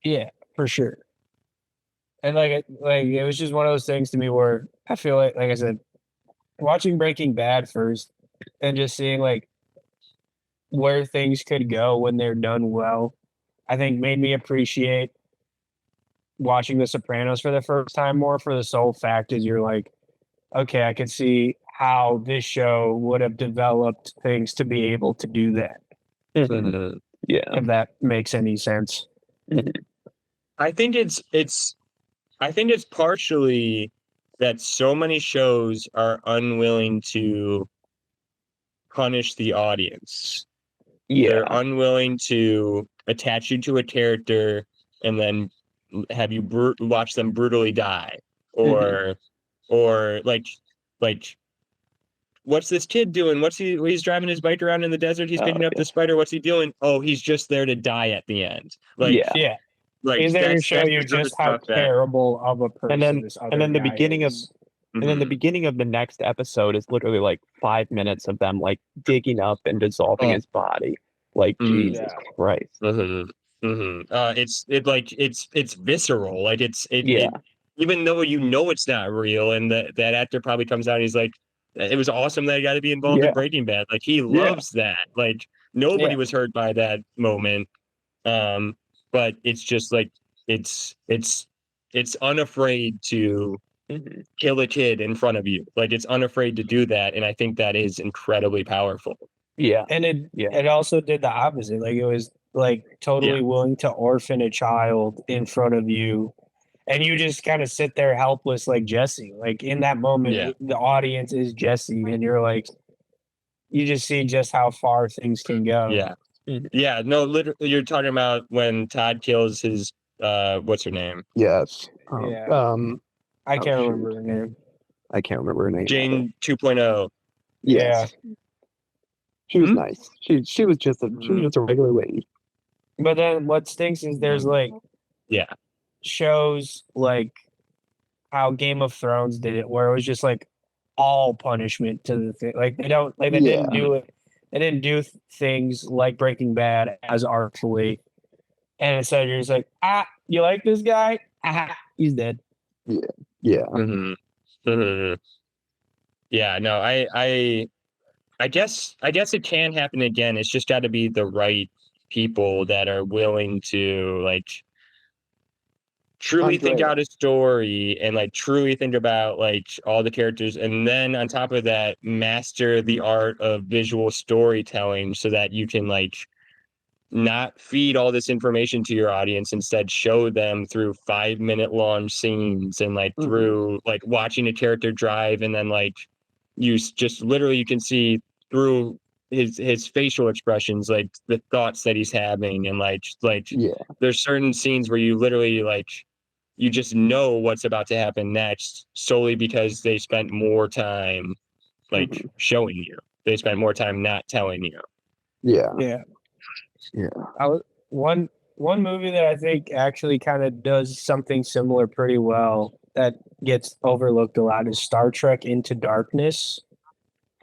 yeah, for sure. And like it was just one of those things to me where I feel like I said, watching Breaking Bad first and just seeing like where things could go when they're done well, I think made me appreciate watching The Sopranos for the first time more for the sole fact is you're like, okay, I can see how this show would have developed things to be able to do that, Yeah. if that makes any sense. I think it's partially that so many shows are unwilling to punish the audience. They're Yeah. unwilling to attach you to a character and then have you watch them brutally die, or like what's this kid doing? He's driving his bike around in the desert. He's picking up the spider. What's he doing? Oh, he's just there to die at the end. Like, Yeah. Yeah. like He's there to show that's you the sort of just how stuff that- terrible of a person And then this other and then the guy beginning of is. and then the beginning of the next episode is literally like 5 minutes of them like digging up and dissolving his body. Like, Jesus Yeah. Christ. It's visceral. Like Yeah. even though you know it's not real, and that actor probably comes out and he's like, it was awesome that I got to be involved in Breaking Bad. Like, he loves that. Like, nobody Yeah. was hurt by that moment. But it's just like it's unafraid to kill a kid in front of you. Like, it's unafraid to do that, and I think that is incredibly powerful. Yeah. And it also did the opposite. Like, it was like totally willing to orphan a child in front of you. And you just kind of sit there helpless like Jesse. Like, in that moment, the audience is Jesse, and you're like, you just see just how far things can go. Yeah. Yeah, no, literally, you're talking about when Todd kills his what's her name? Yes. Yeah. I can't remember her name. I can't remember her name. Jane 2.0. Yes. She was nice. She was just a regular lady. But then what stinks is there's like Yeah. shows like how Game of Thrones did it, where it was just like all punishment to the thing. Like they don't like they Yeah. didn't do it. They didn't do things like Breaking Bad as artfully. And instead you're just like, you like this guy? He's dead. Yeah. Yeah, no, I guess it can happen again. It's just got to be the right people that are willing to like truly think Andrea. out a story and like truly think about like all the characters, and then on top of that master the art of visual storytelling so that you can like not feed all this information to your audience, instead show them through 5-minute long scenes and like through like watching a character drive, and then like just literally you can see through his facial expressions like the thoughts that he's having, and like Yeah. there's certain scenes where you literally like you just know what's about to happen next solely because they spent more time like showing you. They spent more time not telling you. Yeah. Yeah. Yeah. One movie that I think actually kind of does something similar pretty well that gets overlooked a lot is Star Trek Into Darkness.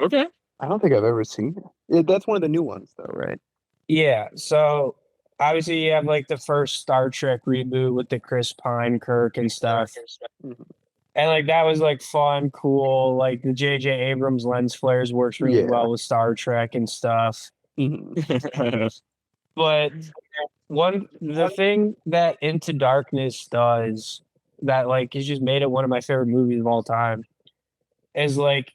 Okay. I don't think I've ever seen it. That's one of the new ones, though, right? Yeah, so obviously you have like the first Star Trek reboot with the Chris Pine, Kirk and stuff. Mhm. And like that was like fun, cool. Like the J.J. Abrams lens flares works really Yeah. well with Star Trek and stuff. But the thing that Into Darkness does that like has just made it one of my favorite movies of all time is like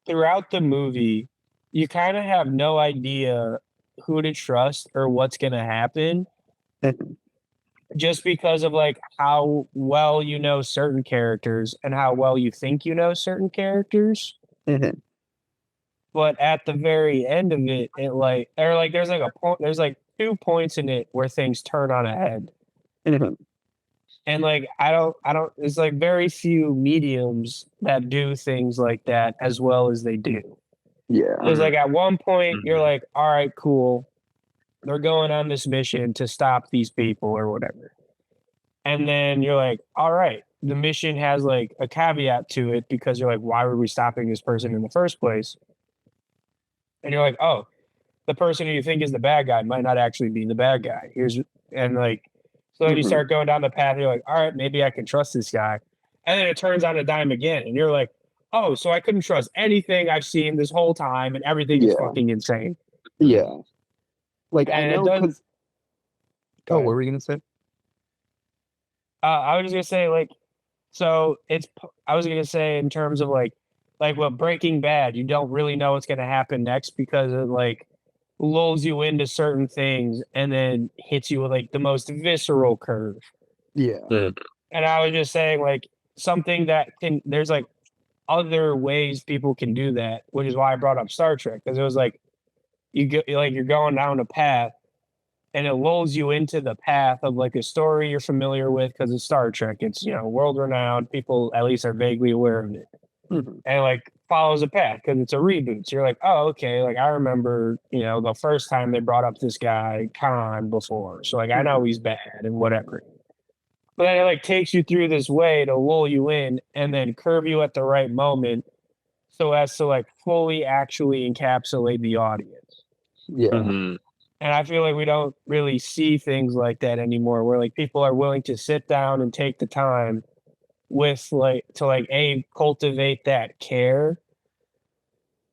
throughout the movie, you kind of have no idea who to trust or what's gonna happen just because of like how well you know certain characters and how well you think you know certain characters. But at the very end of it, it like or like there's like a point there's like 2 points in it where things turn on a head. And like I don't there's like very few mediums that do things like that as well as they do. Yeah. Because like at one point you're like, all right, cool. They're going on this mission to stop these people or whatever. And then you're like, all right, the mission has like a caveat to it because you're like, why were we stopping this person in the first place? And you're like, oh, the person who you think is the bad guy might not actually be the bad guy. And like, so then you start going down the path. You're like, all right, maybe I can trust this guy. And then it turns on a dime again. And you're like, oh, so I couldn't trust anything I've seen this whole time and everything is fucking insane. Yeah. Like, And I know because. Oh, what were you going to say? I was just gonna say, like, so I was gonna say in terms of like what Breaking Bad, you don't really know what's gonna happen next because it like lulls you into certain things and then hits you with like the most visceral curve. Yeah. And I was just saying, like, something that there's like other ways people can do that, which is why I brought up Star Trek because it was like you're going down a path and it lulls you into the path of like a story you're familiar with because it's Star Trek. It's, world renowned. People at least are vaguely aware of it. And like follows a path because it's a reboot. So you're like, oh, okay. Like I remember, the first time they brought up this guy Khan before. So like I know he's bad and whatever. But then it like takes you through this way to lull you in and then curve you at the right moment so as to like fully actually encapsulate the audience. Yeah. And I feel like we don't really see things like that anymore, where like people are willing to sit down and take the time with to cultivate that care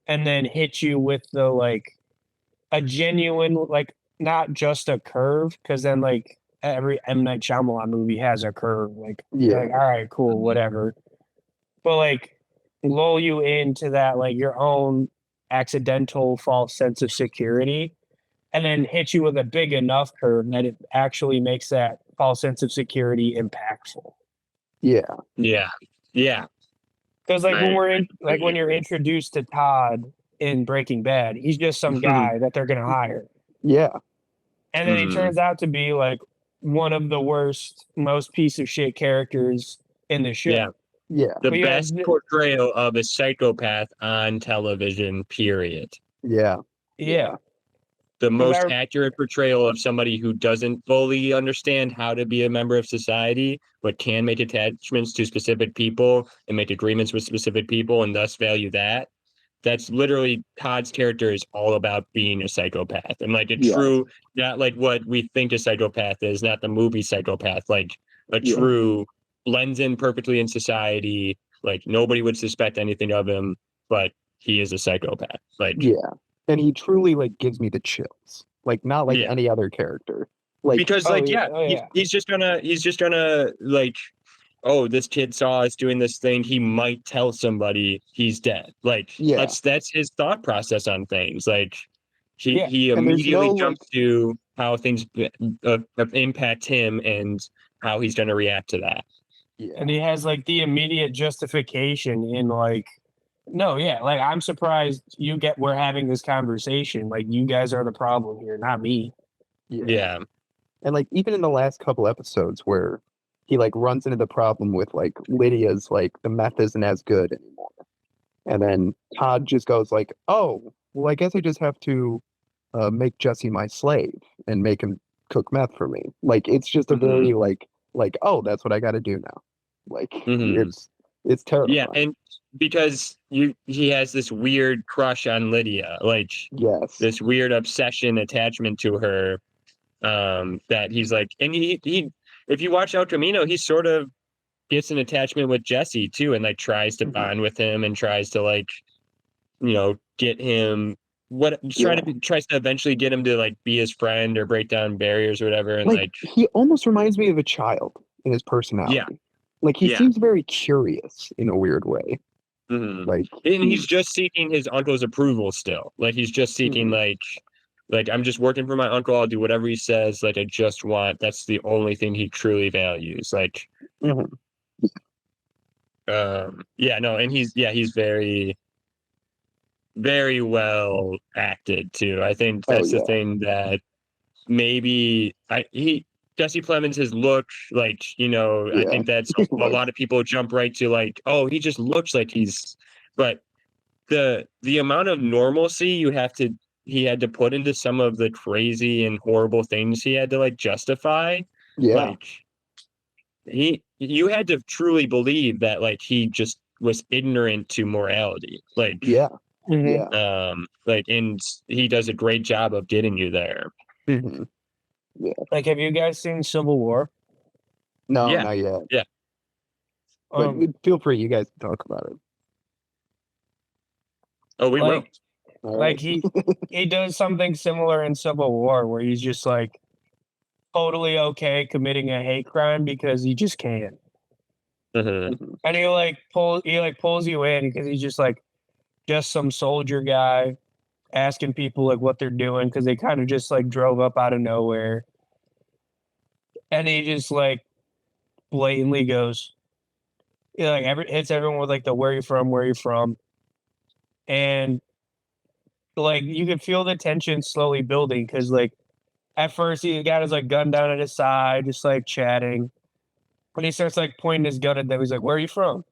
and then hit you with the like a genuine, like not just a curve, because then like every M. Night Shyamalan movie has a curve. Like, you're like, all right, cool, whatever. But like lull you into that like your own accidental false sense of security and then hit you with a big enough curve that it actually makes that false sense of security impactful. Yeah. Yeah. Yeah. Because like when you're introduced to Todd in Breaking Bad, he's just some guy that they're gonna hire. Yeah. And then he turns out to be like one of the worst, most piece of shit characters in the show. Yeah. Yeah. The best portrayal of a psychopath on television, period. Yeah. Yeah. the most I- accurate portrayal of somebody who doesn't fully understand how to be a member of society, but can make attachments to specific people and make agreements with specific people and thus value that. That's literally Todd's character is all about being a psychopath and like a Yeah. true, not like what we think a psychopath is, not the movie psychopath, like a Yeah. true blends in perfectly in society. Like nobody would suspect anything of him, but he is a psychopath. Like, Yeah. And he truly like gives me the chills. Like not like Yeah. any other character. Like because Oh, like yeah. yeah, Oh, yeah. he's just gonna like, oh, this kid saw us doing this thing, he might tell somebody he's dead. Like Yeah. that's his thought process on things. Like he Yeah. he And there's immediately no, jumps to how things impact him and how he's gonna react to that. yeah. And he has like the immediate justification in like, no, yeah, like I'm surprised we're having this conversation. Like you guys are the problem here, not me. Yeah. And like even in the last couple episodes where he like runs into the problem with like Lydia's like the meth isn't as good anymore. And then Todd just goes like, "Oh, well I guess I just have to make Jesse my slave and make him cook meth for me." Like it's just a very like oh, that's what I got to do now. Like Mhm. it's terrifying. Yeah, and because he has this weird crush on Lydia, like Yes. this weird obsession attachment to her, that he's like, and he if you watch El Camino, he sort of gets an attachment with Jesse too, and like tries to Mhm. bond with him and tries to like, get him tries to eventually get him to like be his friend or break down barriers or whatever, and Like he almost reminds me of a child in his personality. Like he Yeah. seems very curious in a weird way. Mhm. Like And he's just seeking his uncle's approval still. Like he's just seeking like I'm just working for my uncle. I'll do whatever he says. Like I just want. That's the only thing he truly values. Like, Mhm. yeah, no, and he's very, very well acted too. I think Oh that's the yeah. thing that maybe Jesse Plemons, his look, like, I Yeah. think that's a lot of people jump right to like, oh, he just looks like but the amount of normalcy he had to put into some of the crazy and horrible things he had to like justify, Yeah. like you had to truly believe that like he just was ignorant to morality, like Yeah. Mhm. Yeah. like, and he does a great job of getting you there. Mhm. Like, have you guys seen Civil War? No, Yeah. not yet. Yeah. But feel free, you guys can talk about it. Oh, we will. like, All like right. he does something similar in Civil War where he's just like totally okay committing a hate crime because he just can. Mhm. Mhm. And he pulls you in because he's just some soldier guy asking people like what they're doing because they kind of just like drove up out of nowhere. And he just like blatantly goes, hits everyone with like the where you from. And like you can feel the tension slowly building because like at first he got his like gun down at his side, just like chatting. When he starts like pointing his gun at them, he's like, "Where are you from?"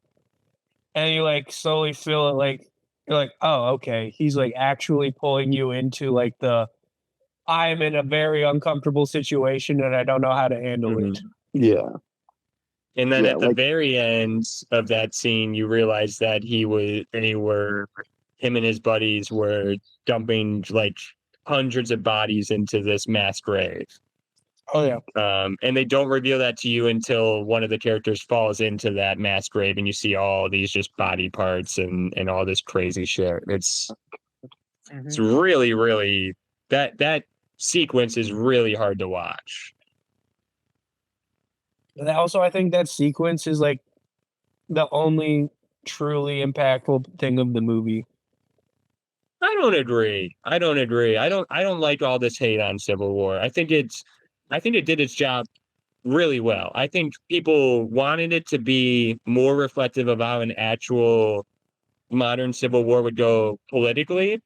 And you like slowly feel it like you're like, "Oh, okay." He's like actually pulling you into like I'm in a very uncomfortable situation and I don't know how to handle it. Yeah. And then Yeah, at the like- very end of that scene, you realize that him and his buddies were dumping like hundreds of bodies into this mass grave. Oh yeah. And they don't reveal that to you until one of the characters falls into that mass grave and you see all these just body parts and all this crazy shit. It's really, really, that sequence is really hard to watch. And also, I think that sequence is like the only truly impactful thing of the movie. I don't agree. I don't like all this hate on Civil War. I think it did its job really well. I think people wanted it to be more reflective of how an actual modern Civil War would go politically,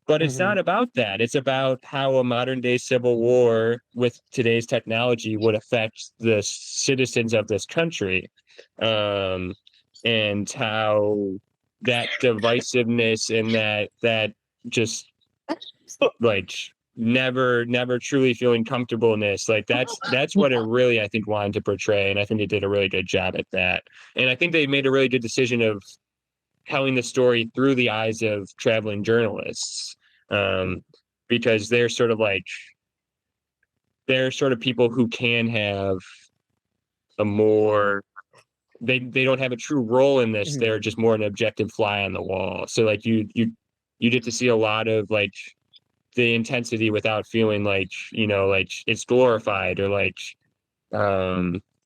but it's not about that. It's about how a modern day Civil War with today's technology would affect the citizens of this country, and how that divisiveness and that just like never truly feeling comfortable in this. Like that's what it really, I think, wanted to portray, and I think they did a really good job at that. And I think they made a really good decision of telling the story through the eyes of traveling journalists, because they're sort of people who can have a more, they don't have a true role in this. They're just more an objective fly on the wall. So like you get to see a lot of like the intensity without feeling like, like it's glorified, or like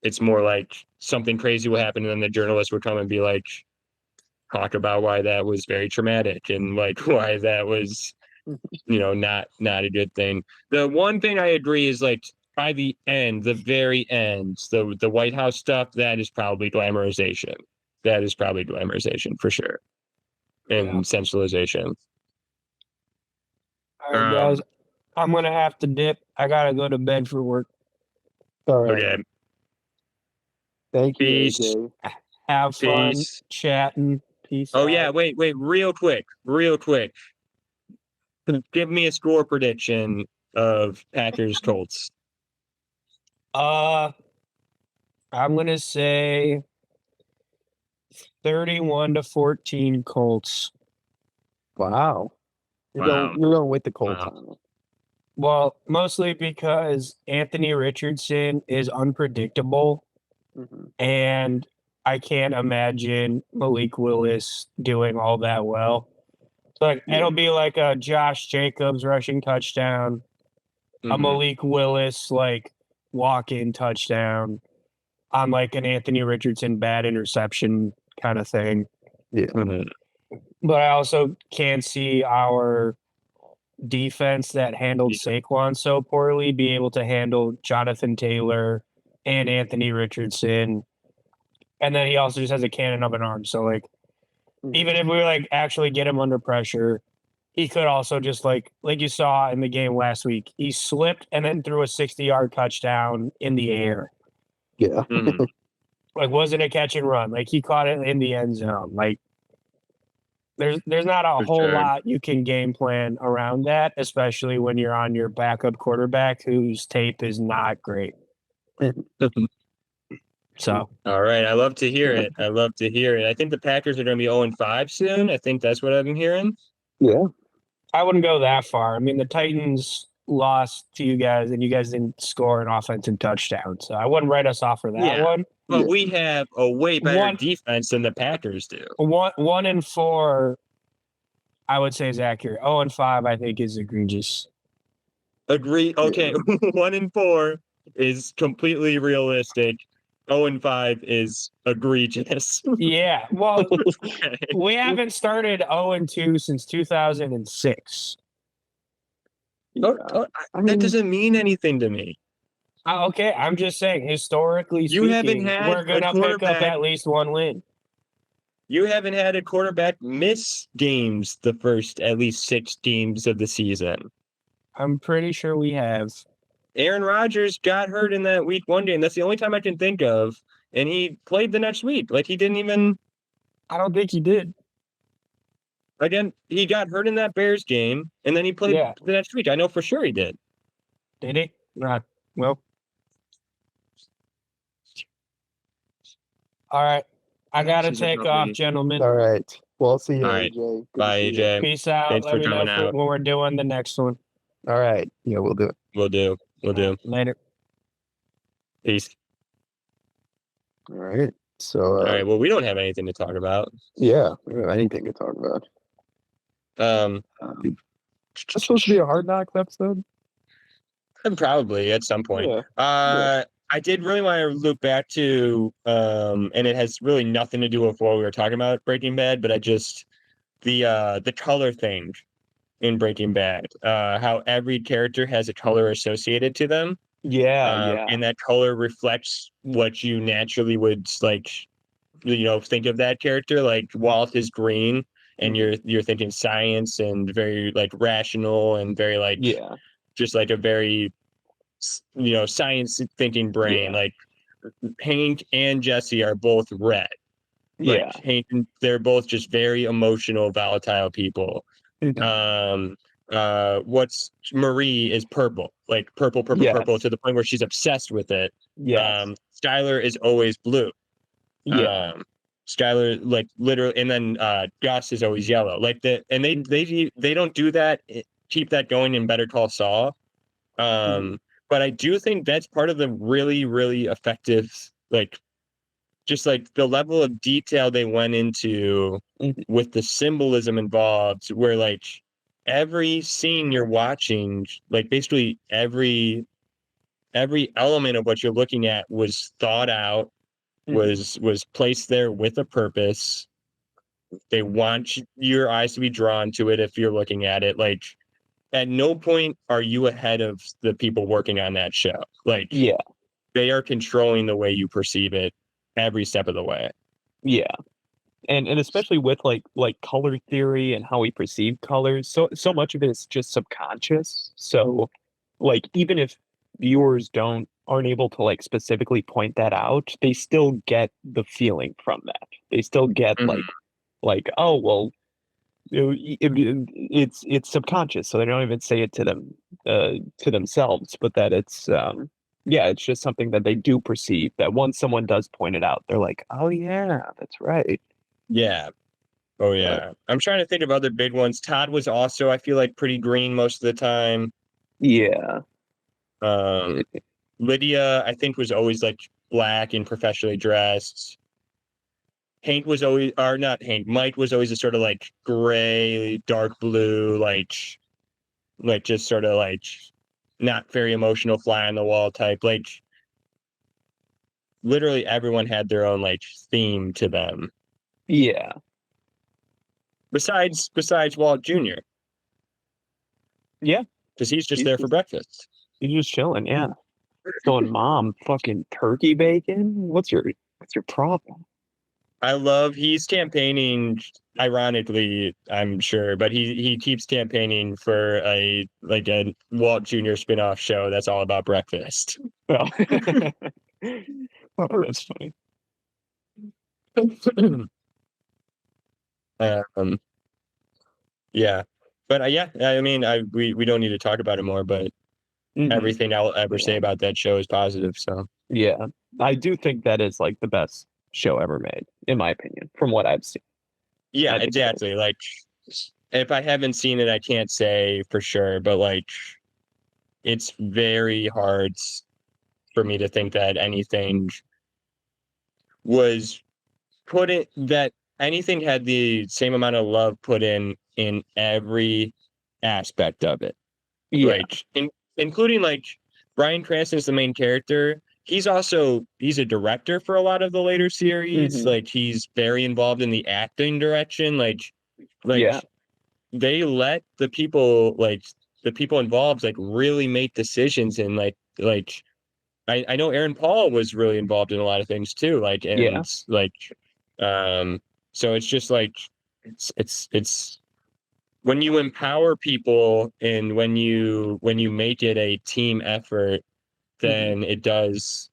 it's more like something crazy will happen and then the journalist would come and be like, talk about why that was very traumatic and like why that was, not a good thing. The one thing I agree is like by the end, the very end, the White House stuff, that is probably glamorization. That is probably glamorization for sure. And sensationalization. All right, guys. I'm gonna have to dip. I gotta go to bed for work. All right. Okay. Thank you, Peace. AJ. Have fun Peace. chatting. Peace. Oh out. yeah, wait, real quick. Give me a score prediction of Packers Colts. I'm gonna say 31-14 Colts. Wow. Wow. You're going with the Colts Wow. on it. Well, mostly because Anthony Richardson is unpredictable, and I can't imagine Malik Willis doing all that well. So like, it'll be like a Josh Jacobs rushing touchdown, a Malik Willis like walk-in touchdown on like an Anthony Richardson bad interception kind of thing. Yeah. But I also can't see our defense that handled Saquon so poorly be able to handle Jonathan Taylor and Anthony Richardson. And then he also just has a cannon of an arm. So like even if we like actually get him under pressure, he could also just like you saw in the game last week, he slipped and then threw a 60-yard touchdown in the air. Yeah. Like wasn't a catch and run. Like he caught it in the end zone. Like there's not a whole lot you can game plan around that, especially when you're on your backup quarterback whose tape is not great. So all right, I love to hear it. I think the Packers are going to be 0-5 soon. I think that's what I've been hearing. Yeah. I wouldn't go that far. I mean, the Titans lost to you guys, and you guys didn't score an offensive touchdown, so I wouldn't write us off for that one. But we have a way better defense than the Packers do. 1-4, I would say is accurate. 0-5, I think, is egregious. Agree. Okay, 1-4 is completely realistic. 0-5 is egregious. Yeah, well, we haven't started 0-2 since 2006. That doesn't mean anything to me. Okay, I'm just saying, historically speaking, You haven't had we're going to pick up at least one win. You haven't had a quarterback miss games the first at least 6 games of the season. I'm pretty sure we have. Aaron Rodgers got hurt in that week 1 game. That's the only time I can think of. And he played the next week. Like he didn't even. I don't think he did. Again, he got hurt in that Bears game, and then he played the next week. I know for sure he did. Did he? Not well. All right. I gotta take off, gentlemen. All right. Well, I'll see you, All right. AJ. Good Bye, to see you. AJ. Peace out. Thanks Let for me know coming out. when we're doing the next one. All right. Yeah, we'll do it. We'll do. Later. Peace. All right. So, All right. Well, we don't have anything to talk about. yeah, we don't have anything to talk about. It's supposed to be a Hard Knocks episode? Probably at some point. Yeah. I did really want to look back to, and it has really nothing to do with what we were talking about Breaking Bad, but I just the color thing in Breaking Bad, how every character has a color associated to them. Yeah. And that color reflects what you naturally would like, think of that character. Like Walt is green, and you're thinking science and very like rational and very like just like a very science thinking brain. Like Hank and Jesse are both red. Like Hank, they're both just very emotional, volatile people. what's Marie is purple, like purple, purple Yes. to the point where she's obsessed with it. Yes. Skylar is always blue. Yeah. Skylar, like literally, and then Gus is always yellow. Like and they don't do that. Keep that going in Better Call Saul. But I do think that's part of the really, really effective, like, just like the level of detail they went into with the symbolism involved, where like every scene you're watching, like basically every element of what you're looking at was thought out, was placed there with a purpose. They want your eyes to be drawn to it if you're looking at it. Like, at no point are you ahead of the people working on that show. Like, Yeah. they are controlling the way you perceive it every step of the way. Yeah. And especially with like color theory and how we perceive colors, so much of it is just subconscious. So like even if viewers aren't able to like specifically point that out, they still get the feeling from that. They still get like, oh well, it's subconscious, so they don't even say it to themselves, but that it's yeah, it's just something that they do perceive, that once someone does point it out, they're like, oh yeah, that's right. Yeah. Oh yeah. I'm trying to think of other big ones. Todd was also, I feel like, pretty green most of the time. Yeah. Lydia, I think, was always like black and professionally dressed. Hank was always, or not Hank, Mike was always a sort of like gray, dark blue, like just sort of like not very emotional, fly on the wall type. Like, literally everyone had their own like theme to them. Yeah. Besides Walt Jr. Yeah. Because he's just there for breakfast. He's just chilling, yeah. Going, Mom, fucking turkey bacon? What's your problem? I love, he's campaigning, ironically, I'm sure, but he keeps campaigning for a Walt Jr. spin-off show that's all about breakfast. Well, oh, that's funny. Yeah. But yeah, I mean, we don't need to talk about it more, but everything I'll ever say about that show is positive. So yeah, I do think that is like the best show ever made, in my opinion, from what I've seen. yeah, exactly. Like, if I haven't seen it, I can't say for sure, but like, it's very hard for me to think that anything was put in, that anything had the same amount of love put in every aspect of it. Yeah. Like, including like Bryan Cranston is the main character. He's a director for a lot of the later series. Like, he's very involved in the acting direction. Like yeah. They let the people involved like really make decisions, and I know Aaron Paul was really involved in a lot of things too. Like, and so it's just like it's when you empower people and when you make it a team effort, then it is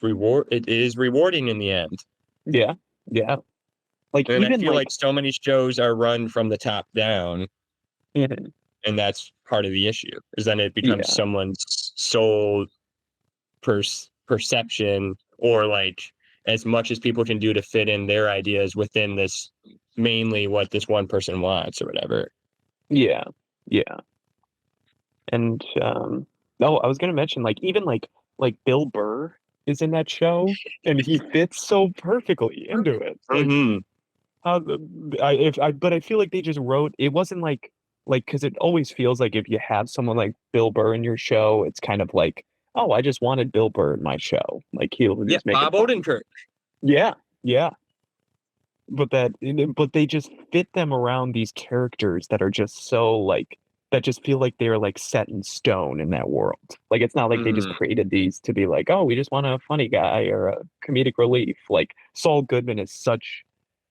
rewarding in the end. Yeah. Yeah. Like, And even I feel like so many shows are run from the top down, and that's part of the issue, is then it becomes someone's sole perception, or like as much as people can do to fit in their ideas within this, mainly what this one person wants or whatever. Yeah. Yeah. And oh, I was gonna mention, like, even like Bill Burr is in that show, and he fits so perfectly into it. Like, but I feel like they just wrote, it wasn't like because it always feels like if you have someone like Bill Burr in your show, it's kind of like, oh, I just wanted Bill Burr in my show. Like, he'll just make Bob Odenkirk. Yeah. But they just fit them around these characters that are just so like, that just feel like they're like set in stone in that world. Like, it's not like they just created these to be like, oh, we just want a funny guy or a comedic relief. Like, Saul Goodman is such,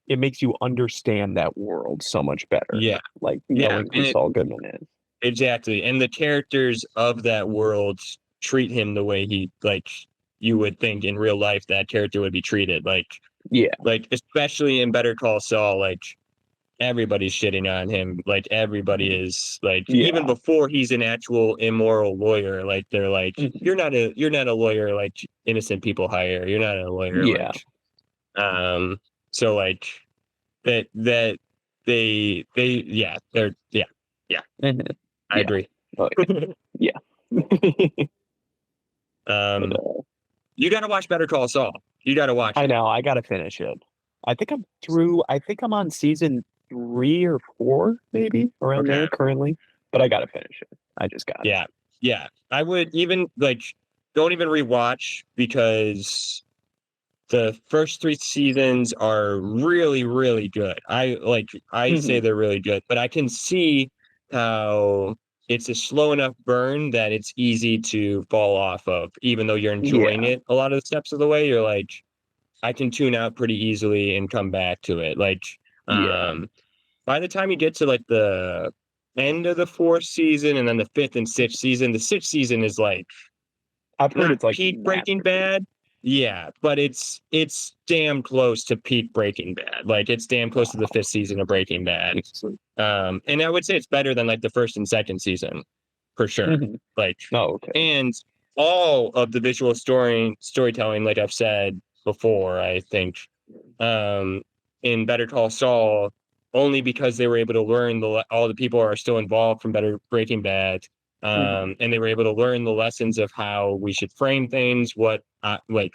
it makes you understand that world so much better. Yeah. Like, knowing who Saul Goodman is. Exactly. And the characters of that world treat him the way he, like, you would think in real life that character would be treated. Like, yeah. Like, especially in Better Call Saul, like, everybody's shitting on him. Like everybody is like, Yeah. even before he's an actual immoral lawyer, like they're like, Mhm. you're not a lawyer like innocent people hire. You're not a lawyer. Yeah. Like, so like that they're Mhm. I Yeah. agree. Oh, yeah. Um, But, you got to watch Better Call Saul. You got to watch I it. know. I gotta finish it. I think I'm through. I think I'm on season 3 or 4, maybe around Okay. there currently. But I gotta finish it. I just got it. Yeah. I would even like don't even rewatch because the first 3 seasons are really, really good. I say Mhm. they're really good, but I can see how it's a slow enough burn that it's easy to fall off of, even though you're enjoying Yeah. it a lot of the steps of the way. You're like, I can tune out pretty easily and come back to it. Like, Yeah. by the time you get to like the end of the 4th season and then the 5th and 6th season, the 6th season is like I've heard not it's like peak Breaking masterpiece. Bad. Yeah, but it's damn close to peak Breaking Bad. Like it's damn close to the 5th season of Breaking Bad. And I would say it's better than like the 1st and 2nd season for sure. Mhm. Like, Oh, okay. and all of the visual storytelling, like I've said before, I think, in Better Call Saul, only because they were able to learn all the people are still involved from Better Breaking Bad, Mhm. and they were able to learn the lessons of how we should frame things, what like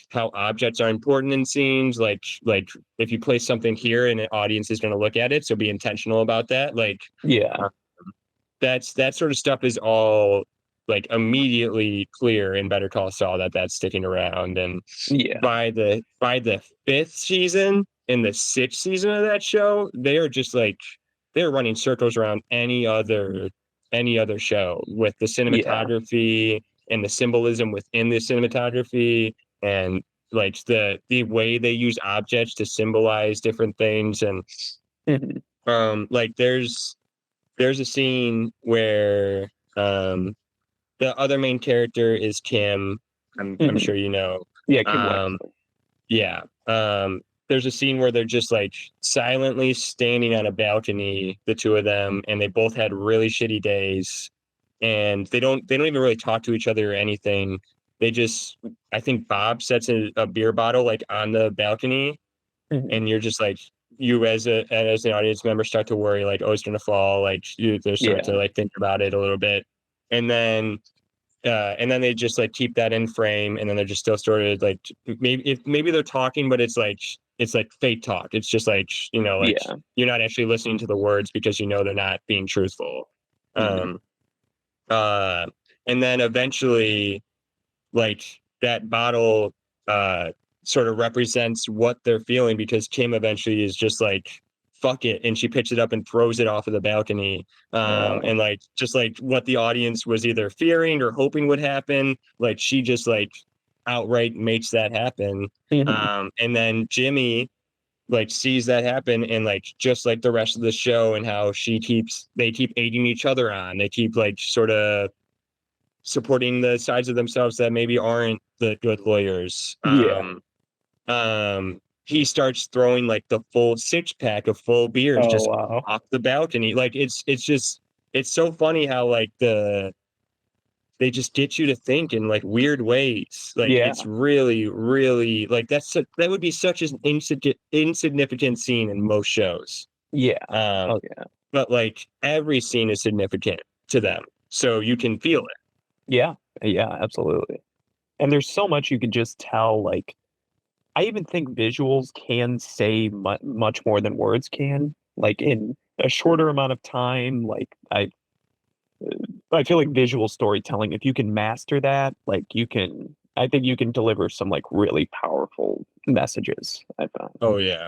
how objects are important in scenes, like if you place something here and an audience is going to look at it, so be intentional about that. Like Yeah. that sort of stuff is all like immediately clear in Better Call Saul that's sticking around. And Yeah. by the 5th season and the 6th season of that show, they are just like they're running circles around any other show with the Yeah. cinematography and the symbolism within the cinematography and like the way they use objects to symbolize different things. And Mhm. like there's a scene where the other main character is Kim. I'm Mhm. sure you know. Yeah. Kim Um, Wexler. yeah. There's a scene where they're just like silently standing on a balcony, the two of them, and they both had really shitty days, and they don't even really talk to each other or anything. They just, I think Bob sets a beer bottle like on the balcony, Mhm. and you're just like you as an audience member start to worry like, oh, it's gonna fall, like you they start to Yeah. like think about it a little bit. And then and then they just like keep that in frame, and then they're just still sort of like maybe they're talking, but it's like fake talk. It's just like, like Yeah. you're not actually listening to the words because they're not being truthful. Mhm. um uh and then eventually, like, that bottle uh sort of represents what they're feeling, because Kim eventually is just like, fuck it, and she picks it up and throws it off of the balcony. And like just like what the audience was either fearing or hoping would happen, like she just like outright makes that happen. Mhm. And then Jimmy like sees that happen, and like just like the rest of the show, and how they keep aiding each other on, they keep like sort of supporting the sides of themselves that maybe aren't the good lawyers. Yeah. He starts throwing like the full 6 pack of full beers Oh just wow. off the balcony. Like it's so funny how like they just get you to think in like weird ways. Like Yeah. it's really, really like that would be such an insignificant scene in most shows. Yeah. Um, Oh yeah. but like every scene is significant to them, so you can feel it. Yeah. Yeah. Absolutely. And there's so much you can just tell. Like, I even think visuals can say much more than words can. Like in a shorter amount of time. Like I feel like visual storytelling, if you can master that, like you can, I think you can deliver some like really powerful messages. I found. Oh yeah.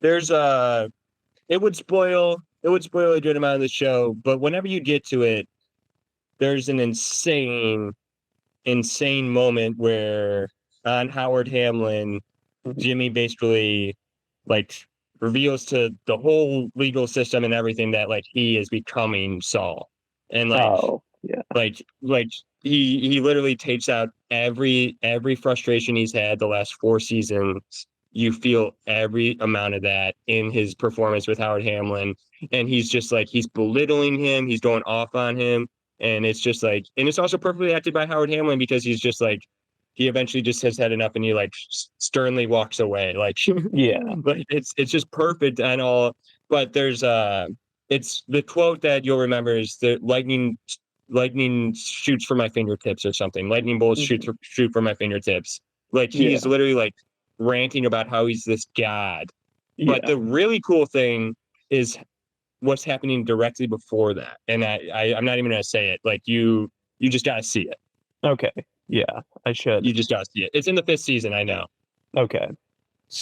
There's it would spoil a good amount of the show, but whenever you get to it, there's an insane moment where on Howard Hamlin, Mhm. Jimmy basically like reveals to the whole legal system and everything that like he is becoming Saul. And Oh yeah. like he literally takes out every frustration he's had the last 4 seasons you feel every amount of that in his performance with Howard Hamlin. And he's just like, he's belittling him, he's going off on him. And it's just like, and it's also perfectly acted by Howard Hamlin because he's just like, he eventually just has had enough and he like sternly walks away. Like, Yeah. but it's just perfect and all. But there's it's the quote that you'll remember is the lightning shoots from my fingertips or something. Lightning bolts shoot from my fingertips. Like he's literally like ranting about how he's this god. But the really cool thing is what's happening directly before that. And I'm not even gonna say it. Like you just gotta see it. Okay. Yeah, I should. You just gotta see it. It's in the 5th season, I know. Okay.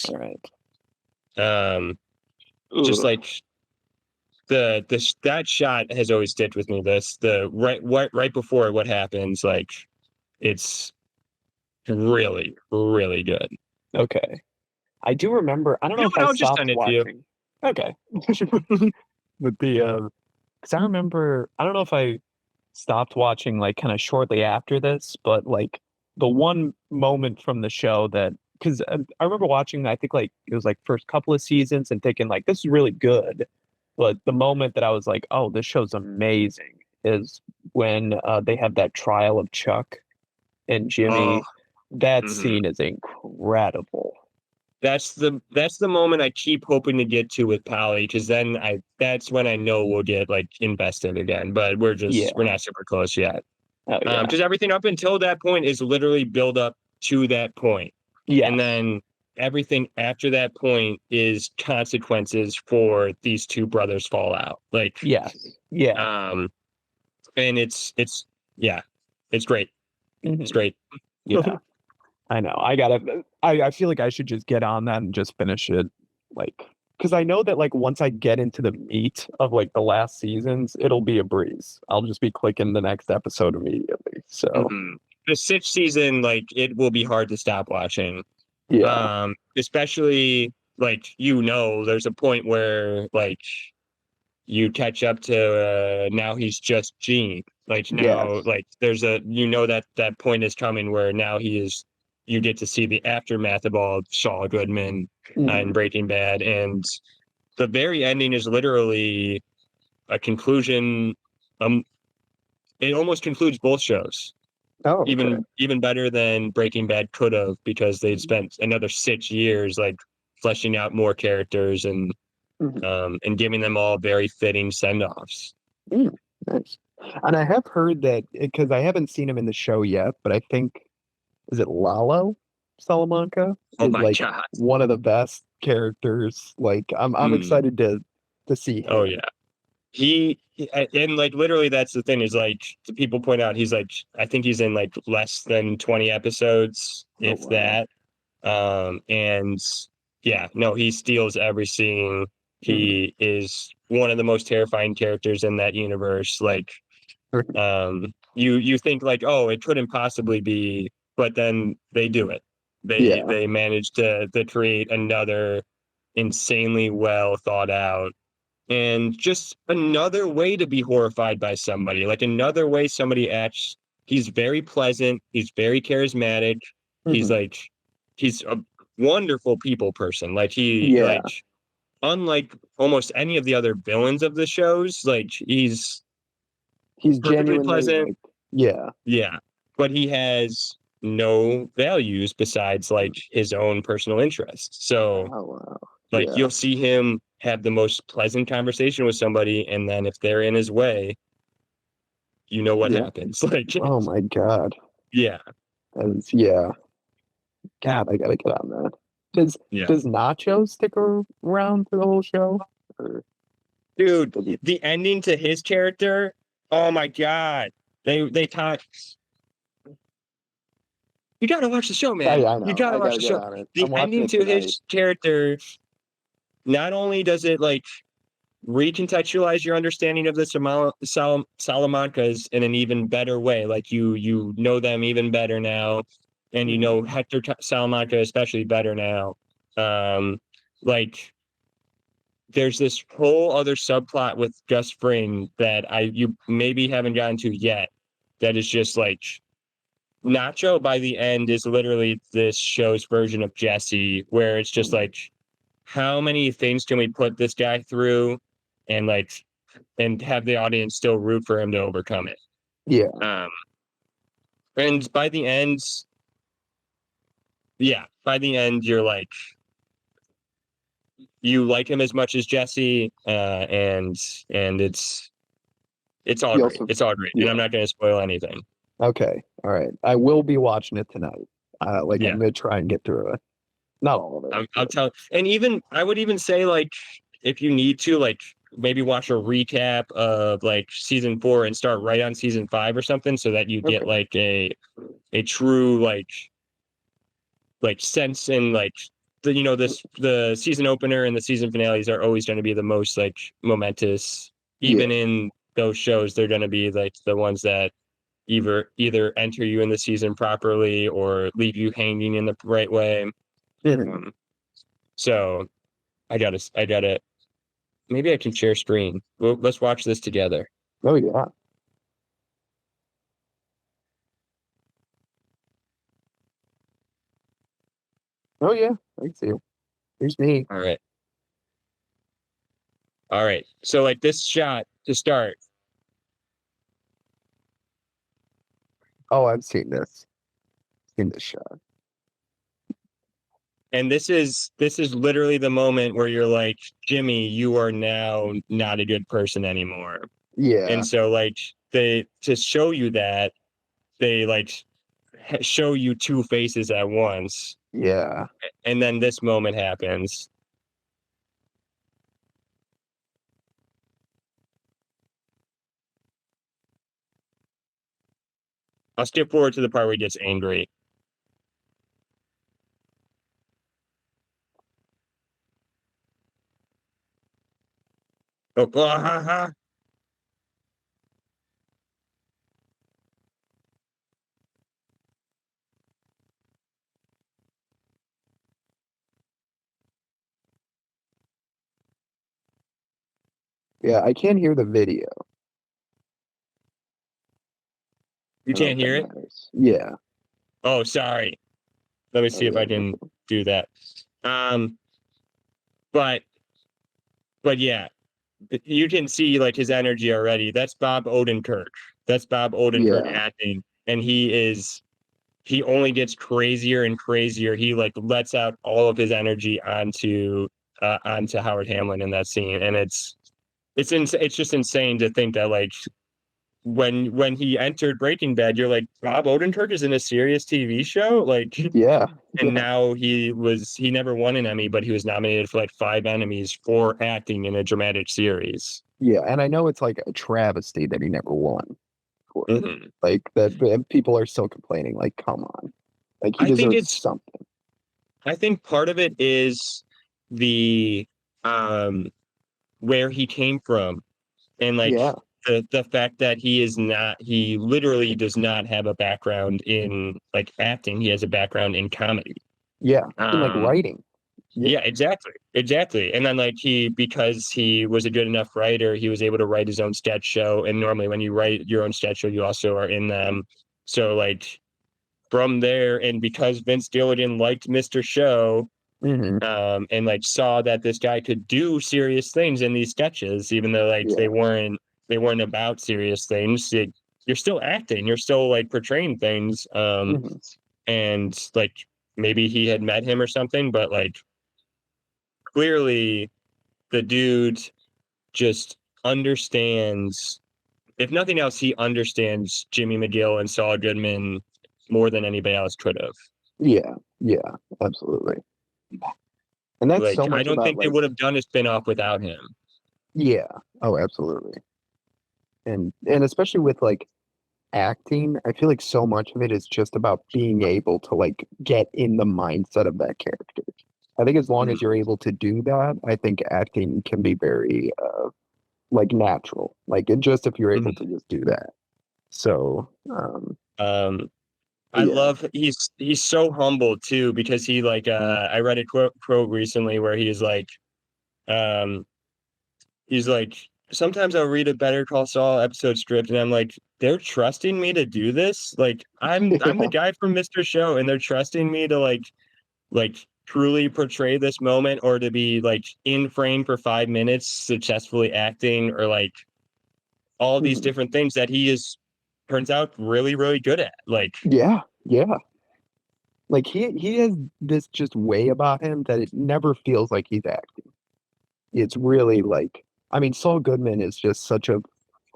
All right. Just like that shot has always stayed with me. The right before what happens, like it's really, really good. Okay. I do remember. I don't know if I I'll just stopped send it to you. watching. Okay. With the because I remember. I don't know if I stopped watching like kind of shortly after this, but like the one moment from the show that because I remember watching. I think like it was like first couple of seasons and thinking like this is really good, but the moment that I was like, oh, this show's amazing is when they have that trial of Chuck and Jimmy. Oh, That scene is incredible. that's the moment I keep hoping to get to with Polly, because then that's when I know we'll get like invested again. But we're not super close yet. Oh, yeah. Because everything up until that point is literally build up to that point. Yeah. And then everything after that point is consequences for these two brothers fallout. Like yes. Yeah. And it's yeah, it's great. It's great. Yeah. I know. I feel like I should just get on that and just finish it. Like, because I know that like once I get into the meat of like the last seasons, it'll be a breeze. I'll just be clicking the next episode immediately. So the 6th season, like it will be hard to stop watching. yeah. Especially like there's a point where like you catch up to now he's just Gene. Like now, Yes. like there's that point is coming where now you get to see the aftermath of all Saul Goodman and Breaking Bad, and the very ending is literally a conclusion. It almost concludes both shows. Oh, okay. Even better than Breaking Bad could have, because they'd spent another 6 years like fleshing out more characters and giving them all very fitting send-offs. Nice. And I have heard that because I haven't seen him in the show yet, but I think is it Lalo Salamanca Oh is my like God. one of the best characters. Like I'm excited to see him. Oh yeah. He and like literally that's the thing is like people point out he's like I think he's in like less than 20 episodes if that. And yeah, no, he steals every scene. He is one of the most terrifying characters in that universe. Like you think like, oh, it couldn't possibly be, but then they do it. They manage to create another insanely well thought out and just another way to be horrified by somebody, like another way somebody acts. He's very pleasant, he's very charismatic, he's a wonderful people person. Like like unlike almost any of the other villains of the shows, like he's perfectly genuinely pleasant. Like, yeah, but he has no values besides like his own personal interests. So oh wow. like you'll see him have the most pleasant conversation with somebody, and then if they're in his way, you know what happens. Like, oh my God. yeah, God, I gotta get on that. Does Nacho stick around for the whole show? Or... Dude, the ending to his character. Oh my God, they taught. You gotta watch the show, man. I know. You gotta watch the show. The ending to his character. Not only does it like recontextualize your understanding of the Salamancas in an even better way, like you know them even better now, and you know Hector Salamanca especially better now. Like there's this whole other subplot with Gus Fring that you maybe haven't gotten to yet. That is just like Nacho by the end is literally this show's version of Jesse, where it's just like, how many things can we put this guy through, and like, and have the audience still root for him to overcome it. Yeah. And by the end, you're like, you like him as much as Jesse, and it's all You great. also- It's all great, and yeah. I'm not going to spoil anything. Okay. All right. I will be watching it tonight. Like Yeah. I'm gonna try and get through it. Not all of it. I'll tell, and even I would even say, like, if you need to, like, maybe watch a recap of like season 4 and start right on season 5 or something, so that you get Okay. like a true like sense, and like the season opener and the season finales are always going to be the most like momentous. Even in those shows, they're going to be like the ones that either enter you in the season properly or leave you hanging in the right way. Mhm. So I gotta maybe I can share screen. Well, let's watch this together. Oh yeah. Oh yeah. I see it. Here's me. All right. All right. So like this shot to start. Oh, I've seen this. Seen this shot. And this is literally the moment where you're like, Jimmy, you are now not a good person anymore. Yeah. And so like they, to show you that, they like show you two faces at once. Yeah. And then this moment happens. I'll skip forward to the part where he gets angry. Oh, ha, ha. Yeah. I can't hear the video. You I don't can't know if hear that it? matters. Yeah. Oh, sorry. Let me Oh, see if yeah. I can do that. But yeah, you can see like his energy already. That's Bob Odenkirk. That's Bob Odenkirk Yeah. acting, and he only gets crazier and crazier. He like lets out all of his energy onto Howard Hamlin in that scene, and it's just insane to think that like when he entered Breaking Bad, you're like, Bob Odenkirk is in a serious TV show, like. Yeah. And now he never won an Emmy, but he was nominated for like 5 Emmys for acting in a dramatic series. Yeah. And I know it's like a travesty that he never won. For it. Mhm. Like that, but people are still complaining. Like, come on. Like he I think deserves it's something. I think part of it is the where he came from, and like Yeah. the fact that he literally does not have a background in like acting. He has a background in comedy. Yeah. And like Um, writing. Yeah, exactly. And then like because he was a good enough writer, he was able to write his own sketch show. And normally when you write your own sketch show, you also are in them. So like from there, and because Vince Gilligan liked Mr. Show, Hmm. and like saw that this guy could do serious things in these sketches, even though like Yeah. they weren't about serious things. You're still acting, you're still like portraying things. Hmm. And like maybe he had met him or something, but like clearly the dude just understands, if nothing else, he understands Jimmy McGill and Saul Goodman more than anybody else could have. Yeah. Yeah. Absolutely. And that's Like, so I much don't about think they like, would have done a spinoff without him. yeah. Oh, absolutely. And especially with like acting, I feel like so much of it is just about being able to like get in the mindset of that character. I think as long as you're able to do that, I think acting can be very like natural. Like it just if you're able to just do that. So I yeah. love he's so humble too, because he like I read a quote recently where he's like sometimes I'll read a Better Call Saul episode script and I'm like, they're trusting me to do this. Like I'm the guy from Mr. Show, and they're trusting me to like truly portray this moment, or to be like in frame for 5 minutes successfully acting, or like all these different things that he is turns out really, really good at. Like, Yeah, yeah. Like he has this just way about him that it never feels like he's acting. It's really like, I mean, Saul Goodman is just such a,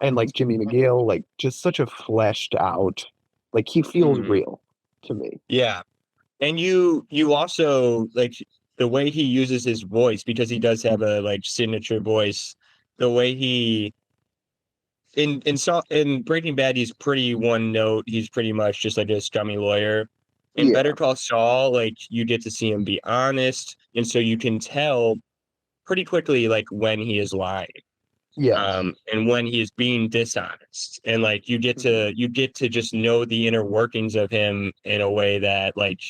and like Jimmy McGill, like just such a fleshed out, like he feels Mhm. real to me. Yeah. And you also like the way he uses his voice, because he does have a like signature voice. The way he in Breaking Bad, he's pretty one note. He's pretty much just like a scummy lawyer. In Yeah, Better Call Saul, like you get to see him be honest, and so you can tell pretty quickly like when he is lying, yes, and when he is being dishonest, and like you get to just know the inner workings of him in a way that like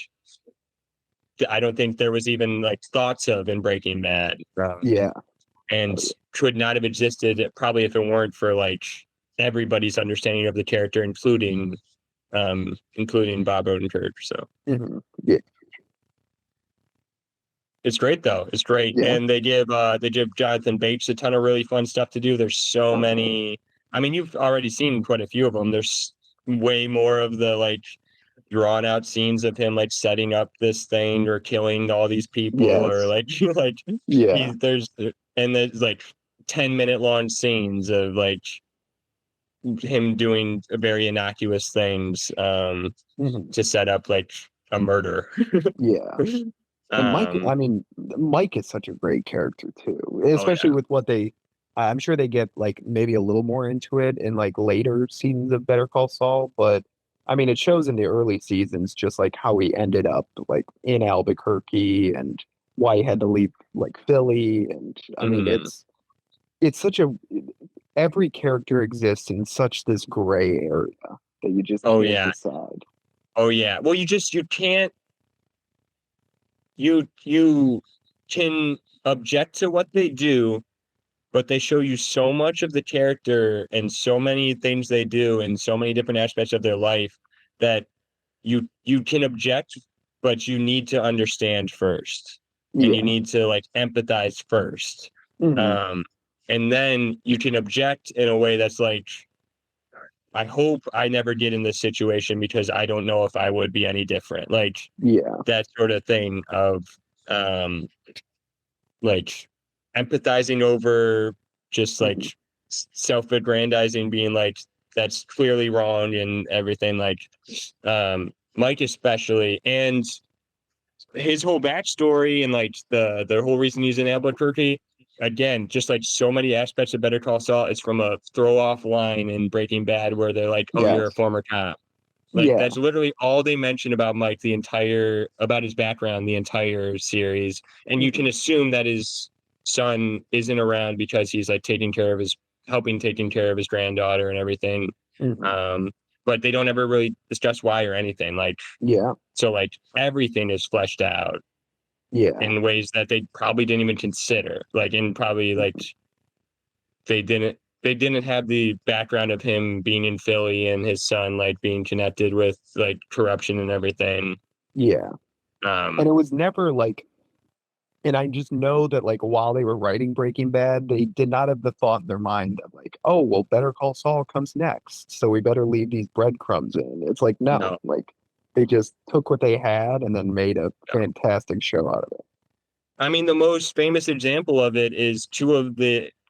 I don't think there was even like thoughts of in Breaking Bad, yeah, and could not have existed probably if it weren't for like everybody's understanding of the character, including Bob Odenkirk. So yeah, it's great though. It's great, yeah, and they give Jonathan Bates a ton of really fun stuff to do. There's so many. I mean, you've already seen quite a few of them. There's way more of the like drawn out scenes of him like setting up this thing or killing all these people, or yes, like like yeah, there's like 10-minute long scenes of like him doing very innocuous things mhm, to set up like a murder. yeah. And Mike, um I mean, Mike is such a great character too, oh especially yeah. with what they. I'm sure they get like maybe a little more into it in like later seasons of Better Call Saul, but I mean, it shows in the early seasons just like how he ended up like in Albuquerque and why he had to leave like Philly, and I mean, Mhm. it's such a every character exists in such this gray area that you just Oh can't yeah. decide. Oh yeah. Well, you can't you can object to what they do, but they show you so much of the character and so many things they do and so many different aspects of their life that you can object, but you need to understand first, and you Yeah. need to like empathize first, Hmm. um and then you can object in a way that's like, I hope I never get in this situation because I don't know if I would be any different, like Yeah. that sort of thing of um like empathizing over just like Hmm. self-aggrandizing, being like that's clearly wrong and everything, like Mike especially, and his whole backstory, and like the whole reason he's in Albuquerque, again, just like so many aspects of Better Call Saul, it's from a throw off line in Breaking Bad where they're like, oh, you're a Yes. former cop. Like Yeah. that's literally all they mention about Mike, the entire about his background, the entire series. And you Hmm. can assume that his son isn't around because he's like taking care of his granddaughter and everything. Hmm. Um, but they don't ever really discuss why or anything. Like, Yeah. so like everything is fleshed out Yeah. in ways that they probably didn't even consider. Like, and probably like Mhm. they didn't have the background of him being in Philly and his son like being connected with like corruption and everything. Yeah. Um, And it was never like, and I just know that like while they were writing Breaking Bad, they did not have the thought in their mind of like, oh, well, Better Call Saul comes next, so we better leave these breadcrumbs in. It's like, no, no, like they just took what they had and then made a no. fantastic show out of it. I mean, the most famous example of it is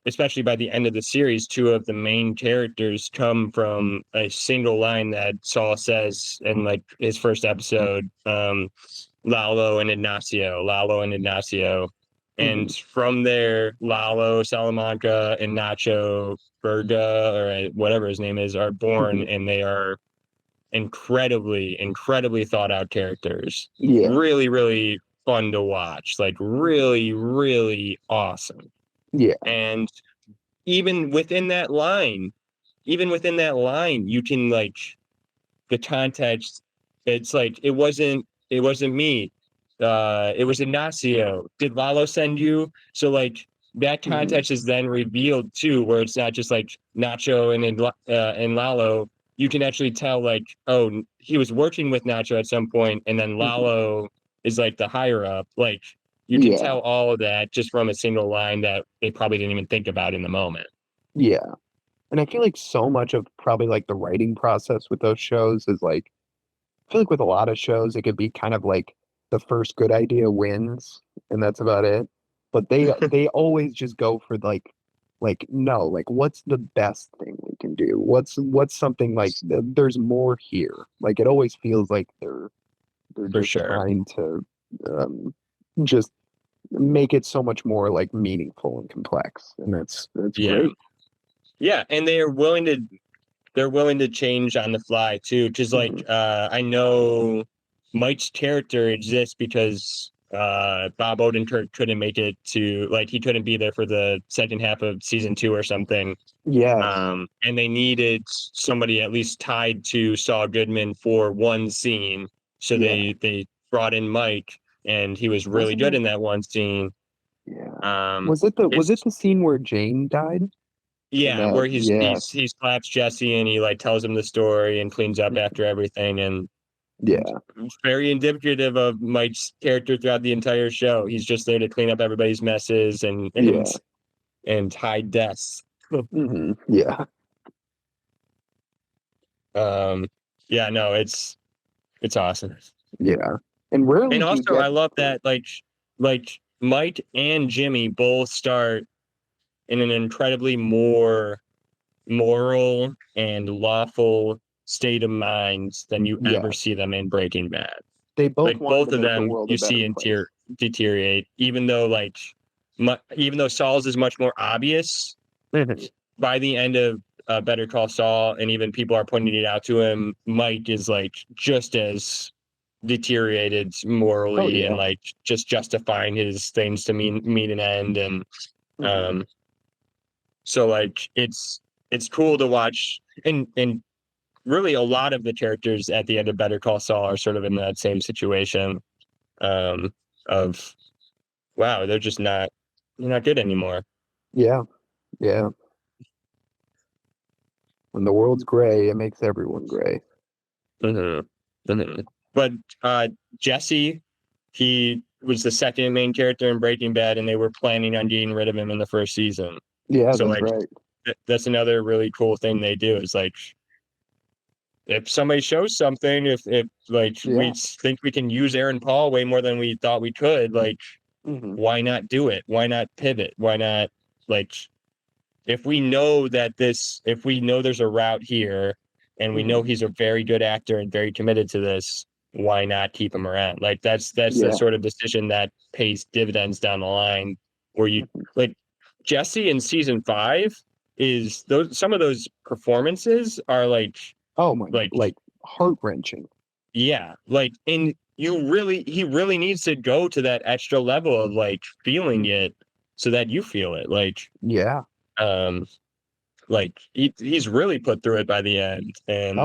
especially by the end of the series, two of the main characters come from a single line that Saul says in like his first episode, Lalo and Ignacio. Hmm. And from there, Lalo, Salamanca, and Nacho Berga, or whatever his name is, are born, Hmm. and they are incredibly, incredibly thought out characters. Yeah. Really, really fun to watch. Like really, really awesome. Yeah. And even within that line, you can like the context. It's like it wasn't me. It was Ignacio. Did Lalo send you? So like that context is then revealed too, where it's not just like Nacho and Lalo. You can actually tell like, oh, he was working with Nacho at some point, and then Lalo is like the higher up. Like you can tell all of that just from a single line that they probably didn't even think about in the moment. Yeah. And I feel like so much of probably like the writing process with those shows is like, I feel like with a lot of shows, it could be kind of like the first good idea wins, and that's about it. But they always just go for like no, like what's the best thing we can do? What's something like there's more here. Like it always feels like they're For just sure. trying to just make it so much more like meaningful and complex, and that's Yeah. great. Yeah, and they're willing to change on the fly too. Because like I know Mike's character exists because Bob Odenkirk couldn't make it to like he couldn't be there for the second half of season 2 or something. Yeah. And they needed somebody at least tied to Saul Goodman for one scene. So they brought in Mike, and he was really good in that one scene. Yeah. Was it the scene where Jane died? Yeah, where he slaps Jesse and he like tells him the story and cleans up after everything, and it's very indicative of Mike's character throughout the entire show. He's just there to clean up everybody's messes and hide deaths. Yeah. Yeah, no, it's awesome. Yeah. And rarely And do you also get I love that like Mike and Jimmy both start in an incredibly more moral and lawful state of mind than you ever see them in Breaking Bad. they both Like wanted both to of make the them world you a better see place. deteriorate, even though like even though Saul's is much more obvious by the end of Better Call Saul, and even people are pointing it out to him, Mike is like just as deteriorated morally and like just justifying his things to meet an end. And so like it's cool to watch, and really a lot of the characters at the end of Better Call Saul are sort of in that same situation of wow, they're not good anymore. Yeah. When the world's gray, it makes everyone gray. But Jesse, he was the second main character in Breaking Bad, and they were planning on getting rid of him in the first season. Yeah, So that's like right. that's another really cool thing they do is like if somebody shows something, if like we think we can use Aaron Paul way more than we thought we could, like why not do it? Why not pivot? Why not like if we know there's a route here and we know he's a very good actor and very committed to this, why not keep him around? Like that's the sort of decision that pays dividends down the line where you like Jesse in season 5 is some of those performances are like oh my like heart-wrenching. Yeah, like and he really needs to go to that extra level of like feeling it so that you feel it. Like like he's really put through it by the end, and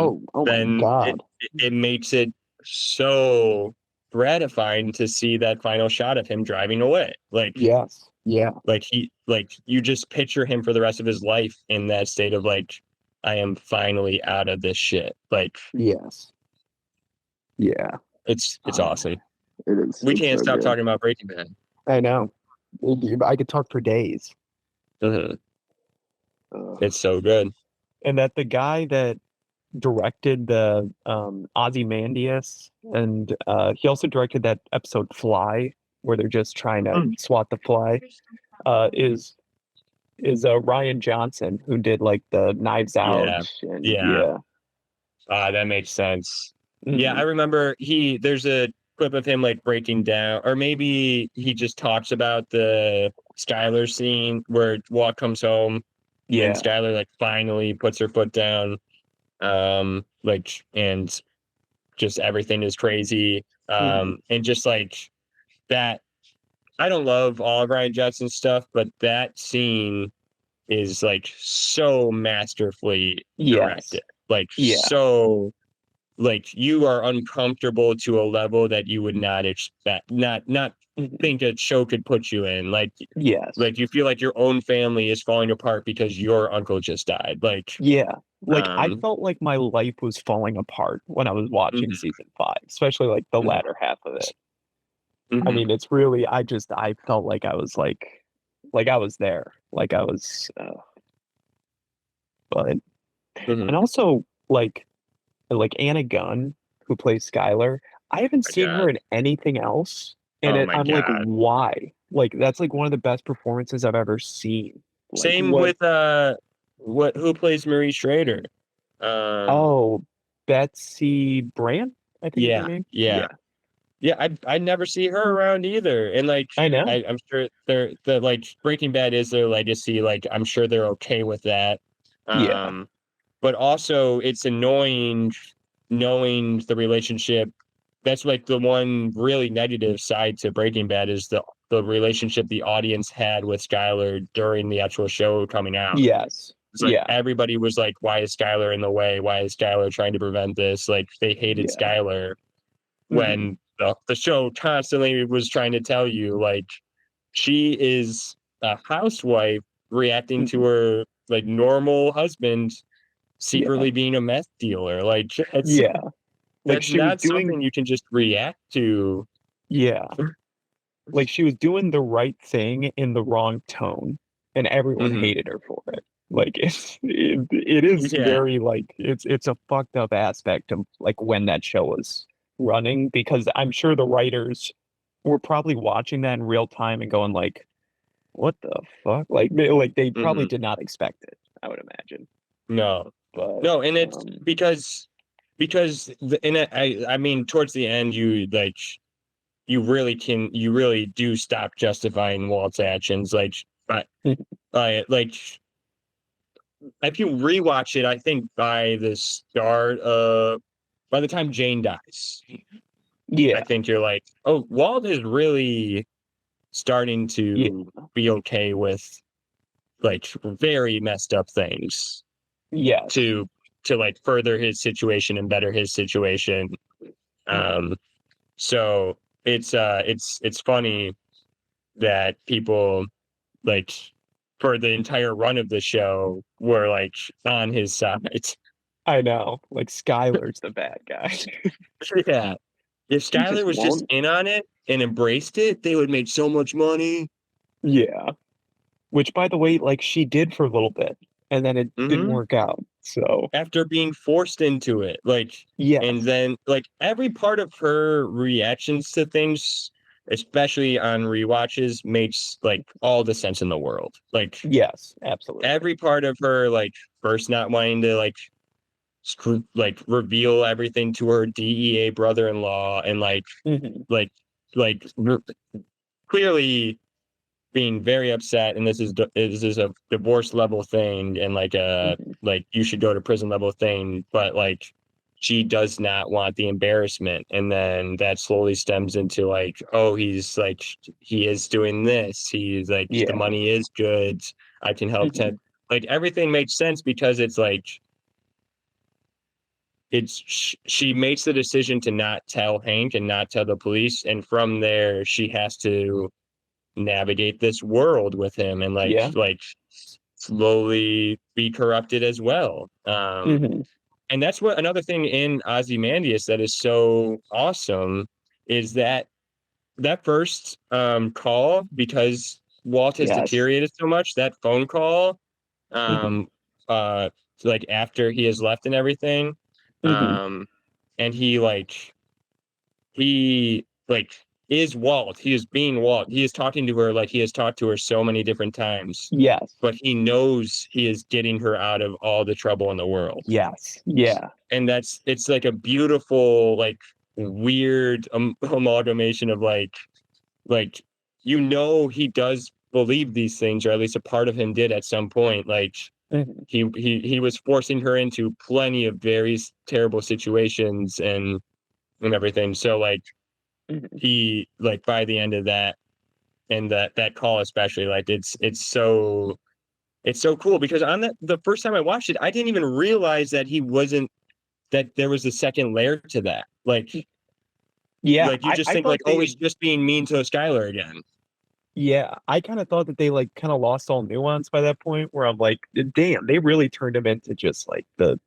then my God. it makes it so gratifying to see that final shot of him driving away. Like like you just picture him for the rest of his life in that state of like I am finally out of this shit. Like it's awesome. It is. We can't stop talking about Breaking Bad. I know. I could talk for days. It's so good. And that the guy that directed the Ozymandias, and he also directed that episode Fly, where they're just trying to swat the fly, is Ryan Johnson, who did like the Knives Out. That makes sense. Yeah, I remember there's a clip of him like breaking down, or maybe he just talks about the Skylar scene where Walt comes home and Skylar like finally puts her foot down, like, and just everything is crazy. And just like that, I don't love all of Ryan Johnson's stuff, but that scene is like so masterfully directed. Like so like you are uncomfortable to a level that you would not expect, not think a show could put you in. Yes. Like you feel like your own family is falling apart because your uncle just died. Like, Yeah. Like I um, felt like my life was falling apart when I was watching mhm, season 5, especially like the mhm, latter half of it. I mhm, mean, it's really I felt like I was like I was there. Like I was but mhm. and also like Anna Gunn, who plays Skylar, I haven't My seen God. her in anything else. And Oh my I'm like, God. why? Like that's like one of the best performances I've ever seen. Like Same what with who plays Marie Schrader? Um, oh Betsy Brand, I think is her yeah, name. yeah. Yeah. Yeah, I never see her around either. And like I know. I'm sure the like Breaking Bad is their legacy. Like I'm sure they're okay with that. Yeah. Um, but also it's annoying knowing the relationship. That's like the one really negative side to Breaking Bad is the relationship the audience had with Skylar during the actual show coming out. Yes. It's like Yeah. everybody was like, why is Skylar in the way? Why is Skylar trying to prevent this? Like they hated Yeah. Skylar Mhm. when the show constantly was trying to tell you like she is a housewife reacting to Mhm. her like normal husband Yeah. secretly being a meth dealer. Like Yeah. Like that's she was not doing something you can just react to. yeah. Like she was doing the right thing in the wrong tone, and everyone Mhm. hated her for it. Like it is Yeah. very like it's a fucked up aspect of like when that show was running, because I'm sure the writers were probably watching that in real time and going like, what the fuck? They probably Mhm. did not expect it, I would imagine. No. But No, and it's and I mean towards the end you like you really do stop justifying Walt's actions but like if you rewatch it, I think by the time Jane dies, I yeah, think you're like, oh, Walt is really starting yeah, to be okay with like very messed up things yes. to like further his situation and better his situation. Um, so it's funny that people like for the entire run of the show were like on his side. I know. Like Skylar's the bad guy. Yeah. If He just Skylar was just won't. in on it and embraced it, they would make so much money. Yeah. Which, by the way, like she did for a little bit, and then it didn't Hmm. work out. So After being forced into it. And yes, then like every part of her reactions to things, especially on rewatches, makes like all the sense in the world. Like yes, absolutely. every part of her, like first not wanting to reveal everything to her DEA brother-in-law and Hmm. like like r- clearly being very upset and this is a divorce level thing and Hmm. like you should go to prison level thing, but like she does not want the embarrassment, and then that slowly stems into like, oh, he's like he is doing this, he's like the Yeah. money is good, I can help Hmm. to like everything makes sense because it's like she makes the decision to not tell Hank and not tell the police, and from there she has to navigate this world with him and Yeah. slowly be corrupted as well. Hmm. And that's what another thing in Ozymandias that is so awesome is that first call, because Walt has Yes. deteriorated so much, that phone call Hmm. um uh like after he has left and everything, Hmm. um and he is Walt. He is being Walt. He is talking to her like he has talked to her so many different times, Yes. but he knows he is getting her out of all the trouble in the world. Yes. Yeah. And it's like a beautiful, like weird amalgamation of like he does believe these things, or at least a part of him did at some point. Like Hmm. he was forcing her into plenty of very terrible situations and everything. So like Hmm. he like by the end of that and that call especially, like it's so cool because on the first time I watched it, I didn't even realize that he wasn't that there was a second layer to that. Like Yeah, like you just I think thought like, oh, he's just being mean to Skylar again. yeah, I kind of thought that they like kind of lost all nuance by that point. Where I'm like, damn, they really turned him into just like the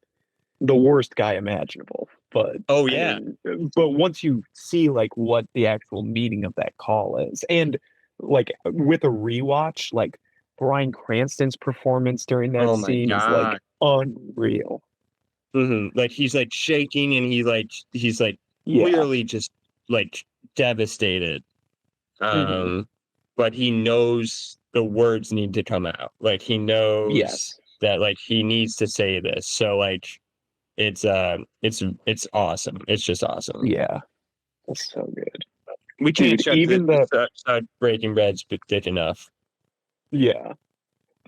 worst guy imaginable. But Oh I yeah. mean, but once you see like what the actual meaning of that call is, and like with a rewatch, like Bryan Cranston's performance during that Oh my scene is like god. unreal. Like he's like shaking and he's like Yeah. clearly just like devastated. Mhm. But he knows the words need to come out. Like he knows Yes. that like he needs to say this. So like it's awesome. It's just awesome. Yeah. That's so good. We can't Dude, even the start Breaking Bad's dick enough. yeah.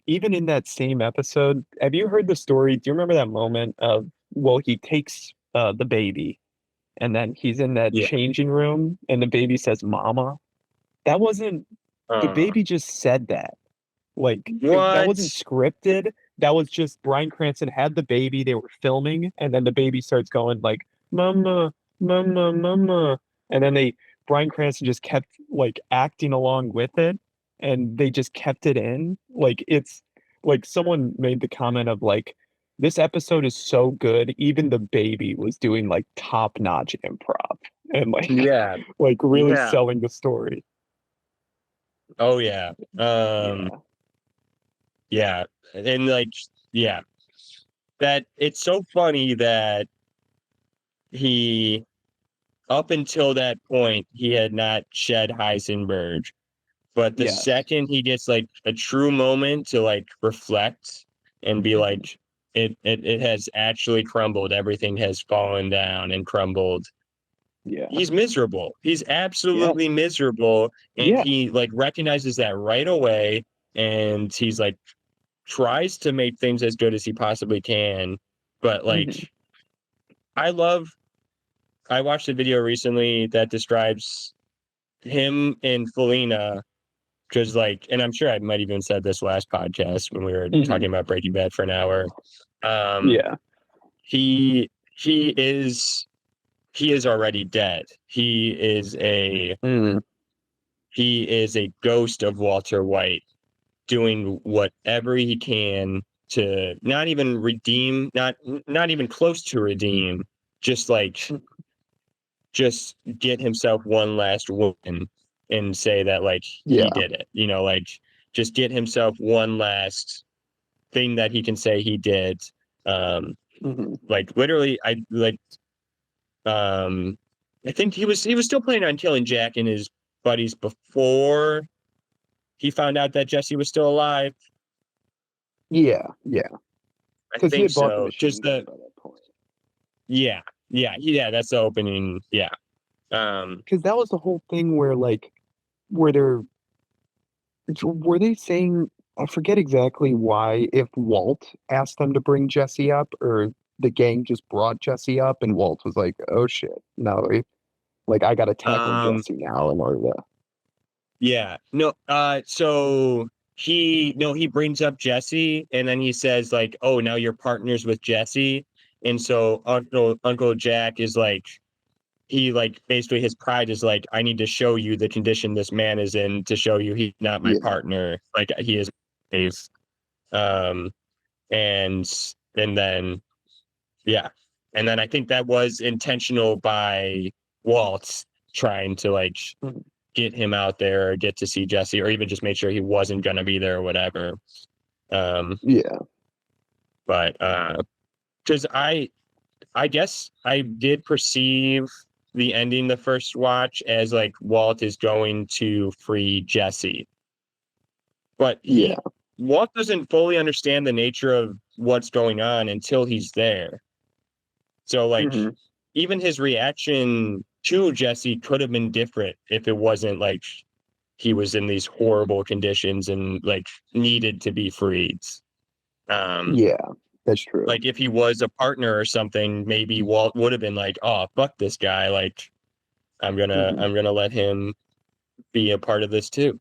Even in that same episode, have you heard the story? Do you remember that moment of, well, he takes the baby and then he's in that Yeah. changing room and the baby says mama? That wasn't, the baby just said that. Like, that wasn't What? scripted. That was just Bryan Cranston had the baby, they were filming, and then the baby starts going like, mama, mama, mama. And then Bryan Cranston just kept like acting along with it, and they just kept it in. Like, it's like someone made the comment of like, this episode is so good, even the baby was doing like top-notch improv and like Yeah. like really Yeah. selling the story. Oh yeah. Yeah. Yeah. And like yeah. That it's so funny that he up until that point he had not shed Heisenberg. But the Yes. second he gets like a true moment to like reflect and be like, it has actually crumbled. Everything has fallen down and crumbled. Yeah. He's miserable. He's absolutely miserable. And Yeah. he like recognizes that right away. And he's like tries to make things as good as he possibly can. But like Mhm. I watched a video recently that describes him and Felina. Because like, and I'm sure I might even said this last podcast when we were Mhm. talking about Breaking Bad for an hour. Yeah. He he is already dead. Mm. He is a ghost of Walter White, doing whatever he can to not even redeem, not even close to redeem, just like just get himself one last win and say that like he Yeah. did it. You know, like just get himself one last thing that he can say he did. Mhm. Like literally, um, I think he was still planning on killing Jack and his buddies before he found out that Jesse was still alive. Yeah. Yeah. I Because he think had bought the so. machine Just gun by that point. yeah. That's the opening. Yeah. Because that was the whole thing where like where they're were they saying I forget exactly why if Walt asked them to bring Jesse up or the gang just brought Jesse up and Walt was like, oh shit, no, like I gotta tackle um, Jesse now in order to yeah. No. So he brings up Jesse and then he says like, oh, now you're partners with Jesse, and so Uncle Jack is like. He like basically his pride is like I need to show you the condition this man is in to show you he's not my yeah, partner, like he is safe. um and then yeah, and then I think that was intentional by Walt trying to like Mhm. get him out there or get to see Jesse or even just make sure he wasn't going to be there or whatever. um yeah, but because I guess I did perceive the ending the first watch as like Walt is going to free Jesse. But yeah, Walt doesn't fully understand the nature of what's going on until he's there. So like hmm even his reaction to Jesse could have been different if it wasn't like he was in these horrible conditions and like needed to be freed. Um yeah, that's true. like if he was a partner or something, maybe Walt would have been like, "Oh, fuck this guy. Like hmm I'm gonna let him be a part of this too."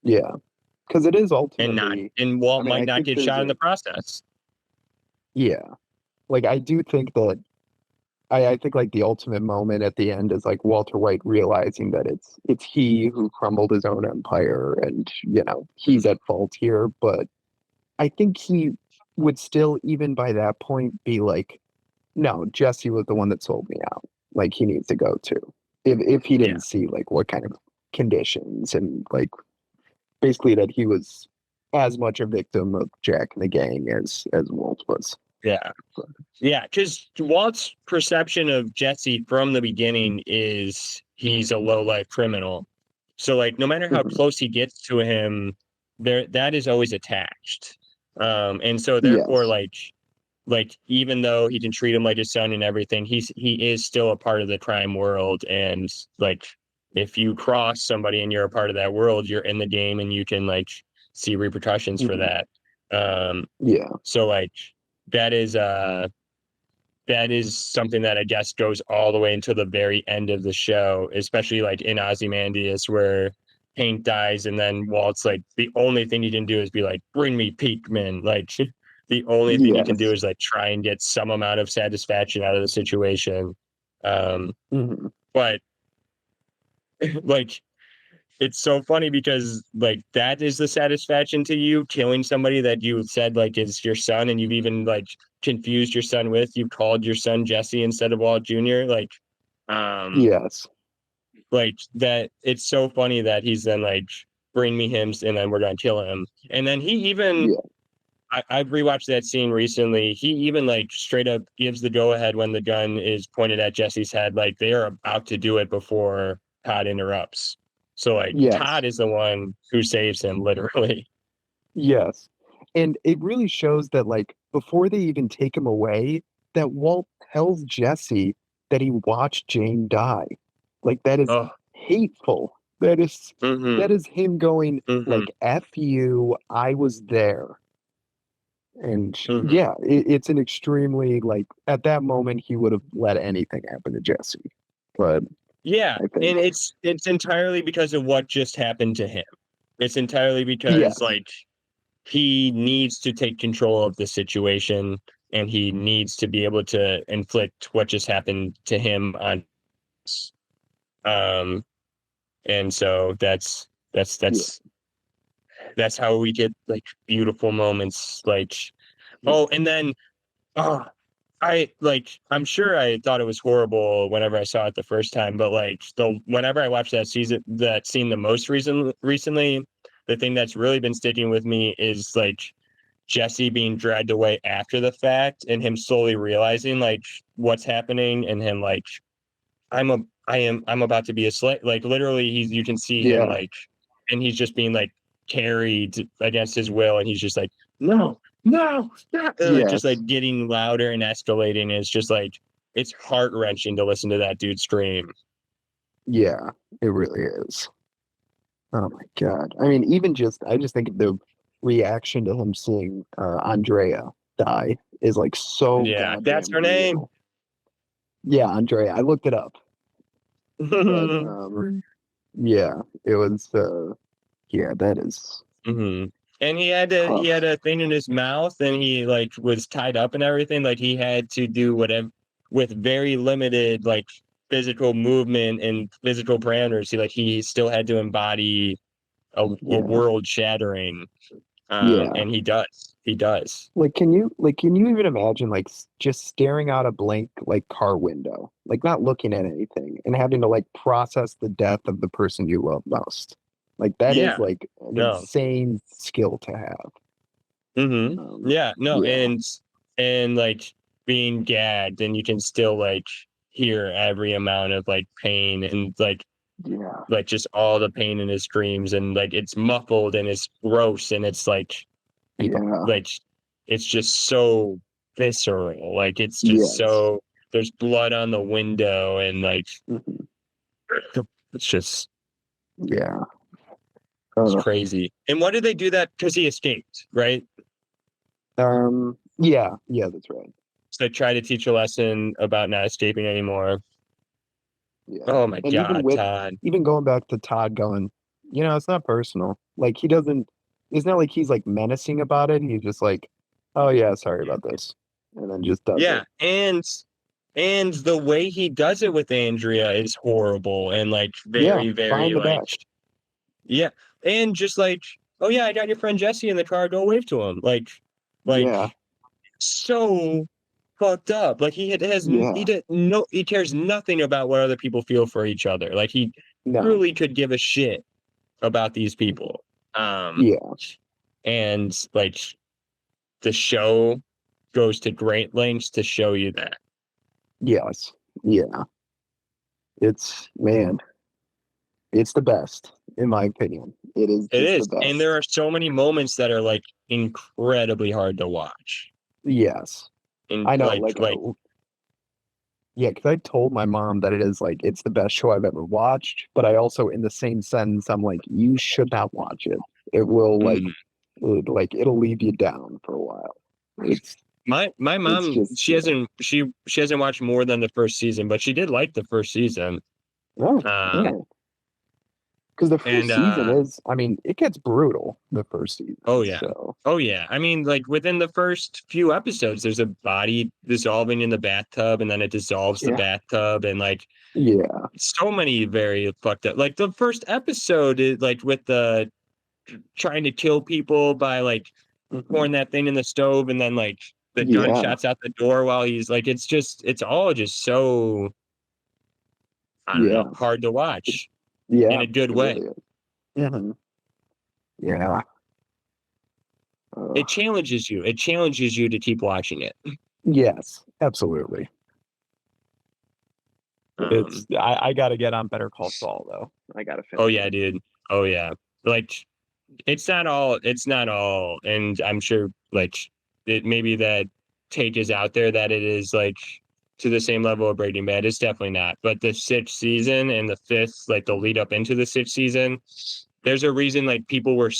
Yeah, because it is And ultimately, Walt I mean, might I not think get there's shot in a the process. yeah, like I do think that I think like the ultimate moment at the end is like Walter White realizing that it's he who crumbled his own empire, and he's at fault here. But I think he would still, even by that point, be like, no, Jesse was the one that sold me out. Like he needs to go too. If he Yeah. didn't see like what kind of conditions, and like basically that he was as much a victim of Jack and the gang as Walt was. Yeah. Yeah, because Walt's perception of Jesse from the beginning is he's a low life criminal. So like no matter how Mhm. close he gets to him, that is always attached. And so therefore Yes. like even though he can treat him like his son and everything, he is still a part of the crime world. And like if you cross somebody and you're a part of that world, you're in the game and you can like see repercussions for Mhm. that. Yeah. So like that is that is something that I guess goes all the way into the very end of the show, especially like in Ozymandias where Hank dies and then Walt's like the only thing you can do is be like, bring me Peakman. Like the only thing you can do Yes. is like try and get some amount of satisfaction out of the situation. Mhm. But like it's so funny because like that is the satisfaction to you, killing somebody that you said like is your son, and you've even like confused your son with, you called your son Jesse instead of Walt Jr. Um Yes. like that. It's so funny that he's then like, bring me him and then we're gonna kill him. And then he even Yeah. I've rewatched that scene recently. He even like straight up gives the go ahead when the gun is pointed at Jesse's head. Like they are about to do it before Todd interrupts. So like Yes. Todd is the one who saves him literally. Yes. And it really shows that like before they even take him away, that Walt tells Jesse that he watched Jane die. Like that is Oh, hateful. That mm-hmm, is him going mm-hmm, like F you, I was there. And mm-hmm. yeah, it's an extremely like at that moment he would have let anything happen to Jesse. But Yeah, I and think it's entirely because of what just happened to him. It's entirely because yes. like he needs to take control of the situation and he needs to be able to inflict what just happened to him on um and so that's Yeah. that's that's how we get like beautiful moments like, Yeah. oh, and then oh, I'm sure I thought it was horrible whenever I saw it the first time, but like the whenever I watched that scene the most recently, the thing that's really been sticking with me is like Jesse being dragged away after the fact and him slowly realizing like what's happening, and him like I'm about to be a slave. Like literally you can see him Yeah. like, and he's just being like carried against his will, and he's just like, no, no, no, like just Yes. like getting louder and escalating. It's just like it's heart wrenching to listen to that dude scream. Yeah, it really is. Oh my God. I mean, I just think of the reaction to him seeing Andrea die is like so Yeah, that's goddamn her name. real. Yeah, Andrea. I looked it up. But yeah, it was yeah, that is Hmm. And he tough. had a thing in his mouth, and he like was tied up and everything. Like he had to do whatever with very limited like physical movement and physical parameters. He still had to embody a Yeah. world shattering. Yeah. And he does. He does. Can you even imagine like just staring out a blank like car window, like not looking at anything and having to like process the death of the person you love most? Like that is Yeah. like an No. insane skill to have. Hmm. Yeah. No. Yeah. And like being gagged, and you can still like hear every amount of like pain and Yeah. like just all the pain in his screams, and like it's muffled and it's gross, and it's Yeah. like it's just so visceral. Like it's just Yes. so there's blood on the window, and like Mhm. it's just Yeah. it's Uh, crazy. And why did they do that? Because he escaped, right? yeah. Yeah, that's right. So they try to teach a lesson about not escaping anymore. Yeah. Oh my And God, Todd. even going back to Todd going, it's not personal. Like it's not like he's like menacing about it. He's just like, oh yeah, sorry about this. and then just does Yeah, it. and the way he does it with Andrea is horrible and like very, Yeah, very behind the like back. yeah, and just like, oh yeah, I got your friend Jesse in the car. Go wave to him. Like Yeah, so fucked up. Like he yeah. he cares nothing about what other people feel for each other. Like he No. really could give a shit about these people. Yeah. And like the show goes to great lengths to show you that. Yes. Yeah. It's man. It's the best, in my opinion. It is It just is. the best. And there are so many moments that are like incredibly hard to watch. Yes. And I know, like yeah, because I told my mom that it is like it's the best show I've ever watched, but I also, in the same sentence, I'm like, you should not watch it. It will it'll leave you down for a while. It's my mom just she hasn't watched more than the first season, but she did like the first season. oh, Uh, because the first and season is, I mean, it gets brutal. The first season. Oh yeah. So Oh yeah. I mean, like within the first few episodes, there's a body dissolving in the bathtub, and then it dissolves the Yeah. bathtub, and like yeah, so many very fucked up. Like the first episode is like with the trying to kill people by like pouring that thing in the stove, and then like the Yeah. gunshots out the door while he's like, it's all just so I don't know, hard to watch yeah, in a good it way. really is. Mhm. Yeah. It challenges you. It challenges you to keep watching it. Yes, absolutely. It's I gotta get on Better Call Saul though. I gotta finish. Oh yeah, dude. Oh yeah. Like it's not all, and I'm sure like it maybe that take is out there that it is like to the same level of Breaking Bad. It's definitely not. But the sixth season and the fifth, like the lead up into the sixth season, there's a reason like people were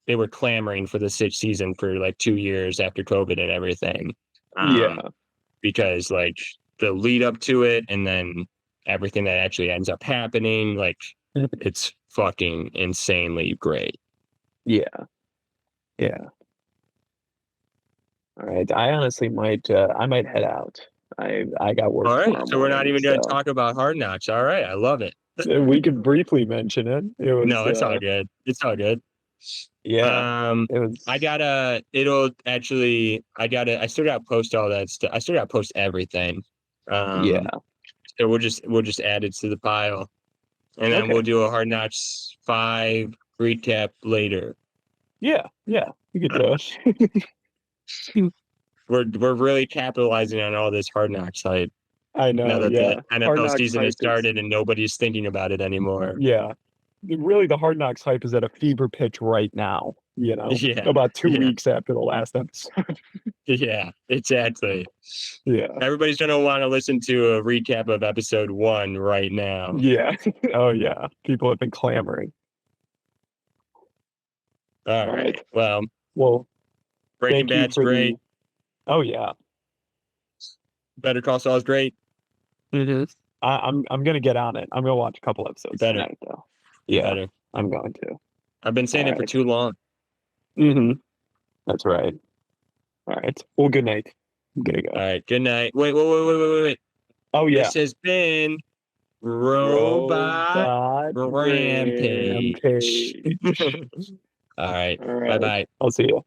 they were clamoring for the sixth season for like 2 years after COVID and everything. Yeah. Because like the lead up to it and then everything that actually ends up happening, like it's fucking insanely great. Yeah. Yeah. All right. I honestly might I might head out. I got work All right, tomorrow so we're not morning, even going to so- talk about Hard Knocks. All right, I love it. We could briefly mention it. It was No, it's all good. It's all good. Yeah. It was I still gotta post all that stuff. I still gotta post everything. yeah. So we'll just add it to the pile. And then Okay. we'll do a Hard Knocks 5 recap later. Yeah. Yeah. We could do it. We're really capitalizing on all this Hard Knocks hype I know. now that Yeah. the Hard NFL Knocks season hype has started and nobody's thinking about it anymore. Yeah. Really, the Hard Knocks hype is at a fever pitch right now. You know, Yeah. about 2 Yeah. weeks after the last episode. Yeah, exactly. Yeah. Everybody's gonna want to listen to a recap of episode 1 right now. Yeah. Oh yeah. People have been clamoring. All right. Well, Well, Breaking thank you Bad's for great. Oh yeah. Better Call Saul is great. I'm gonna get on it. I'm gonna watch a couple episodes Better. tonight though. Yeah, Better. I'm going to. I've been saying it for Alright. too long. Mm-hmm. That's right. All right. Well, good night. I'm gonna go. All right. Good night. Wait. Oh yeah. This has been Robot Rampage. Rampage. All right. All right. Bye bye. I'll see you.